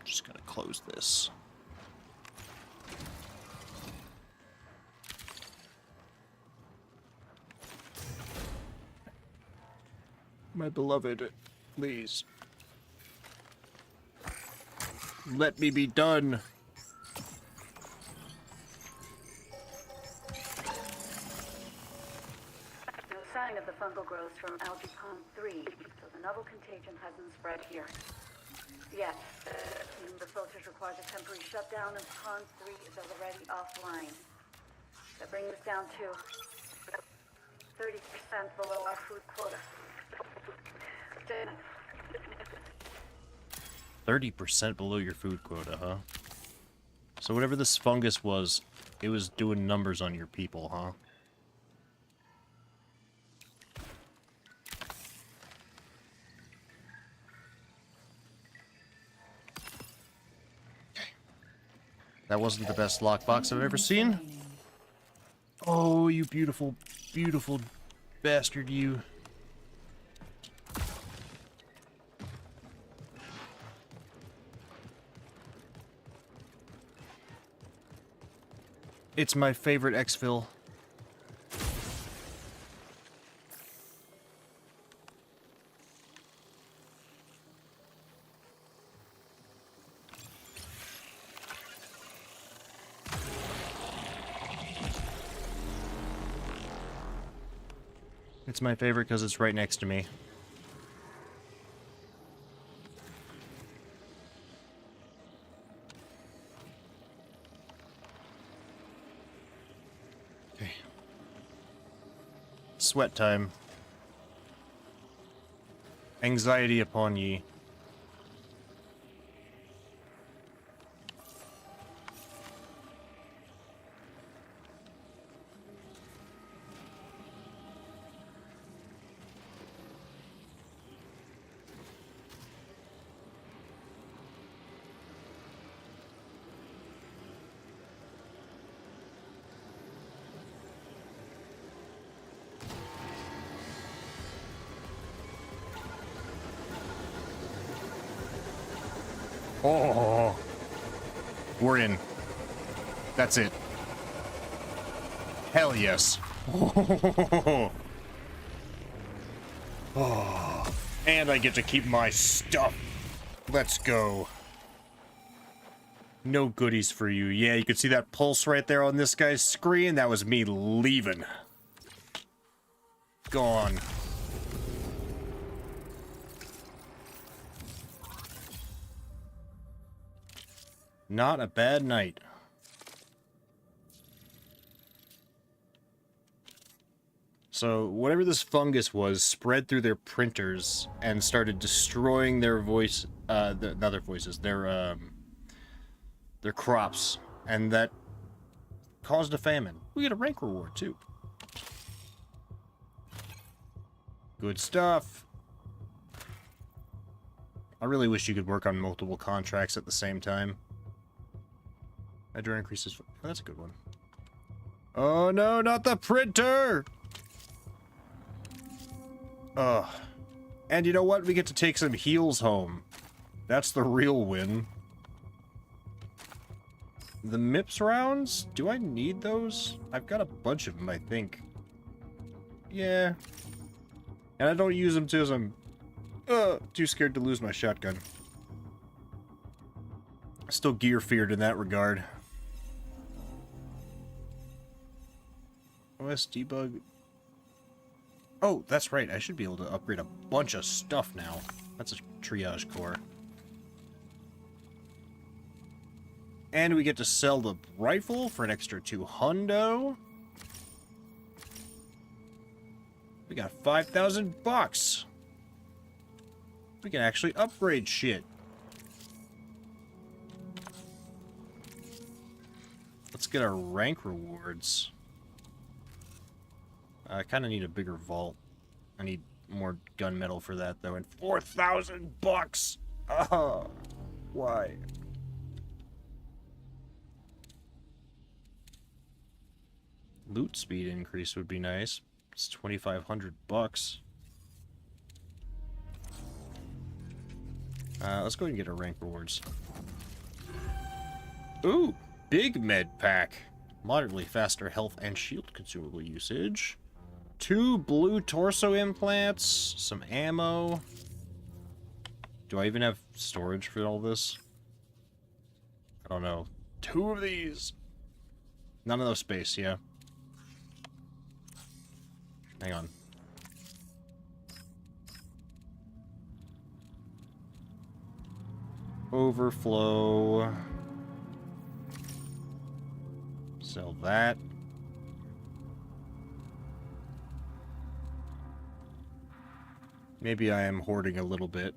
Speaker 1: Just gotta close this. My beloved, please. Let me be done.
Speaker 6: No sign of the fungal growth from algae pond 3, so the novel contagion hasn't spread here. Yet, the filters requires a temporary shutdown and pond 3 is already offline. That brings us down to 30% below our food quota.
Speaker 1: 30% below your food quota, huh? So whatever this fungus was, it was doing numbers on your people, huh? That wasn't the best lockbox I've ever seen. Oh, you beautiful, beautiful bastard, you. It's my favorite exfil. It's my favorite because it's right next to me. Okay. Sweat time. Anxiety upon ye. Oh, we're in. That's it. Hell yes. Oh, and I get to keep my stuff. Let's go. No goodies for you. Yeah, you can see that pulse right there on this guy's screen. That was me leaving. Gone. Not a bad night. So, whatever this fungus was spread through their printers and started destroying their voice, not their voices, their crops, and that caused a famine. We get a rank reward, too. Good stuff. I really wish you could work on multiple contracts at the same time. Hydro increases. Oh, that's a good one. Oh no, not the printer! Ugh. And you know what? We get to take some heals home. That's the real win. The MIPS rounds? Do I need those? I've got a bunch of them, I think. Yeah. And I don't use them because I'm too scared to lose my shotgun. Still gear feared in that regard. OS debug. Oh, that's right. I should be able to upgrade a bunch of stuff now. That's a triage core. And we get to sell the rifle for an extra 200. We got 5,000 bucks. We can actually upgrade shit. Let's get our rank rewards. I kind of need a bigger vault. I need more gunmetal for that, though. And 4,000 bucks! Oh, why? Loot speed increase would be nice. It's 2,500 bucks. Let's go ahead and get our rank rewards. Ooh, big med pack. Moderately faster health and shield consumable usage. 2 blue torso implants. Some ammo. Do I even have storage for all this? I don't know. 2 of these. None of those space, yeah. Hang on. Overflow. Sell that. Maybe I am hoarding a little bit.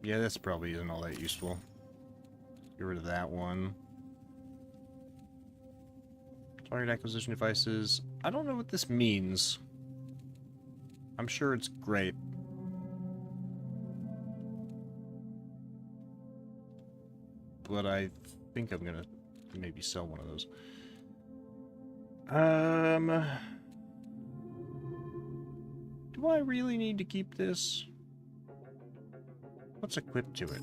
Speaker 1: Yeah, this probably isn't all that useful. Get rid of that one. Target acquisition devices. I don't know what this means. I'm sure it's great. But I think I'm gonna maybe sell one of those. Do I really need to keep this? What's equipped to it?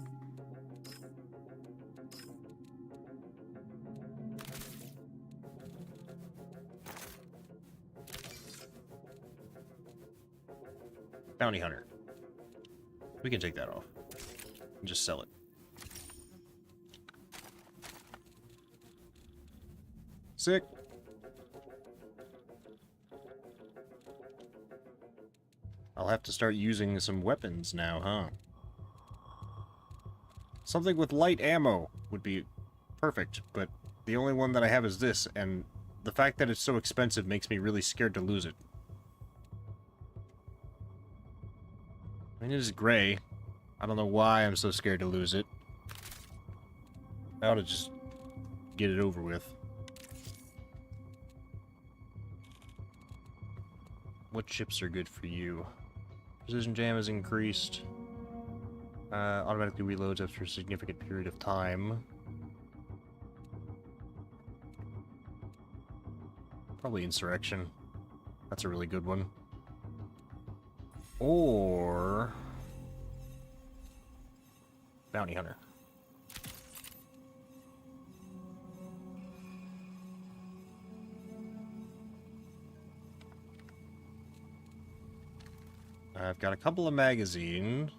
Speaker 1: Bounty Hunter. We can take that off and just sell it. Sick. I'll have to start using some weapons now, huh? Something with light ammo would be perfect, but the only one that I have is this, and the fact that it's so expensive makes me really scared to lose it. I mean, it is gray. I don't know why I'm so scared to lose it. I ought to just get it over with. What chips are good for you? Precision jam is increased. Automatically reloads after a significant period of time. Probably Insurrection. That's a really good one. Or Bounty Hunter. I've got a couple of magazine.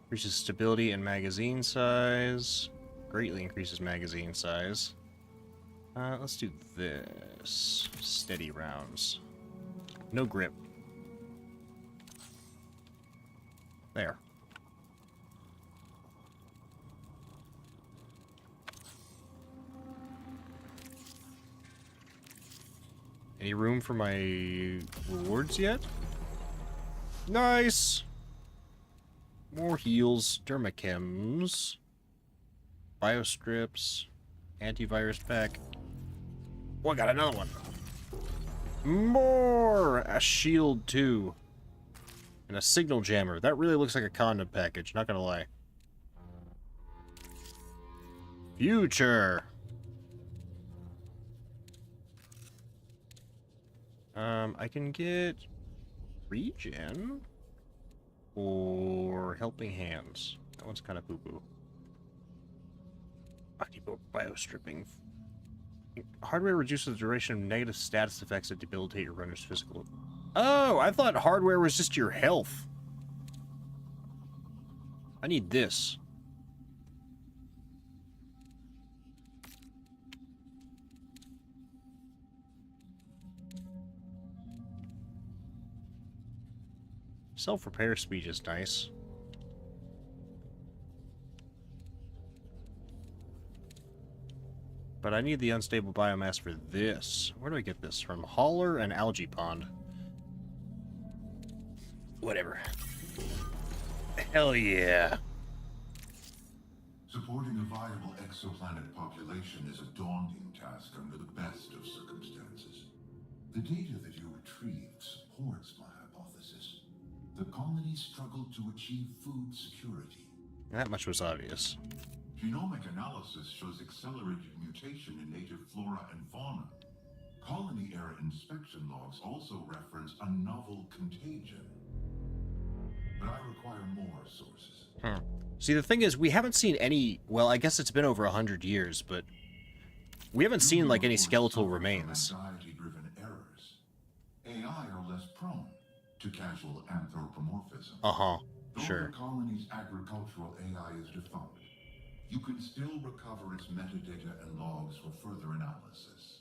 Speaker 1: Increases stability and magazine size. Greatly increases magazine size. Let's do this. Steady rounds. No grip. There. Any room for my rewards yet? Nice! More heals, dermachems, biostrips, antivirus pack. Oh, I got another one. More! A shield too. And a signal jammer. That really looks like a condom package, not gonna lie. Future! I can get regen or helping hands. That one's kind of poo-poo. Biostripping. Hardware reduces the duration of negative status effects that debilitate your runner's physical. Oh, I thought hardware was just your health. I need this. Self-repair speed is nice. But I need the unstable biomass for this. Where do I get this from? Hauler and Algae Pond. Whatever. Hell yeah.
Speaker 5: Supporting a viable exoplanet population is a daunting task under the best of circumstances. The data that you retrieved supports my hypothesis. The colony struggled to achieve food security,
Speaker 1: That much was obvious.
Speaker 5: Genomic analysis shows accelerated mutation in native flora and fauna. Colony-era inspection logs also reference a novel contagion. But I require more sources.
Speaker 1: See, the thing is, we haven't seen any... Well, I guess it's been over 100 years, but... We haven't seen, like, any skeletal remains.
Speaker 5: Anxiety-driven errors. AI are less prone to casual anthropomorphism.
Speaker 1: Uh-huh,
Speaker 5: Though
Speaker 1: sure.
Speaker 5: the colony's agricultural AI is defunct, you can still recover its metadata and logs for further analysis.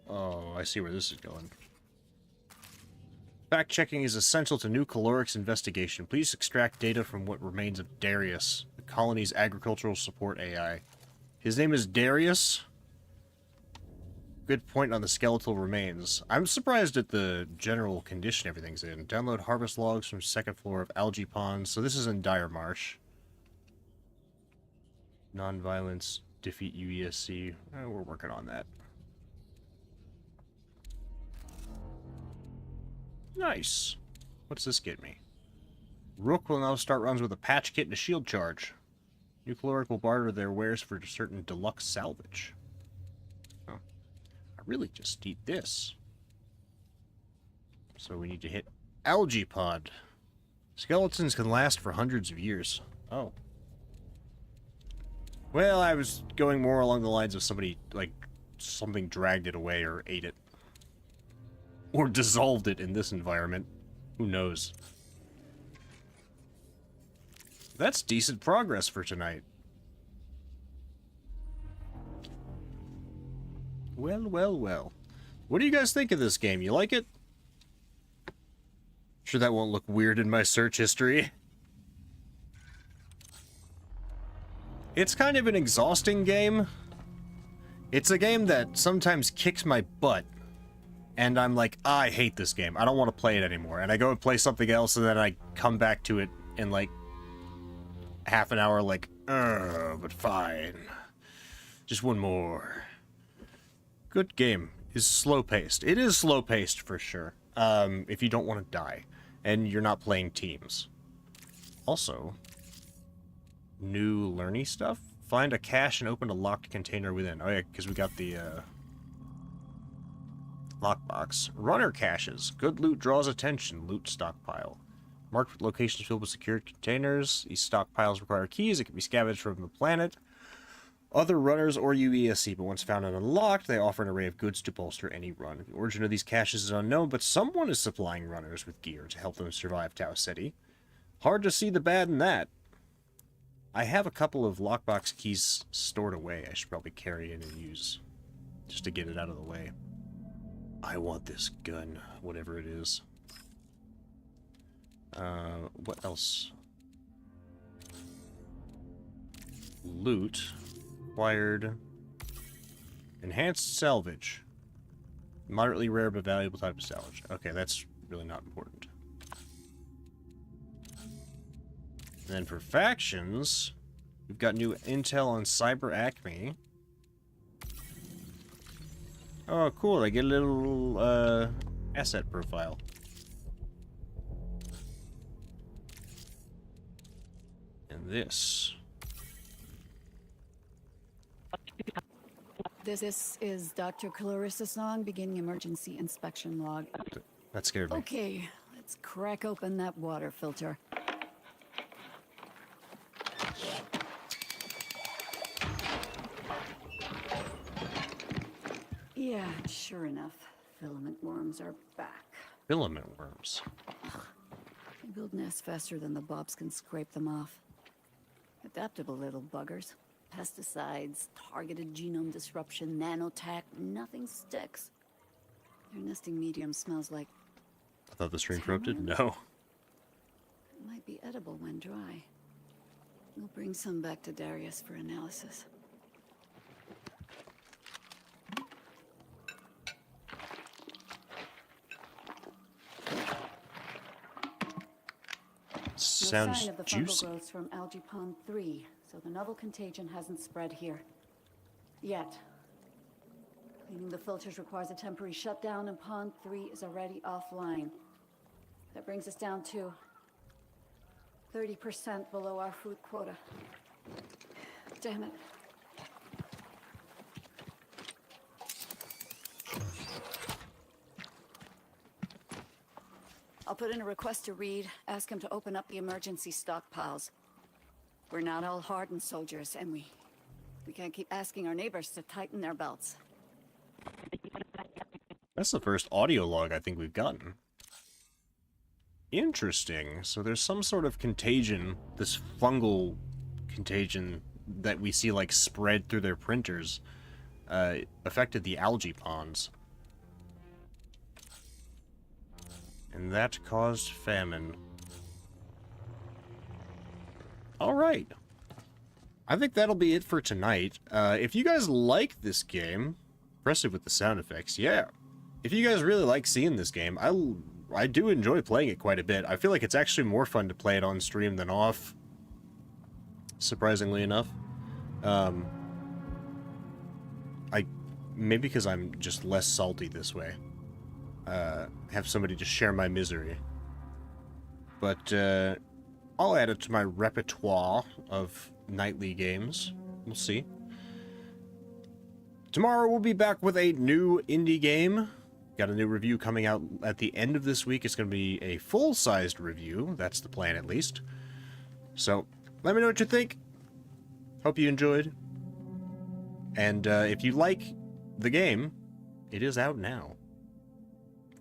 Speaker 1: Oh, I see where this is going. Fact-checking is essential to New Caloric's investigation. Please extract data from what remains of Darius, the colony's agricultural support AI. His name is Darius? Good point on the skeletal remains. I'm surprised at the general condition everything's in. Download harvest logs from second floor of algae ponds. So this is in Dire Marsh. Non-violence, defeat UESC. We're working on that. Nice. What's this get me? Rook will now start runs with a patch kit and a shield charge. New Caloric will barter their wares for certain deluxe salvage. Oh. I really just need this. So we need to hit Algae Pod. Skeletons can last for hundreds of years. Oh. Well, I was going more along the lines of somebody, like, something dragged it away or ate it. Or dissolved it in this environment. Who knows? That's decent progress for tonight. Well, well, well. What do you guys think of this game? You like it? Sure that won't look weird in my search history. It's kind of an exhausting game. It's a game that sometimes kicks my butt. And I'm like, I hate this game. I don't want to play it anymore. And I go and play something else, and then I come back to it in like half an hour, like, but fine. Just one more. Good game. Is slow-paced. It is slow-paced for sure. If you don't want to die. And you're not playing teams. Also, new learny stuff. Find a cache and open a locked container within. Oh yeah, because we got the, lockbox. Runner caches. Good loot draws attention. Loot stockpile. Marked locations filled with secured containers. These stockpiles require keys. It can be scavenged from the planet. Other runners or UESC, but once found and unlocked, they offer an array of goods to bolster any run. The origin of these caches is unknown, but someone is supplying runners with gear to help them survive Tau Ceti. Hard to see the bad in that. I have a couple of lockbox keys stored away. I should probably carry in and use, just to get it out of the way. I want this gun, whatever it is. What else? Loot. Acquired. Enhanced salvage. Moderately rare but valuable type of salvage. Okay, that's really not important. And then for factions, we've got new intel on Cyber Acme. Oh, cool. I get a little, asset profile. And this.
Speaker 7: This is Dr. Clarissa Song beginning emergency inspection log.
Speaker 1: That scared me.
Speaker 7: Okay, let's crack open that water filter. Yeah, sure enough, filament worms are back.
Speaker 1: Filament worms.
Speaker 7: They build nests faster than the bobs can scrape them off. Adaptable little buggers. Pesticides, targeted genome disruption, nanotech, nothing sticks. Their nesting medium smells like...
Speaker 1: I thought the stream corrupted?
Speaker 7: tamarind?
Speaker 1: No.
Speaker 7: It might be edible when dry. We'll bring some back to Darius for analysis. No
Speaker 1: Sounds
Speaker 7: sign of the
Speaker 1: juicy.
Speaker 7: fungal growths from Algae Pond 3, so the novel contagion hasn't spread here. Yet. Cleaning the filters requires a temporary shutdown, and Pond 3 is already offline. That brings us down to 30% below our food quota. Damn it. I'll put in a request to Reed, ask him to open up the emergency stockpiles. We're not all hardened soldiers, and we can't keep asking our neighbors to tighten their belts.
Speaker 1: That's the first audio log I think we've gotten. Interesting. So there's some sort of contagion, this fungal contagion that we see like spread through their printers, affected the algae ponds. And that caused famine. Alright. I think that'll be it for tonight. If you guys like this game, impressive with the sound effects, yeah. If you guys really like seeing this game, I do enjoy playing it quite a bit. I feel like it's actually more fun to play it on stream than off, surprisingly enough. Maybe because I'm just less salty this way. Have somebody to share my misery. But I'll add it to my repertoire of nightly games. We'll see. Tomorrow we'll be back with a new indie game. Got a new review coming out at the end of this week. It's going to be a full-sized review. That's the plan, at least. So, let me know what you think. Hope you enjoyed. And if you like the game, it is out now.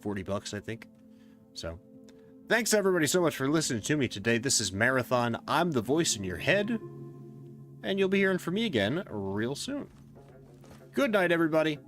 Speaker 1: $40, I think. So, thanks everybody so much for listening to me today. This is Marathon. I'm the voice in your head. And you'll be hearing from me again real soon. Good night, everybody.